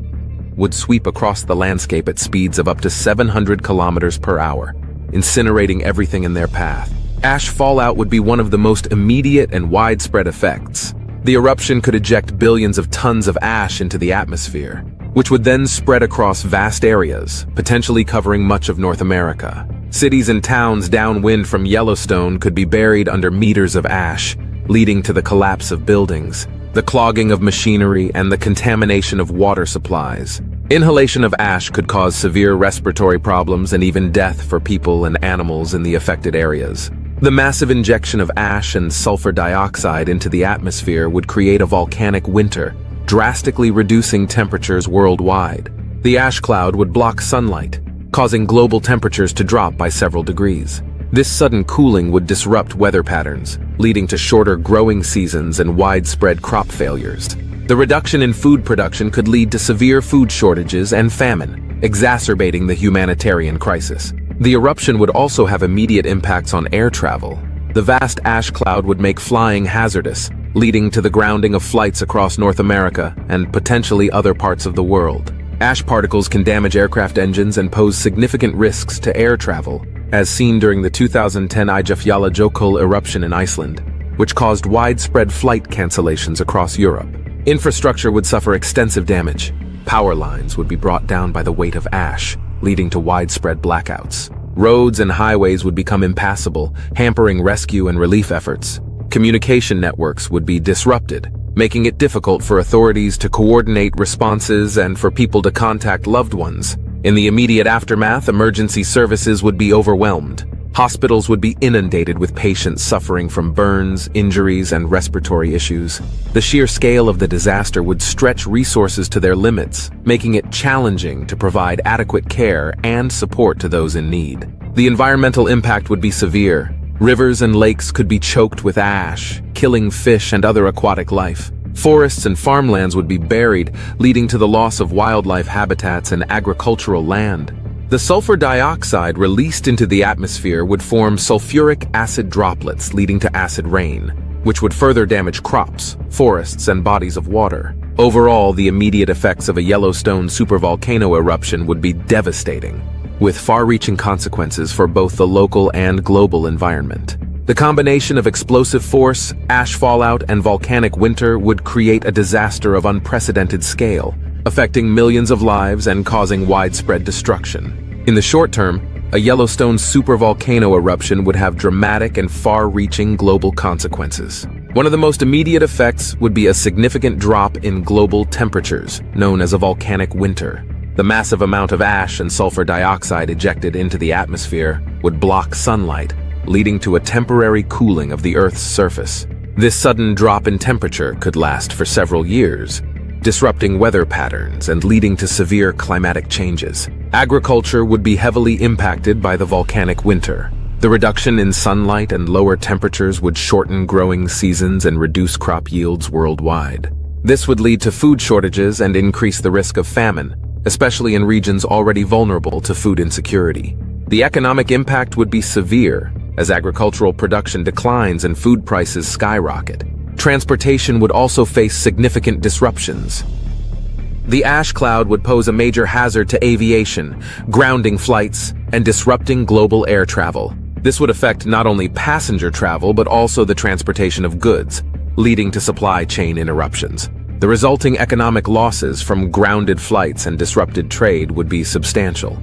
would sweep across the landscape at speeds of up to 700 kilometers per hour, incinerating everything in their path. Ash fallout would be one of the most immediate and widespread effects. The eruption could eject billions of tons of ash into the atmosphere, which would then spread across vast areas, potentially covering much of North America. Cities and towns downwind from Yellowstone could be buried under meters of ash, leading to the collapse of buildings, the clogging of machinery, and the contamination of water supplies. Inhalation of ash could cause severe respiratory problems and even death for people and animals in the affected areas. The massive injection of ash and sulfur dioxide into the atmosphere would create a volcanic winter, drastically reducing temperatures worldwide. The ash cloud would block sunlight, causing global temperatures to drop by several degrees. This sudden cooling would disrupt weather patterns, leading to shorter growing seasons and widespread crop failures. The reduction in food production could lead to severe food shortages and famine, exacerbating the humanitarian crisis. The eruption would also have immediate impacts on air travel. The vast ash cloud would make flying hazardous, leading to the grounding of flights across North America and potentially other parts of the world. Ash particles can damage aircraft engines and pose significant risks to air travel, as seen during the 2010 Eyjafjallajökull eruption in Iceland, which caused widespread flight cancellations across Europe. Infrastructure would suffer extensive damage. Power lines would be brought down by the weight of ash, leading to widespread blackouts. Roads and highways would become impassable, hampering rescue and relief efforts. Communication networks would be disrupted, making it difficult for authorities to coordinate responses and for people to contact loved ones. In the immediate aftermath, emergency services would be overwhelmed. Hospitals would be inundated with patients suffering from burns, injuries, and respiratory issues. The sheer scale of the disaster would stretch resources to their limits, making it challenging to provide adequate care and support to those in need. The environmental impact would be severe. Rivers and lakes could be choked with ash, killing fish and other aquatic life. Forests and farmlands would be buried, leading to the loss of wildlife habitats and agricultural land. The sulfur dioxide released into the atmosphere would form sulfuric acid droplets, leading to acid rain, which would further damage crops, forests, and bodies of water. Overall, the immediate effects of a Yellowstone supervolcano eruption would be devastating, with far-reaching consequences for both the local and global environment. The combination of explosive force, ash fallout, and volcanic winter would create a disaster of unprecedented scale, affecting millions of lives and causing widespread destruction. In the short term, a Yellowstone supervolcano eruption would have dramatic and far-reaching global consequences. One of the most immediate effects would be a significant drop in global temperatures, known as a volcanic winter. The massive amount of ash and sulfur dioxide ejected into the atmosphere would block sunlight, leading to a temporary cooling of the Earth's surface. This sudden drop in temperature could last for several years, disrupting weather patterns and leading to severe climatic changes. Agriculture would be heavily impacted by the volcanic winter. The reduction in sunlight and lower temperatures would shorten growing seasons and reduce crop yields worldwide. This would lead to food shortages and increase the risk of famine, especially in regions already vulnerable to food insecurity. The economic impact would be severe, as agricultural production declines and food prices skyrocket. Transportation would also face significant disruptions. The ash cloud would pose a major hazard to aviation, grounding flights, and disrupting global air travel. This would affect not only passenger travel but also the transportation of goods, leading to supply chain interruptions. The resulting economic losses from grounded flights and disrupted trade would be substantial.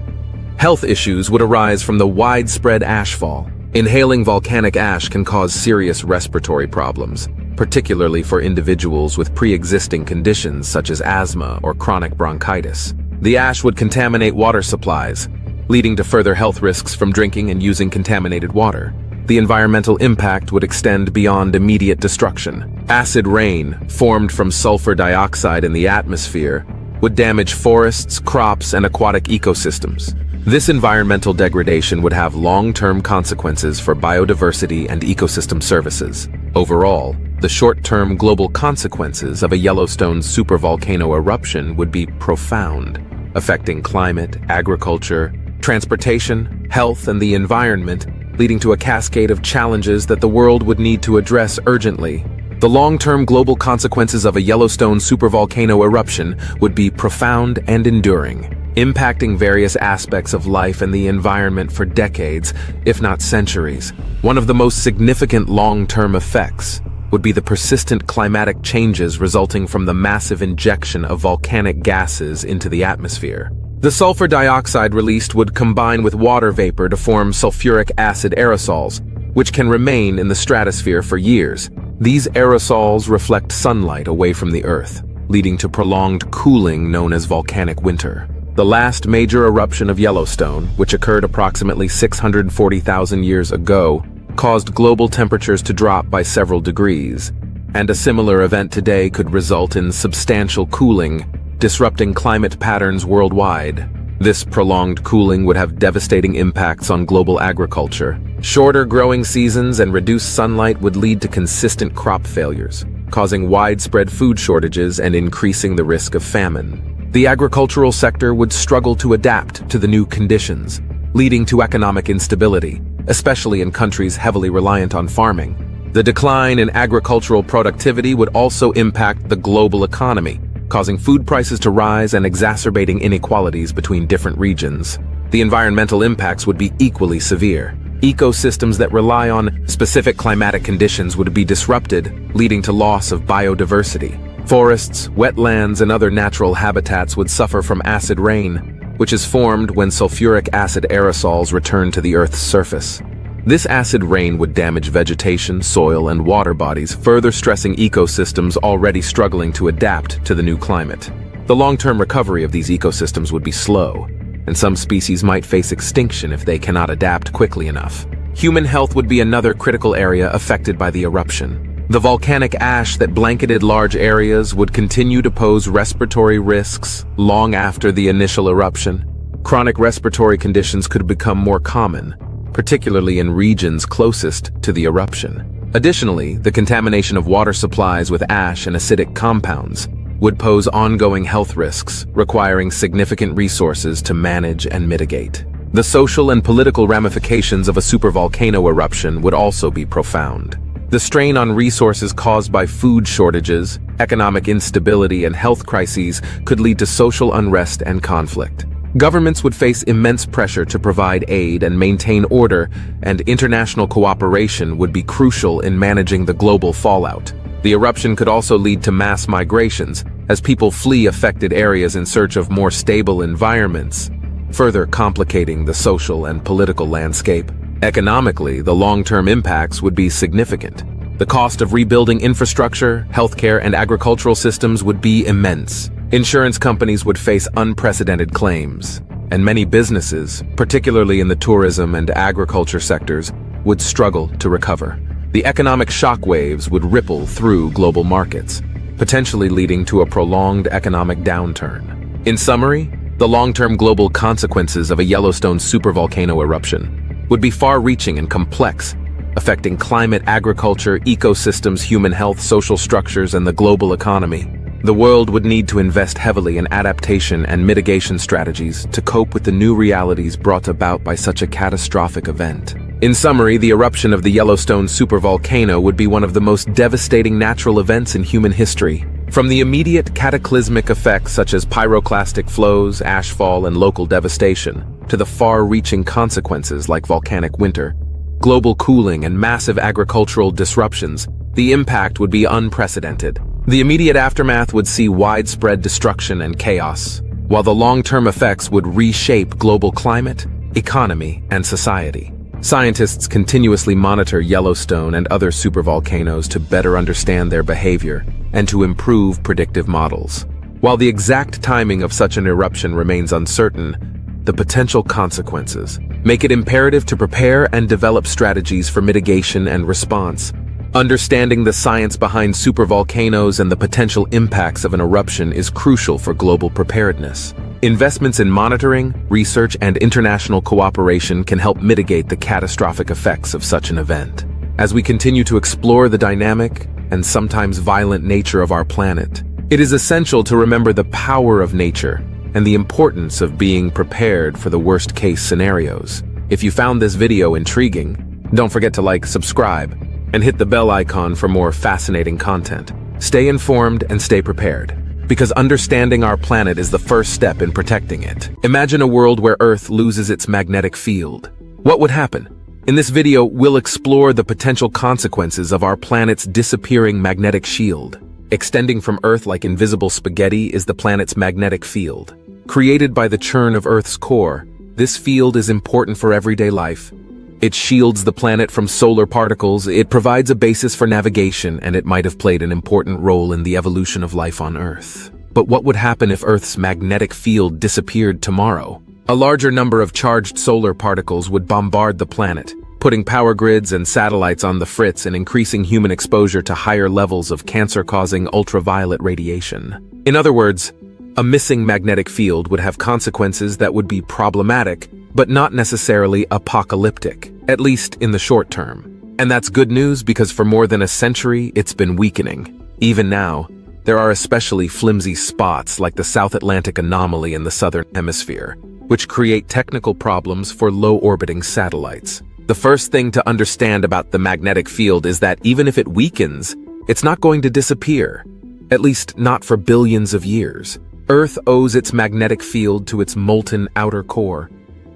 Health issues would arise from the widespread ashfall. Inhaling volcanic ash can cause serious respiratory problems, particularly for individuals with pre-existing conditions such as asthma or chronic bronchitis. The ash would contaminate water supplies, leading to further health risks from drinking and using contaminated water. The environmental impact would extend beyond immediate destruction. Acid rain, formed from sulfur dioxide in the atmosphere, would damage forests, crops, and aquatic ecosystems. This environmental degradation would have long-term consequences for biodiversity and ecosystem services. Overall, the short-term global consequences of a Yellowstone supervolcano eruption would be profound, affecting climate, agriculture, transportation, health, and the environment, leading to a cascade of challenges that the world would need to address urgently. The long-term global consequences of a Yellowstone supervolcano eruption would be profound and enduring, impacting various aspects of life and the environment for decades, if not centuries. One of the most significant long-term effects would be the persistent climatic changes resulting from the massive injection of volcanic gases into the atmosphere. The sulfur dioxide released would combine with water vapor to form sulfuric acid aerosols, which can remain in the stratosphere for years. These aerosols reflect sunlight away from the Earth, leading to prolonged cooling known as volcanic winter. The last major eruption of Yellowstone, which occurred approximately 640,000 years ago, caused global temperatures to drop by several degrees, and a similar event today could result in substantial cooling, disrupting climate patterns worldwide. This prolonged cooling would have devastating impacts on global agriculture. Shorter growing seasons and reduced sunlight would lead to consistent crop failures, causing widespread food shortages and increasing the risk of famine. The agricultural sector would struggle to adapt to the new conditions, leading to economic instability, especially in countries heavily reliant on farming. The decline in agricultural productivity would also impact the global economy, causing food prices to rise and exacerbating inequalities between different regions. The environmental impacts would be equally severe. Ecosystems that rely on specific climatic conditions would be disrupted, leading to loss of biodiversity. Forests, wetlands, and other natural habitats would suffer from acid rain, which is formed when sulfuric acid aerosols return to the Earth's surface. This acid rain would damage vegetation, soil, and water bodies, further stressing ecosystems already struggling to adapt to the new climate. The long-term recovery of these ecosystems would be slow, and some species might face extinction if they cannot adapt quickly enough. Human health would be another critical area affected by the eruption. The volcanic ash that blanketed large areas would continue to pose respiratory risks long after the initial eruption. Chronic respiratory conditions could become more common, particularly in regions closest to the eruption. Additionally, the contamination of water supplies with ash and acidic compounds would pose ongoing health risks, requiring significant resources to manage and mitigate. The social and political ramifications of a supervolcano eruption would also be profound. The strain on resources caused by food shortages, economic instability, and health crises could lead to social unrest and conflict. Governments would face immense pressure to provide aid and maintain order, and international cooperation would be crucial in managing the global fallout. The eruption could also lead to mass migrations, as people flee affected areas in search of more stable environments, further complicating the social and political landscape. Economically, the long-term impacts would be significant. The cost of rebuilding infrastructure, healthcare, and agricultural systems would be immense. Insurance companies would face unprecedented claims, and many businesses, particularly in the tourism and agriculture sectors, would struggle to recover. The economic shockwaves would ripple through global markets, potentially leading to a prolonged economic downturn. In summary, the long-term global consequences of a Yellowstone supervolcano eruption would be far-reaching and complex, affecting climate, agriculture, ecosystems, human health, social structures, and the global economy. The world would need to invest heavily in adaptation and mitigation strategies to cope with the new realities brought about by such a catastrophic event. In summary, the eruption of the Yellowstone supervolcano would be one of the most devastating natural events in human history. From the immediate cataclysmic effects such as pyroclastic flows, ashfall, and local devastation, to the far-reaching consequences like volcanic winter, global cooling, and massive agricultural disruptions, the impact would be unprecedented. The immediate aftermath would see widespread destruction and chaos, while the long-term effects would reshape global climate, economy, and society. Scientists continuously monitor Yellowstone and other supervolcanoes to better understand their behavior and to improve predictive models. While the exact timing of such an eruption remains uncertain, the potential consequences make it imperative to prepare and develop strategies for mitigation and response. Understanding the science behind supervolcanoes and the potential impacts of an eruption is crucial for global preparedness. Investments in monitoring, research, and international cooperation can help mitigate the catastrophic effects of such an event. As we continue to explore the dynamic and sometimes violent nature of our planet, it is essential to remember the power of nature and the importance of being prepared for the worst-case scenarios. If you found this video intriguing, don't forget to like, subscribe, and hit the bell icon for more fascinating content. Stay informed and stay prepared, because understanding our planet is the first step in protecting it. Imagine a world where Earth loses its magnetic field. What would happen? In this video, we'll explore the potential consequences of our planet's disappearing magnetic shield. Extending from Earth like invisible spaghetti is the planet's magnetic field. Created by the churn of Earth's core, this field is important for everyday life. It shields the planet from solar particles, it provides a basis for navigation, and it might have played an important role in the evolution of life on Earth. But what would happen if Earth's magnetic field disappeared tomorrow? A larger number of charged solar particles would bombard the planet, putting power grids and satellites on the fritz and increasing human exposure to higher levels of cancer-causing ultraviolet radiation. In other words, a missing magnetic field would have consequences that would be problematic, but not necessarily apocalyptic, at least in the short term. And that's good news because for more than a century, it's been weakening. Even now, there are especially flimsy spots like the South Atlantic anomaly in the southern hemisphere, which create technical problems for low-orbiting satellites. The first thing to understand about the magnetic field is that even if it weakens, it's not going to disappear, at least not for billions of years. Earth owes its magnetic field to its molten outer core,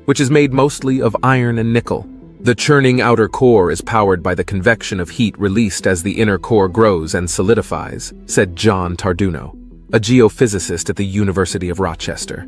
which is made mostly of iron and nickel. The churning outer core is powered by the convection of heat released as the inner core grows and solidifies, said John Tarduno, a geophysicist at the University of Rochester.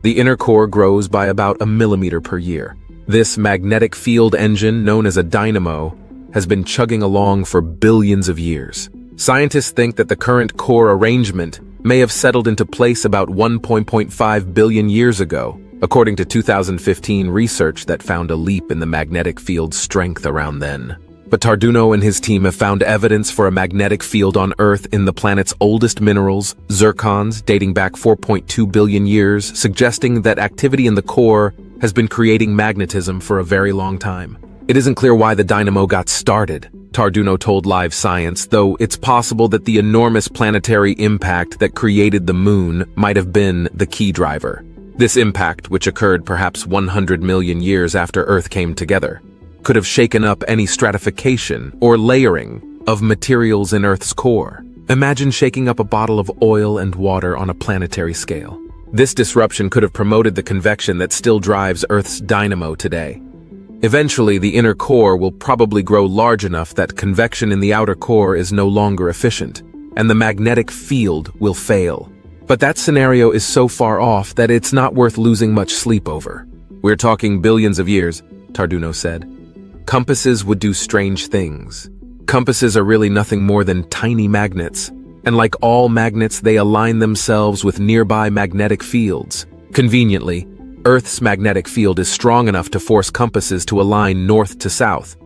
The inner core grows by about 1 millimeter per year. This magnetic field engine, known as a dynamo, has been chugging along for billions of years. Scientists think that the current core arrangement may have settled into place about 1.5 billion years ago, according to 2015 research that found a leap in the magnetic field's strength around then. But Tarduno and his team have found evidence for a magnetic field on Earth in the planet's oldest minerals, zircons, dating back 4.2 billion years, suggesting that activity in the core has been creating magnetism for a very long time. It isn't clear why the dynamo got started, Tarduno told Live Science, though it's possible that the enormous planetary impact that created the moon might have been the key driver. This impact, which occurred perhaps 100 million years after Earth came together, could have shaken up any stratification or layering of materials in Earth's core. Imagine shaking up a bottle of oil and water on a planetary scale. This disruption could have promoted the convection that still drives Earth's dynamo today. Eventually, the inner core will probably grow large enough that convection in the outer core is no longer efficient, and the magnetic field will fail. But that scenario is so far off that it's not worth losing much sleep over. We're talking billions of years, Tarduno said. Compasses would do strange things. Compasses are really nothing more than tiny magnets, and like all magnets, they align themselves with nearby magnetic fields. Conveniently, Earth's magnetic field is strong enough to force compasses to align north to south.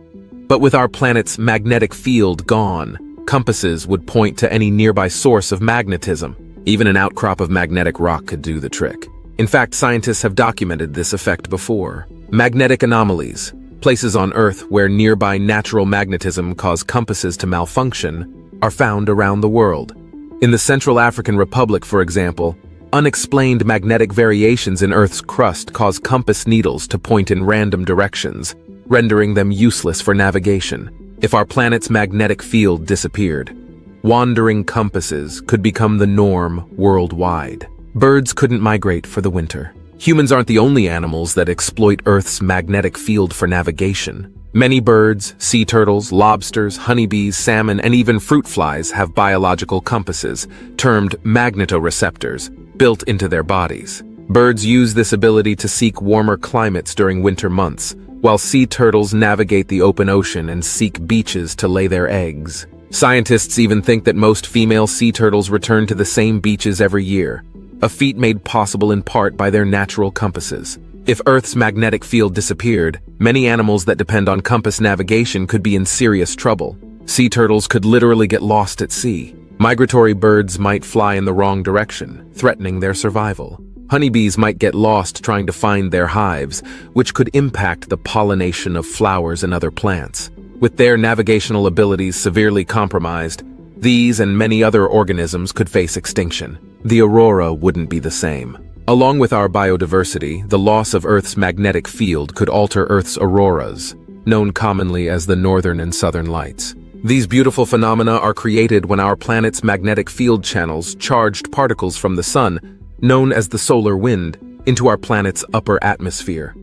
But with our planet's magnetic field gone, compasses would point to any nearby source of magnetism. Even an outcrop of magnetic rock could do the trick. In fact, scientists have documented this effect before. Magnetic anomalies, places on Earth where nearby natural magnetism cause compasses to malfunction, are found around the world. In the Central African Republic, for example, unexplained magnetic variations in Earth's crust cause compass needles to point in random directions, rendering them useless for navigation. If our planet's magnetic field disappeared, wandering compasses could become the norm worldwide. Birds couldn't migrate for the winter. Humans aren't the only animals that exploit Earth's magnetic field for navigation. Many birds, sea turtles, lobsters, honeybees, salmon, and even fruit flies have biological compasses, termed magnetoreceptors, built into their bodies. Birds use this ability to seek warmer climates during winter months, while sea turtles navigate the open ocean and seek beaches to lay their eggs. Scientists even think that most female sea turtles return to the same beaches every year, a feat made possible in part by their natural compasses. If Earth's magnetic field disappeared, many animals that depend on compass navigation could be in serious trouble. Sea turtles could literally get lost at sea. Migratory birds might fly in the wrong direction, threatening their survival. Honeybees might get lost trying to find their hives, which could impact the pollination of flowers and other plants. With their navigational abilities severely compromised, these and many other organisms could face extinction. The aurora wouldn't be the same. Along with our biodiversity, the loss of Earth's magnetic field could alter Earth's auroras, known commonly as the northern and southern lights. These beautiful phenomena are created when our planet's magnetic field channels charged particles from the sun, known as the solar wind, into our planet's upper atmosphere.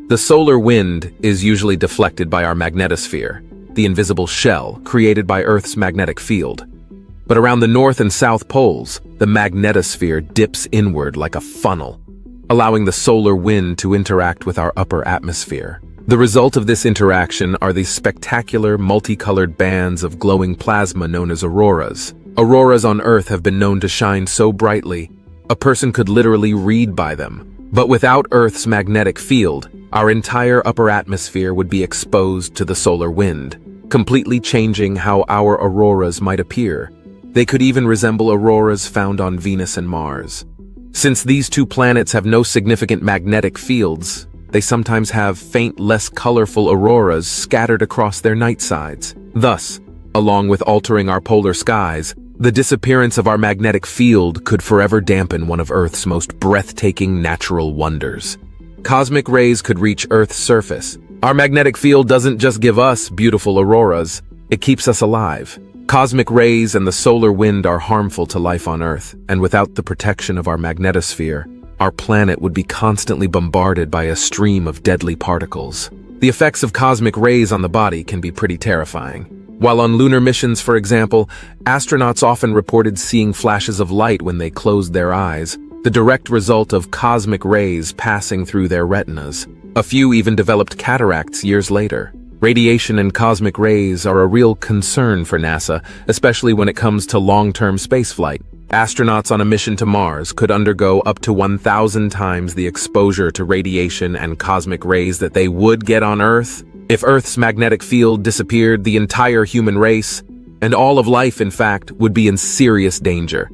The solar wind is usually deflected by our magnetosphere, the invisible shell created by Earth's magnetic field. But around the north and south poles, the magnetosphere dips inward like a funnel, allowing the solar wind to interact with our upper atmosphere. The result of this interaction are these spectacular, multicolored bands of glowing plasma known as auroras. Auroras on Earth have been known to shine so brightly, a person could literally read by them. But without Earth's magnetic field, our entire upper atmosphere would be exposed to the solar wind, completely changing how our auroras might appear. They could even resemble auroras found on Venus and Mars. Since these two planets have no significant magnetic fields, they sometimes have faint, less colorful auroras scattered across their night sides. Thus, along with altering our polar skies, the disappearance of our magnetic field could forever dampen one of Earth's most breathtaking natural wonders. Cosmic rays could reach Earth's surface. Our magnetic field doesn't just give us beautiful auroras, it keeps us alive. Cosmic rays and the solar wind are harmful to life on Earth, and without the protection of our magnetosphere, our planet would be constantly bombarded by a stream of deadly particles. The effects of cosmic rays on the body can be pretty terrifying. While on lunar missions, for example, astronauts often reported seeing flashes of light when they closed their eyes, the direct result of cosmic rays passing through their retinas. A few even developed cataracts years later. Radiation and cosmic rays are a real concern for NASA, especially when it comes to long-term spaceflight. Astronauts on a mission to Mars could undergo up to 1,000 times the exposure to radiation and cosmic rays that they would get on Earth. If Earth's magnetic field disappeared, the entire human race, and all of life in fact, would be in serious danger.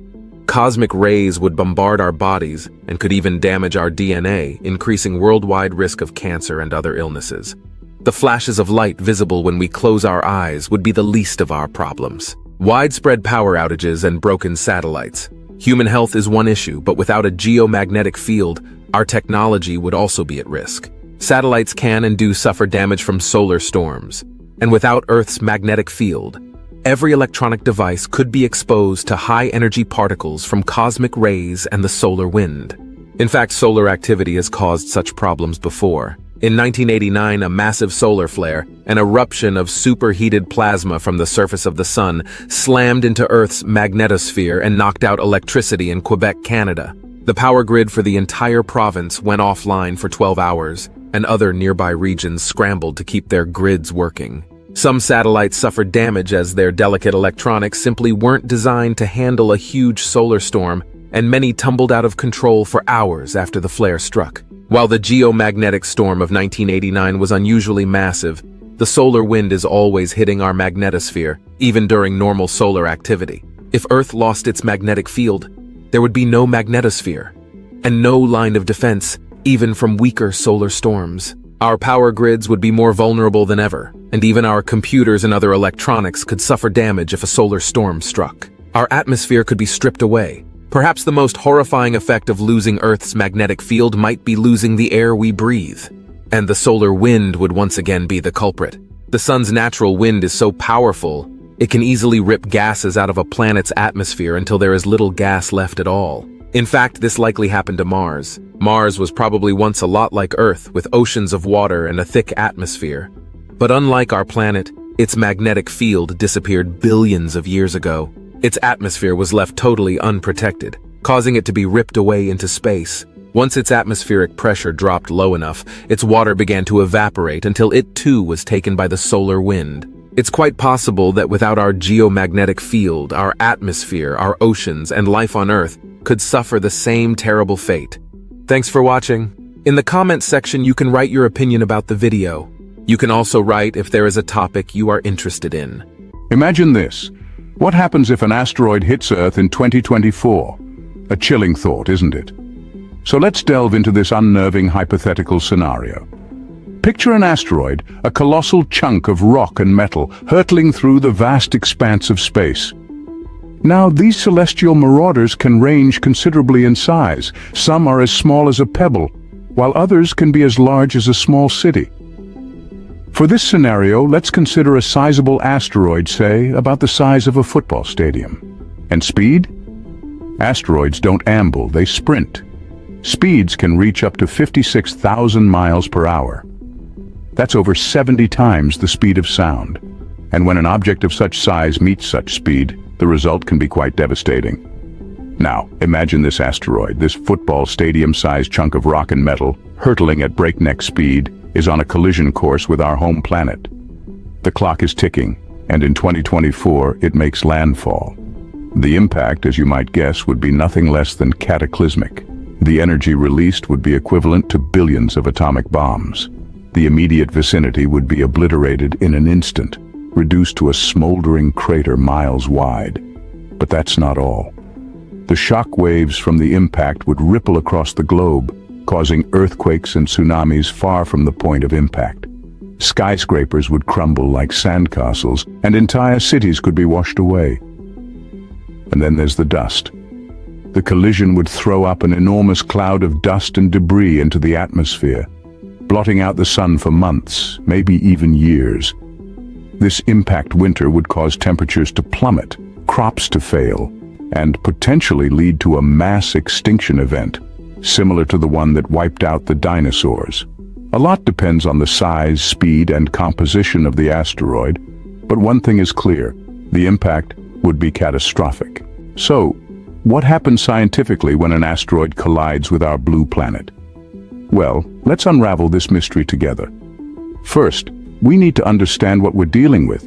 Cosmic rays would bombard our bodies and could even damage our DNA, increasing worldwide risk of cancer and other illnesses. The flashes of light visible when we close our eyes would be the least of our problems. Widespread power outages and broken satellites. Human health is one issue, but without a geomagnetic field, our technology would also be at risk. Satellites can and do suffer damage from solar storms, and without Earth's magnetic field, every electronic device could be exposed to high-energy particles from cosmic rays and the solar wind. In fact, solar activity has caused such problems before. In 1989, a massive solar flare, an eruption of superheated plasma from the surface of the sun, slammed into Earth's magnetosphere and knocked out electricity in Quebec, Canada. The power grid for the entire province went offline for 12 hours, and other nearby regions scrambled to keep their grids working. Some satellites suffered damage as their delicate electronics simply weren't designed to handle a huge solar storm, and many tumbled out of control for hours after the flare struck. While the geomagnetic storm of 1989 was unusually massive, the solar wind is always hitting our magnetosphere, even during normal solar activity. If Earth lost its magnetic field, there would be no magnetosphere, and no line of defense, even from weaker solar storms. Our power grids would be more vulnerable than ever, and even our computers and other electronics could suffer damage if a solar storm struck. Our atmosphere could be stripped away. Perhaps the most horrifying effect of losing Earth's magnetic field might be losing the air we breathe. And the solar wind would once again be the culprit. The sun's natural wind is so powerful, it can easily rip gases out of a planet's atmosphere until there is little gas left at all. In fact, this likely happened to Mars. Mars was probably once a lot like Earth, with oceans of water and a thick atmosphere. But unlike our planet, its magnetic field disappeared billions of years ago. Its atmosphere was left totally unprotected, causing it to be ripped away into space. Once its atmospheric pressure dropped low enough, its water began to evaporate until it too was taken by the solar wind. It's quite possible that without our geomagnetic field, our atmosphere, our oceans, and life on Earth could suffer the same terrible fate. Thanks for watching. In the comments section, you can write your opinion about the video. You can also write if there is a topic you are interested in. Imagine this. What happens if an asteroid hits Earth in 2024? A chilling thought, isn't it? So let's delve into this unnerving hypothetical scenario. Picture an asteroid, a colossal chunk of rock and metal, hurtling through the vast expanse of space. Now, these celestial marauders can range considerably in size. Some are as small as a pebble, while others can be as large as a small city. For this scenario, let's consider a sizable asteroid, say, about the size of a football stadium. And speed? Asteroids don't amble, they sprint. Speeds can reach up to 56,000 miles per hour. That's over 70 times the speed of sound. And when an object of such size meets such speed, the result can be quite devastating. Now, imagine this asteroid, this football stadium-sized chunk of rock and metal, hurtling at breakneck speed, is on a collision course with our home planet. The clock is ticking, and in 2024 it makes landfall. The impact, as you might guess, would be nothing less than cataclysmic. The energy released would be equivalent to billions of atomic bombs. The immediate vicinity would be obliterated in an instant, reduced to a smoldering crater miles wide. But that's not all. The shock waves from the impact would ripple across the globe, causing earthquakes and tsunamis far from the point of impact. Skyscrapers would crumble like sandcastles, and entire cities could be washed away. And then there's the dust. The collision would throw up an enormous cloud of dust and debris into the atmosphere, blotting out the sun for months, maybe even years. This impact winter would cause temperatures to plummet, crops to fail, and potentially lead to a mass extinction event, similar to the one that wiped out the dinosaurs. A lot depends on the size, speed, and composition of the asteroid, but one thing is clear: the impact would be catastrophic. So, what happens scientifically when an asteroid collides with our blue planet? Well, let's unravel this mystery together. First, we need to understand what we're dealing with.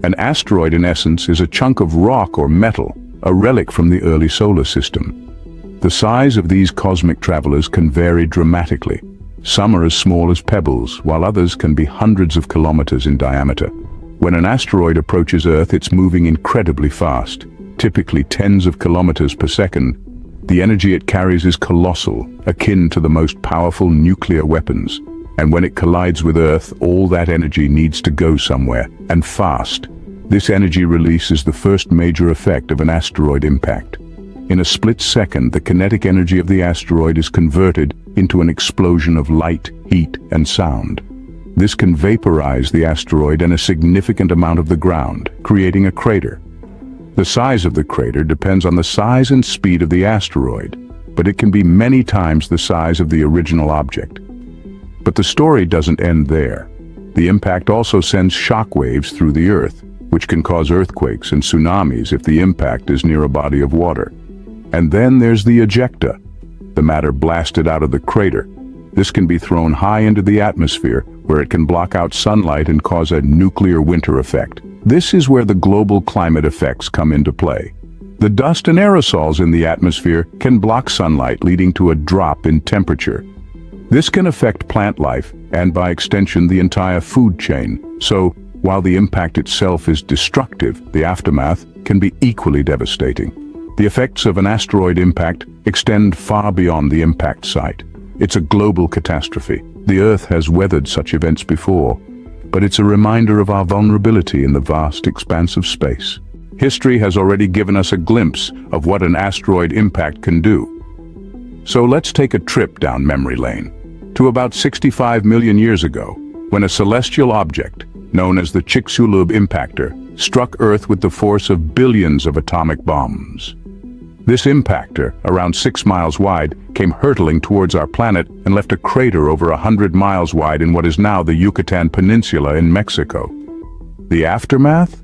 An asteroid, in essence, is a chunk of rock or metal, a relic from the early solar system. The size of these cosmic travelers can vary dramatically. Some are as small as pebbles, while others can be hundreds of kilometers in diameter. When an asteroid approaches Earth, it's moving incredibly fast, typically tens of kilometers per second. The energy it carries is colossal, akin to the most powerful nuclear weapons. And when it collides with Earth, all that energy needs to go somewhere, and fast. This energy release is the first major effect of an asteroid impact. In a split second, the kinetic energy of the asteroid is converted into an explosion of light, heat, and sound. This can vaporize the asteroid and a significant amount of the ground, creating a crater. The size of the crater depends on the size and speed of the asteroid, but it can be many times the size of the original object. But the story doesn't end there. The impact also sends shock waves through the Earth, which can cause earthquakes and tsunamis if the impact is near a body of water. And then there's the ejecta, the matter blasted out of the crater. This can be thrown high into the atmosphere, where it can block out sunlight and cause a nuclear winter effect. This is where the global climate effects come into play. The dust and aerosols in the atmosphere can block sunlight, leading to a drop in temperature. This can affect plant life and, by extension, the entire food chain. So, while the impact itself is destructive, the aftermath can be equally devastating. The effects of an asteroid impact extend far beyond the impact site. It's a global catastrophe. The Earth has weathered such events before, but it's a reminder of our vulnerability in the vast expanse of space. History has already given us a glimpse of what an asteroid impact can do. So let's take a trip down memory lane to about 65 million years ago, when a celestial object, known as the Chicxulub impactor, struck Earth with the force of billions of atomic bombs. This impactor, around 6 miles wide, came hurtling towards our planet and left a crater over 100 miles wide in what is now the Yucatan Peninsula in Mexico. The aftermath?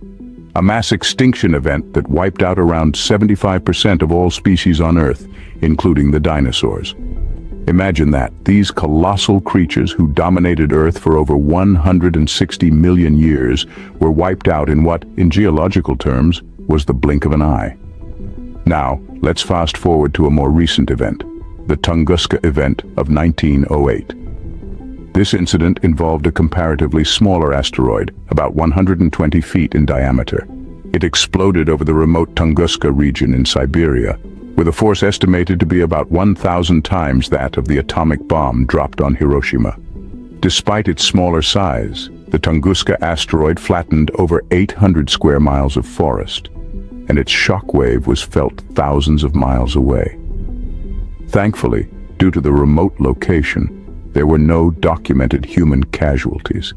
A mass extinction event that wiped out around 75% of all species on Earth, including the dinosaurs. Imagine that, these colossal creatures who dominated Earth for over 160 million years were wiped out in what, in geological terms, was the blink of an eye. Now, let's fast forward to a more recent event, the Tunguska event of 1908. This incident involved a comparatively smaller asteroid, about 120 feet in diameter. It exploded over the remote Tunguska region in Siberia, with a force estimated to be about 1,000 times that of the atomic bomb dropped on Hiroshima. Despite its smaller size, the Tunguska asteroid flattened over 800 square miles of forest, and its shockwave was felt thousands of miles away. Thankfully, due to the remote location, there were no documented human casualties,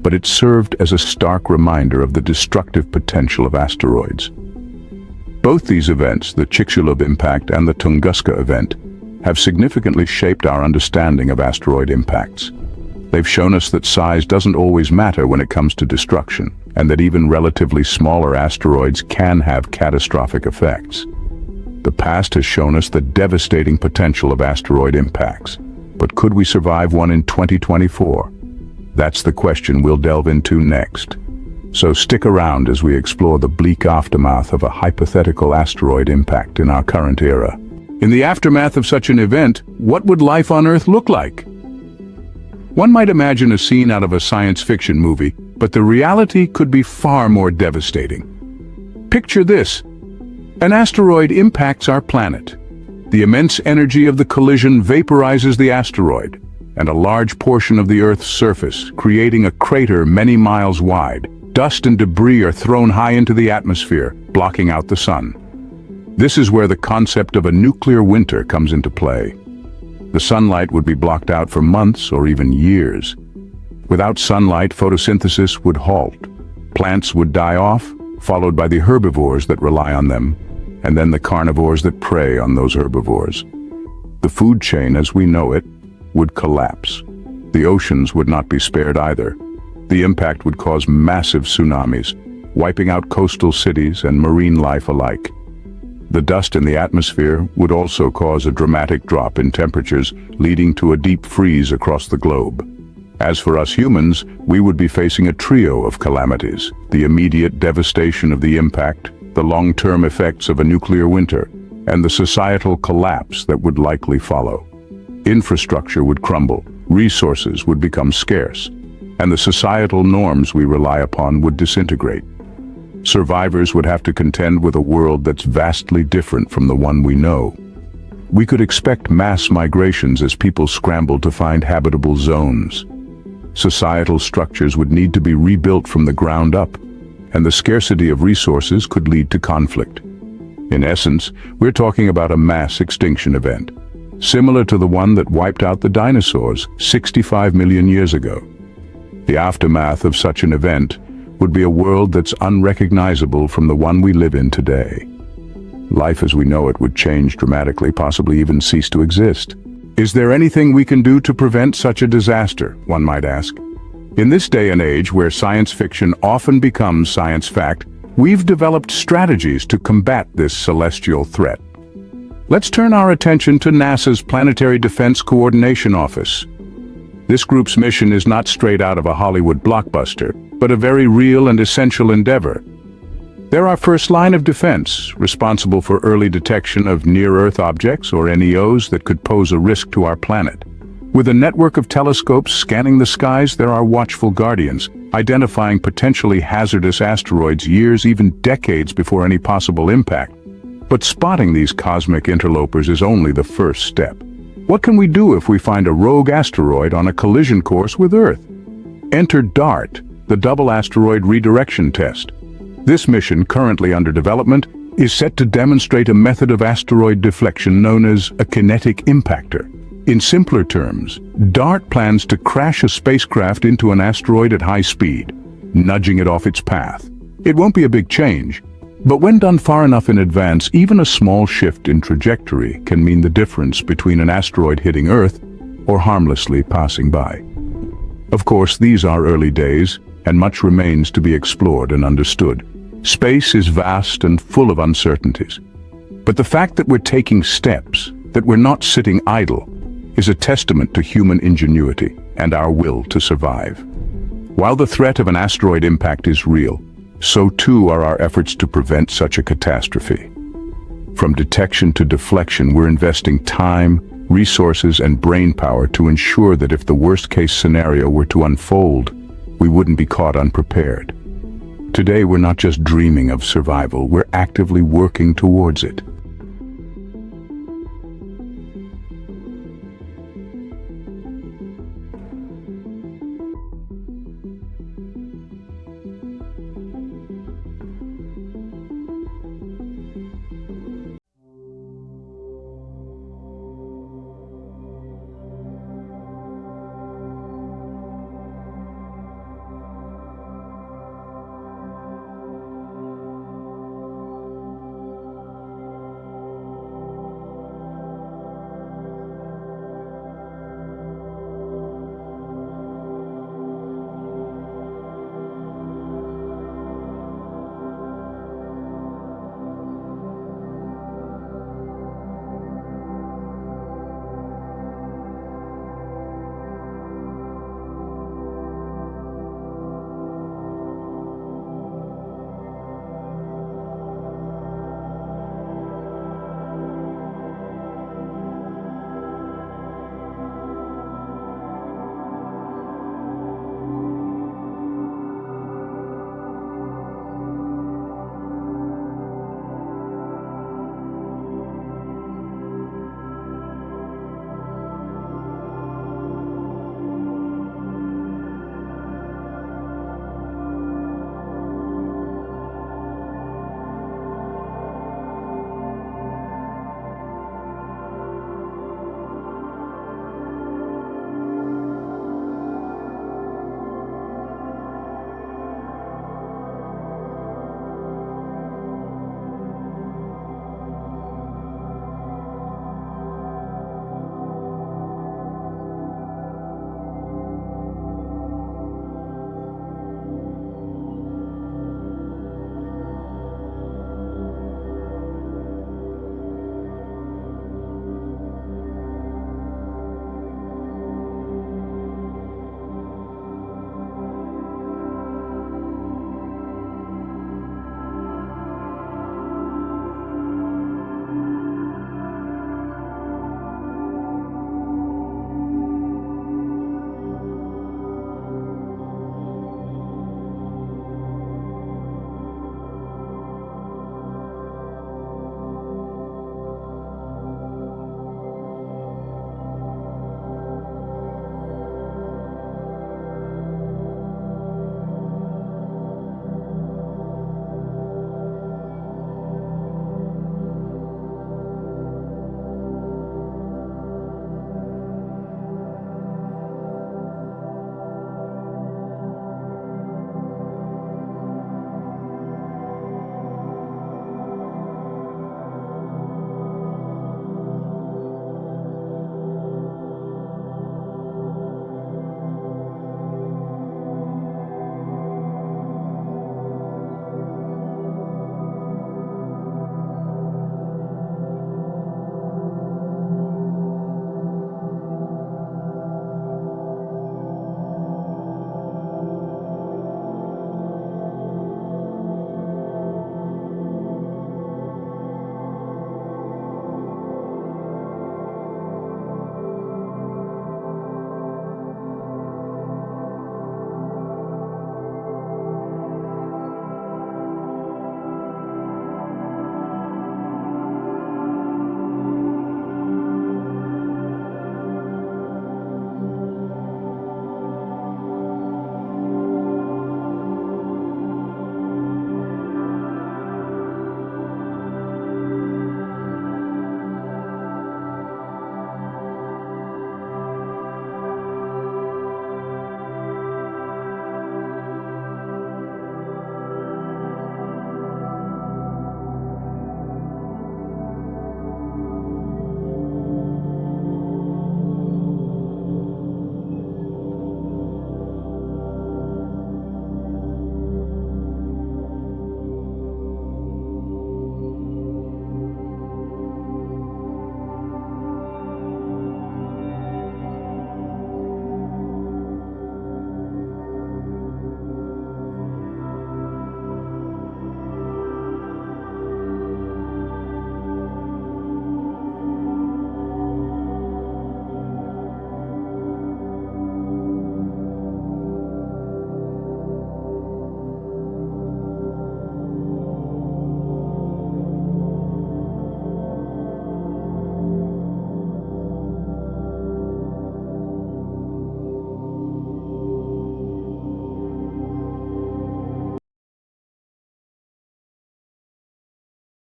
but it served as a stark reminder of the destructive potential of asteroids. Both these events, the Chicxulub impact and the Tunguska event, have significantly shaped our understanding of asteroid impacts. They've shown us that size doesn't always matter when it comes to destruction, and that even relatively smaller asteroids can have catastrophic effects. The past has shown us the devastating potential of asteroid impacts, but could we survive one in 2024? That's the question we'll delve into next. So stick around as we explore the bleak aftermath of a hypothetical asteroid impact in our current era. In the aftermath of such an event, what would life on Earth look like? One might imagine a scene out of a science fiction movie, but the reality could be far more devastating. Picture this. An asteroid impacts our planet. The immense energy of the collision vaporizes the asteroid and a large portion of the Earth's surface, creating a crater many miles wide. Dust and debris are thrown high into the atmosphere, blocking out the sun. This is where the concept of a nuclear winter comes into play. The sunlight would be blocked out for months or even years. Without sunlight, photosynthesis would halt. Plants would die off, followed by the herbivores that rely on them, and then the carnivores that prey on those herbivores. The food chain as we know it would collapse. The oceans would not be spared either. The impact would cause massive tsunamis, wiping out coastal cities and marine life alike. The dust in the atmosphere would also cause a dramatic drop in temperatures, leading to a deep freeze across the globe. As for us humans, we would be facing a trio of calamities: the immediate devastation of the impact, the long-term effects of a nuclear winter, and the societal collapse that would likely follow. Infrastructure would crumble, resources would become scarce, and the societal norms we rely upon would disintegrate. Survivors would have to contend with a world that's vastly different from the one we know. We could expect mass migrations as people scrambled to find habitable zones. Societal structures would need to be rebuilt from the ground up, and the scarcity of resources could lead to conflict. In essence, we're talking about a mass extinction event, similar to the one that wiped out the dinosaurs 65 million years ago. The aftermath of such an event would be a world that's unrecognizable from the one we live in today. Life as we know it would change dramatically, possibly even cease to exist. Is there anything we can do to prevent such a disaster, one might ask? In this day and age where science fiction often becomes science fact, we've developed strategies to combat this celestial threat. Let's turn our attention to NASA's Planetary Defense Coordination Office. This group's mission is not straight out of a Hollywood blockbuster, but a very real and essential endeavor. They're our first line of defense, responsible for early detection of near-Earth objects, or NEOs, that could pose a risk to our planet. With a network of telescopes scanning the skies, there are watchful guardians, identifying potentially hazardous asteroids years, even decades before any possible impact. But spotting these cosmic interlopers is only the first step. What can we do if we find a rogue asteroid on a collision course with Earth? Enter DART, the Double Asteroid Redirection Test. This mission, currently under development, is set to demonstrate a method of asteroid deflection known as a kinetic impactor. In simpler terms, DART plans to crash a spacecraft into an asteroid at high speed, nudging it off its path. It won't be a big change, but when done far enough in advance, even a small shift in trajectory can mean the difference between an asteroid hitting Earth or harmlessly passing by. Of course, these are early days, and much remains to be explored and understood. Space is vast and full of uncertainties. But the fact that we're taking steps, that we're not sitting idle, is a testament to human ingenuity and our will to survive. While the threat of an asteroid impact is real, so too are our efforts to prevent such a catastrophe. From detection to deflection, we're investing time, resources, and brainpower to ensure that if the worst-case scenario were to unfold, we wouldn't be caught unprepared. Today, we're not just dreaming of survival, we're actively working towards it.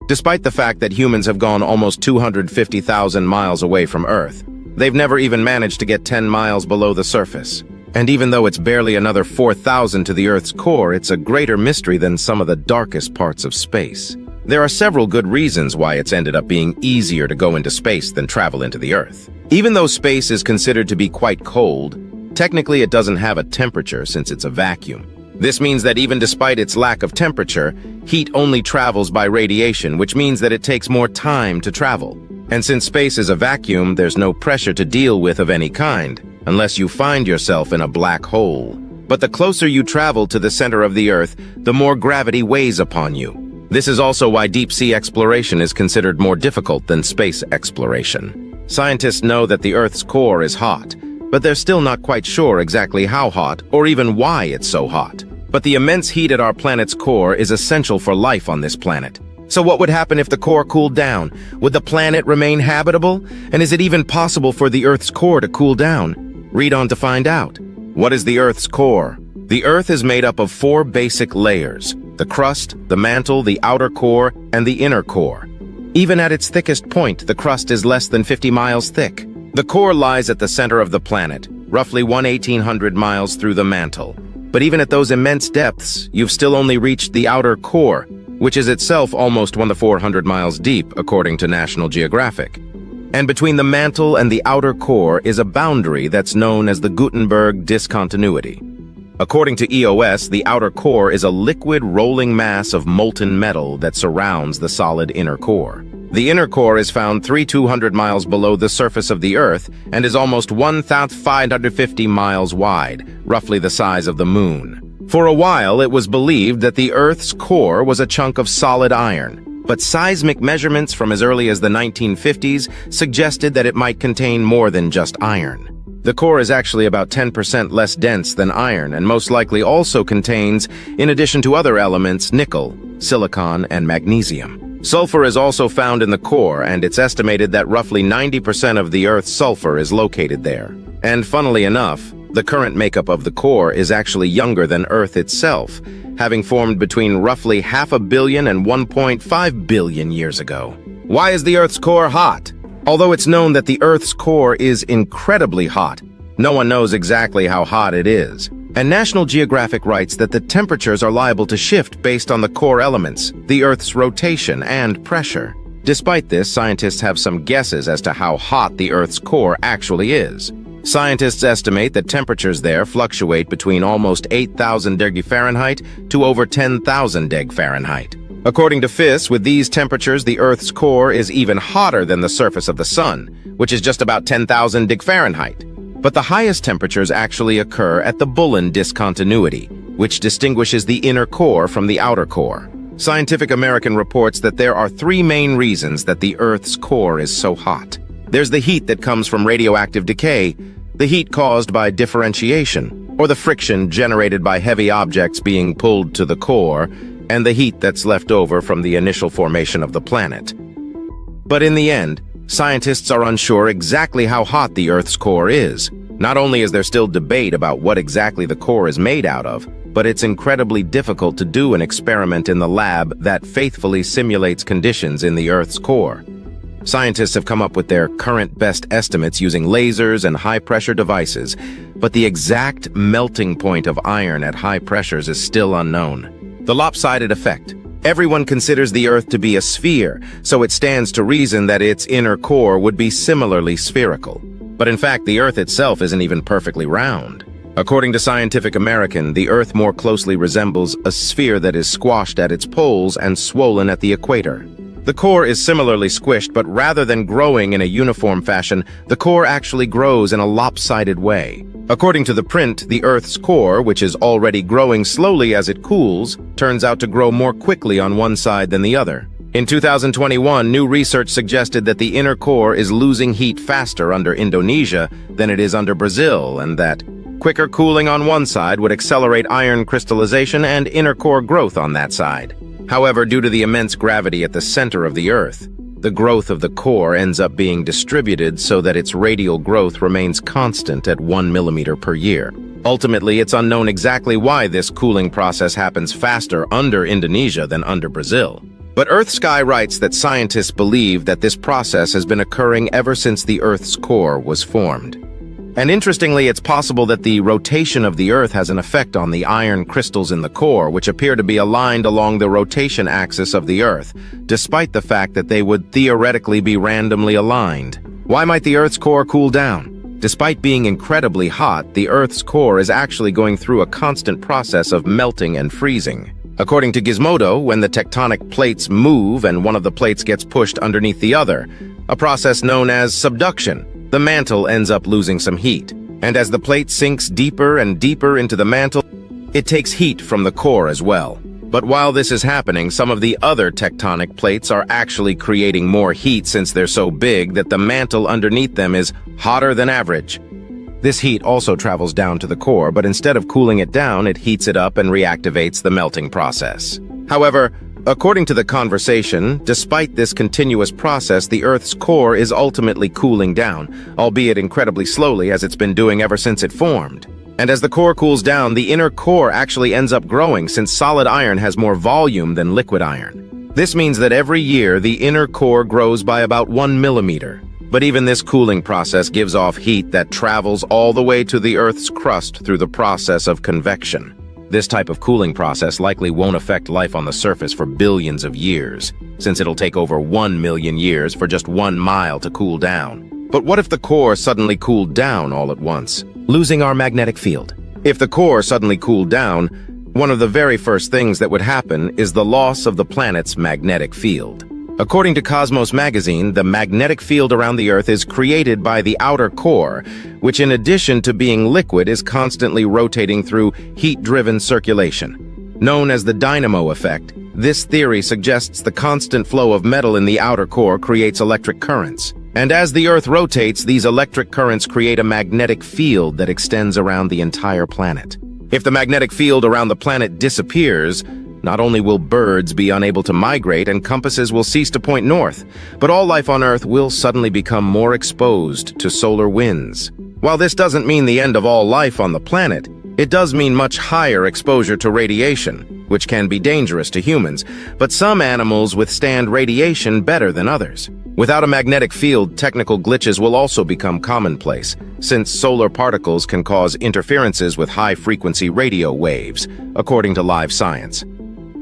Despite the fact that humans have gone almost 250,000 miles away from Earth, they've never even managed to get 10 miles below the surface. And even though it's barely another 4,000 to the Earth's core, it's a greater mystery than some of the darkest parts of space. There are several good reasons why it's ended up being easier to go into space than travel into the Earth. Even though space is considered to be quite cold, technically it doesn't have a temperature since it's a vacuum. This means that even despite its lack of temperature, heat only travels by radiation, which means that it takes more time to travel. And since space is a vacuum, there's no pressure to deal with of any kind, unless you find yourself in a black hole. But the closer you travel to the center of the Earth, the more gravity weighs upon you. This is also why deep-sea exploration is considered more difficult than space exploration. Scientists know that the Earth's core is hot, but they're still not quite sure exactly how hot or even why it's so hot. But the immense heat at our planet's core is essential for life on this planet. So what would happen if the core cooled down? Would the planet remain habitable? And is it even possible for the Earth's core to cool down? Read on to find out. What is the Earth's core? The Earth is made up of 4 basic layers: the crust, the mantle, the outer core, and the inner core. Even at its thickest point, the crust is less than 50 miles thick. The core lies at the center of the planet, roughly 1,800 miles through the mantle. But even at those immense depths, you've still only reached the outer core, which is itself almost 1,400 miles deep, according to National Geographic. And between the mantle and the outer core is a boundary that's known as the Gutenberg discontinuity. According to EOS, the outer core is a liquid rolling mass of molten metal that surrounds the solid inner core. The inner core is found 3,200 miles below the surface of the Earth and is almost 1,550 miles wide, roughly the size of the Moon. For a while, it was believed that the Earth's core was a chunk of solid iron. But seismic measurements from as early as the 1950s suggested that it might contain more than just iron. The core is actually about 10% less dense than iron and most likely also contains, in addition to other elements, nickel, silicon, and magnesium. Sulfur is also found in the core, and it's estimated that roughly 90% of the Earth's sulfur is located there. And funnily enough, the current makeup of the core is actually younger than Earth itself, having formed between roughly 500 million and 1.5 billion years ago. Why is the Earth's core hot? Although it's known that the Earth's core is incredibly hot, no one knows exactly how hot it is. And National Geographic writes that the temperatures are liable to shift based on the core elements, the Earth's rotation, and pressure. Despite this, scientists have some guesses as to how hot the Earth's core actually is. Scientists estimate that temperatures there fluctuate between almost 8,000 degrees Fahrenheit to over 10,000 degrees Fahrenheit. According to FIS, with these temperatures, the Earth's core is even hotter than the surface of the Sun, which is just about 10,000 degrees Fahrenheit. But the highest temperatures actually occur at the Bullen discontinuity, which distinguishes the inner core from the outer core. Scientific American reports that there are 3 main reasons that the Earth's core is so hot. There's the heat that comes from radioactive decay, the heat caused by differentiation, or the friction generated by heavy objects being pulled to the core, and the heat that's left over from the initial formation of the planet. But in the end, scientists are unsure exactly how hot the Earth's core is. Not only is there still debate about what exactly the core is made out of, but it's incredibly difficult to do an experiment in the lab that faithfully simulates conditions in the Earth's core. Scientists have come up with their current best estimates using lasers and high-pressure devices, but the exact melting point of iron at high pressures is still unknown. The lopsided effect. Everyone considers the Earth to be a sphere, so it stands to reason that its inner core would be similarly spherical. But in fact, the Earth itself isn't even perfectly round. According to Scientific American, the Earth more closely resembles a sphere that is squashed at its poles and swollen at the equator. The core is similarly squished, but rather than growing in a uniform fashion, the core actually grows in a lopsided way. According to the print, the Earth's core, which is already growing slowly as it cools, turns out to grow more quickly on one side than the other. In 2021, new research suggested that the inner core is losing heat faster under Indonesia than it is under Brazil, and that quicker cooling on one side would accelerate iron crystallization and inner core growth on that side. However, due to the immense gravity at the center of the Earth, the growth of the core ends up being distributed so that its radial growth remains constant at 1 millimeter per year. Ultimately, it's unknown exactly why this cooling process happens faster under Indonesia than under Brazil. But EarthSky writes that scientists believe that this process has been occurring ever since the Earth's core was formed. And interestingly, it's possible that the rotation of the Earth has an effect on the iron crystals in the core, which appear to be aligned along the rotation axis of the Earth, despite the fact that they would theoretically be randomly aligned. Why might the Earth's core cool down? Despite being incredibly hot, the Earth's core is actually going through a constant process of melting and freezing. According to Gizmodo, when the tectonic plates move and one of the plates gets pushed underneath the other, a process known as subduction, the mantle ends up losing some heat. And as the plate sinks deeper and deeper into the mantle, it takes heat from the core as well. But while this is happening, some of the other tectonic plates are actually creating more heat since they're so big that the mantle underneath them is hotter than average. This heat also travels down to the core, but instead of cooling it down, it heats it up and reactivates the melting process. However, according to the conversation, despite this continuous process, the Earth's core is ultimately cooling down, albeit incredibly slowly as it's been doing ever since it formed. And as the core cools down, the inner core actually ends up growing since solid iron has more volume than liquid iron. This means that every year the inner core grows by about 1 millimeter. But even this cooling process gives off heat that travels all the way to the Earth's crust through the process of convection. This type of cooling process likely won't affect life on the surface for billions of years, since it'll take over 1 million years for just 1 mile to cool down. But what if the core suddenly cooled down all at once, losing our magnetic field? If the core suddenly cooled down, one of the very first things that would happen is the loss of the planet's magnetic field. According to Cosmos magazine, the magnetic field around the Earth is created by the outer core, which in addition to being liquid is constantly rotating through heat-driven circulation. Known as the dynamo effect, this theory suggests the constant flow of metal in the outer core creates electric currents. And as the Earth rotates, these electric currents create a magnetic field that extends around the entire planet. If the magnetic field around the planet disappears, not only will birds be unable to migrate and compasses will cease to point north, but all life on Earth will suddenly become more exposed to solar winds. While this doesn't mean the end of all life on the planet, it does mean much higher exposure to radiation, which can be dangerous to humans, but some animals withstand radiation better than others. Without a magnetic field, technical glitches will also become commonplace, since solar particles can cause interferences with high-frequency radio waves, according to Live Science.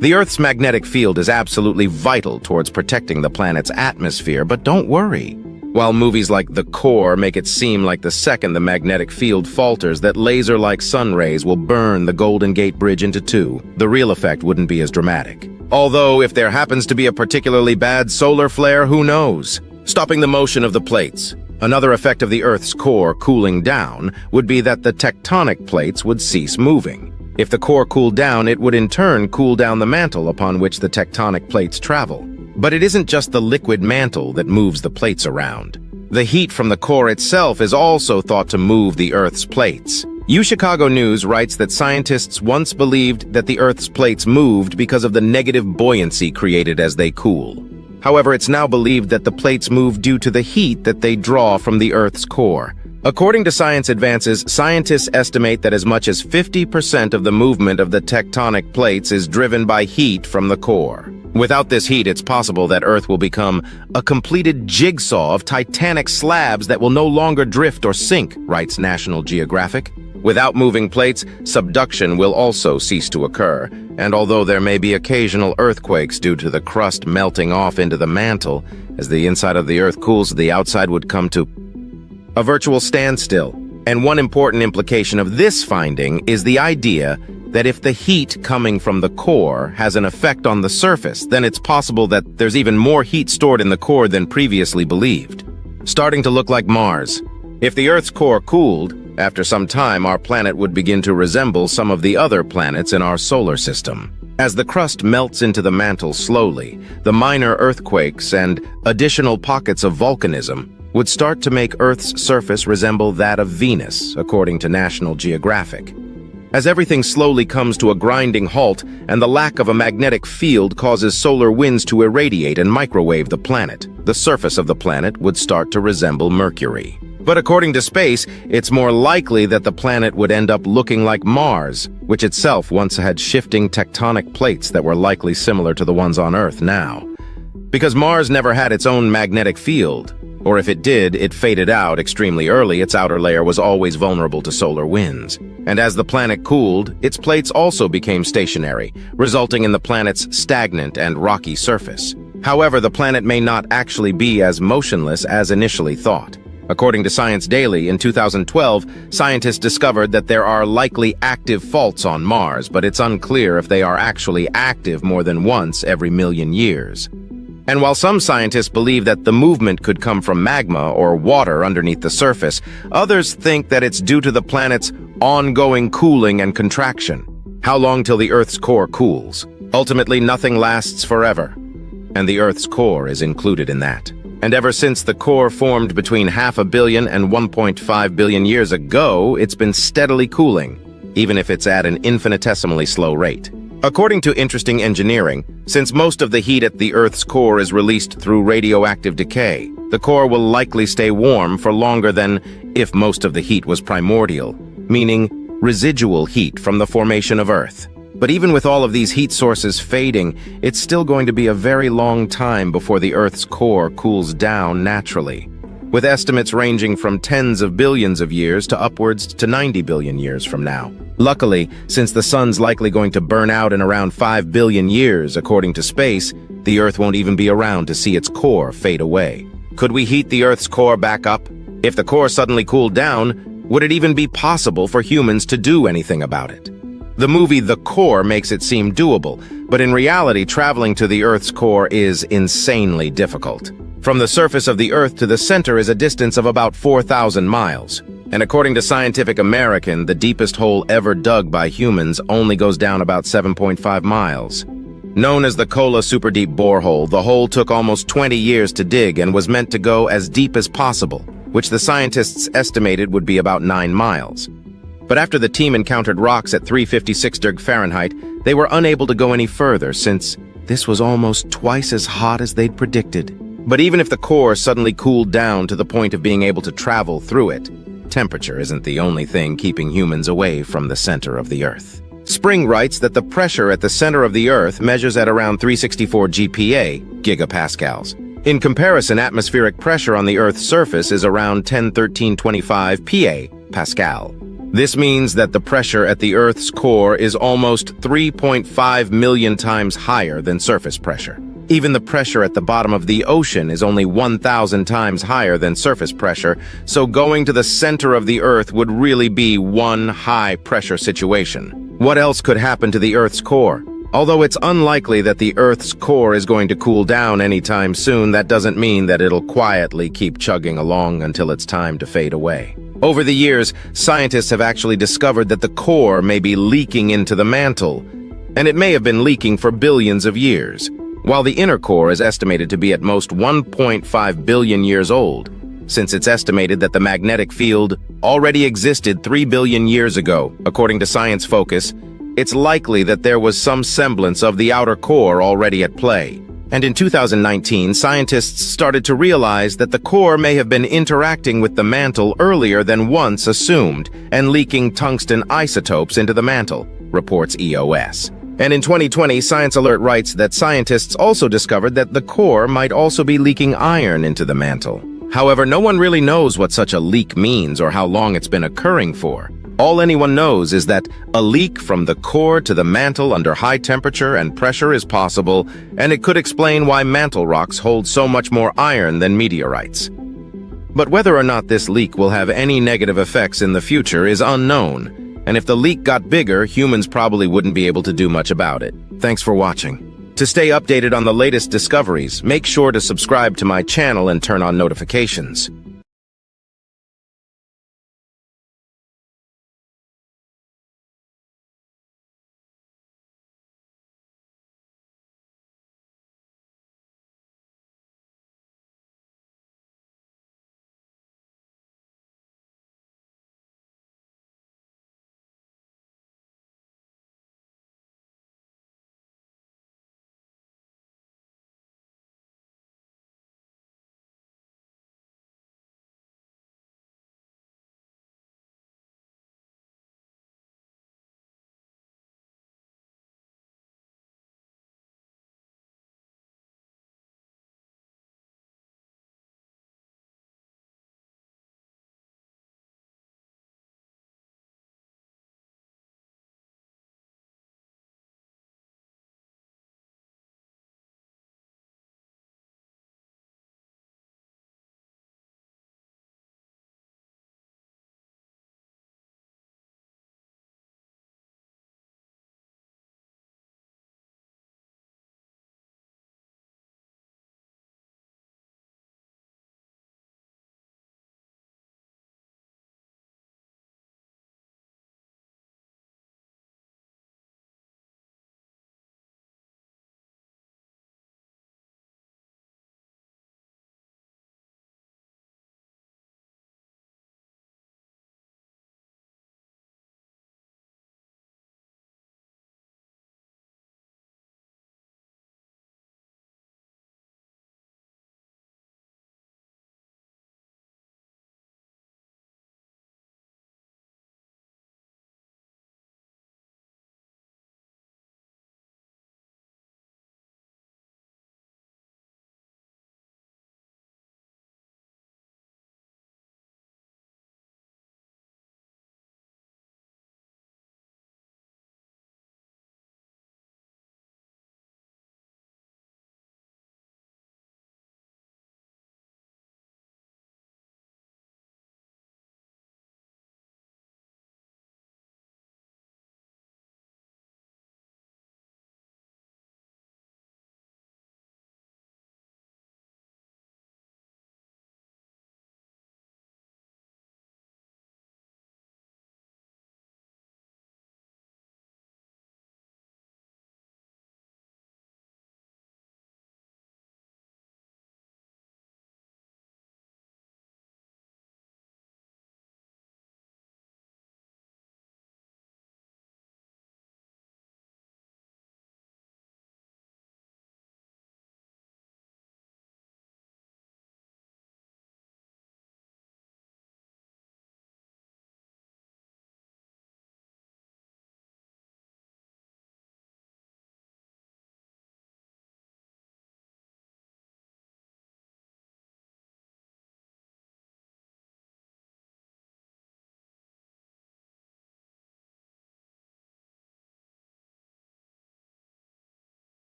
The Earth's magnetic field is absolutely vital towards protecting the planet's atmosphere, but don't worry. While movies like The Core make it seem like the second the magnetic field falters that laser-like sun rays will burn the Golden Gate Bridge into two, the real effect wouldn't be as dramatic. Although, if there happens to be a particularly bad solar flare, who knows? Stopping the motion of the plates. Another effect of the Earth's core cooling down would be that the tectonic plates would cease moving. If the core cooled down, it would in turn cool down the mantle upon which the tectonic plates travel. But it isn't just the liquid mantle that moves the plates around. The heat from the core itself is also thought to move the Earth's plates. UChicago News writes that scientists once believed that the Earth's plates moved because of the negative buoyancy created as they cool. However, it's now believed that the plates move due to the heat that they draw from the Earth's core. According to Science Advances, scientists estimate that as much as 50% of the movement of the tectonic plates is driven by heat from the core. Without this heat, it's possible that Earth will become a completed jigsaw of titanic slabs that will no longer drift or sink, writes National Geographic. Without moving plates, subduction will also cease to occur, and although there may be occasional earthquakes due to the crust melting off into the mantle, as the inside of the Earth cools, the outside would come to a virtual standstill. And one important implication of this finding is the idea that if the heat coming from the core has an effect on the surface, then it's possible that there's even more heat stored in the core than previously believed. Starting to look like Mars. If the Earth's core cooled, after some time our planet would begin to resemble some of the other planets in our solar system. As the crust melts into the mantle slowly, the minor earthquakes and additional pockets of volcanism would start to make Earth's surface resemble that of Venus, according to National Geographic. As everything slowly comes to a grinding halt and the lack of a magnetic field causes solar winds to irradiate and microwave the planet, the surface of the planet would start to resemble Mercury. But according to space, it's more likely that the planet would end up looking like Mars, which itself once had shifting tectonic plates that were likely similar to the ones on Earth now. Because Mars never had its own magnetic field, or if it did, it faded out extremely early. Its outer layer was always vulnerable to solar winds. And as the planet cooled, its plates also became stationary, resulting in the planet's stagnant and rocky surface. However, the planet may not actually be as motionless as initially thought. According to Science Daily, in 2012, scientists discovered that there are likely active faults on Mars, but it's unclear if they are actually active more than once every million years. And while some scientists believe that the movement could come from magma or water underneath the surface, others think that it's due to the planet's ongoing cooling and contraction. How long till the Earth's core cools? Ultimately, nothing lasts forever, and the Earth's core is included in that. And ever since the core formed between 500 million and 1.5 billion years ago, it's been steadily cooling, even if it's at an infinitesimally slow rate. According to Interesting Engineering, since most of the heat at the Earth's core is released through radioactive decay, the core will likely stay warm for longer than if most of the heat was primordial, meaning residual heat from the formation of Earth. But even with all of these heat sources fading, it's still going to be a very long time before the Earth's core cools down naturally, with estimates ranging from tens of billions of years to upwards to 90 billion years from now. Luckily, since the sun's likely going to burn out in around 5 billion years, according to space, the Earth won't even be around to see its core fade away. Could we heat the Earth's core back up? If the core suddenly cooled down, would it even be possible for humans to do anything about it? The movie The Core makes it seem doable, but in reality, traveling to the Earth's core is insanely difficult. From the surface of the Earth to the center is a distance of about 4,000 miles. And according to Scientific American, the deepest hole ever dug by humans only goes down about 7.5 miles. Known as the Kola Super Deep Borehole, the hole took almost 20 years to dig and was meant to go as deep as possible, which the scientists estimated would be about 9 miles. But after the team encountered rocks at 356 degrees Fahrenheit, they were unable to go any further since this was almost twice as hot as they'd predicted. But even if the core suddenly cooled down to the point of being able to travel through it, temperature isn't the only thing keeping humans away from the center of the Earth. Spring writes that the pressure at the center of the Earth measures at around 364 GPa, gigapascals. In comparison, atmospheric pressure on the Earth's surface is around 101325 PA, Pascal. This means that the pressure at the Earth's core is almost 3.5 million times higher than surface pressure. Even the pressure at the bottom of the ocean is only 1,000 times higher than surface pressure, so going to the center of the Earth would really be one high-pressure situation. What else could happen to the Earth's core? Although it's unlikely that the Earth's core is going to cool down anytime soon, that doesn't mean that it'll quietly keep chugging along until it's time to fade away. Over the years, scientists have actually discovered that the core may be leaking into the mantle, and it may have been leaking for billions of years, while the inner core is estimated to be at most 1.5 billion years old, since it's estimated that the magnetic field already existed 3 billion years ago. According to Science Focus, it's likely that there was some semblance of the outer core already at play. And in 2019, scientists started to realize that the core may have been interacting with the mantle earlier than once assumed and leaking tungsten isotopes into the mantle, reports EOS. And in 2020, Science Alert writes that scientists also discovered that the core might also be leaking iron into the mantle. However, no one really knows what such a leak means or how long it's been occurring for. All anyone knows is that a leak from the core to the mantle under high temperature and pressure is possible, and it could explain why mantle rocks hold so much more iron than meteorites. But whether or not this leak will have any negative effects in the future is unknown, and if the leak got bigger, humans probably wouldn't be able to do much about it. Thanks for watching. To stay updated on the latest discoveries, make sure to subscribe to my channel and turn on notifications.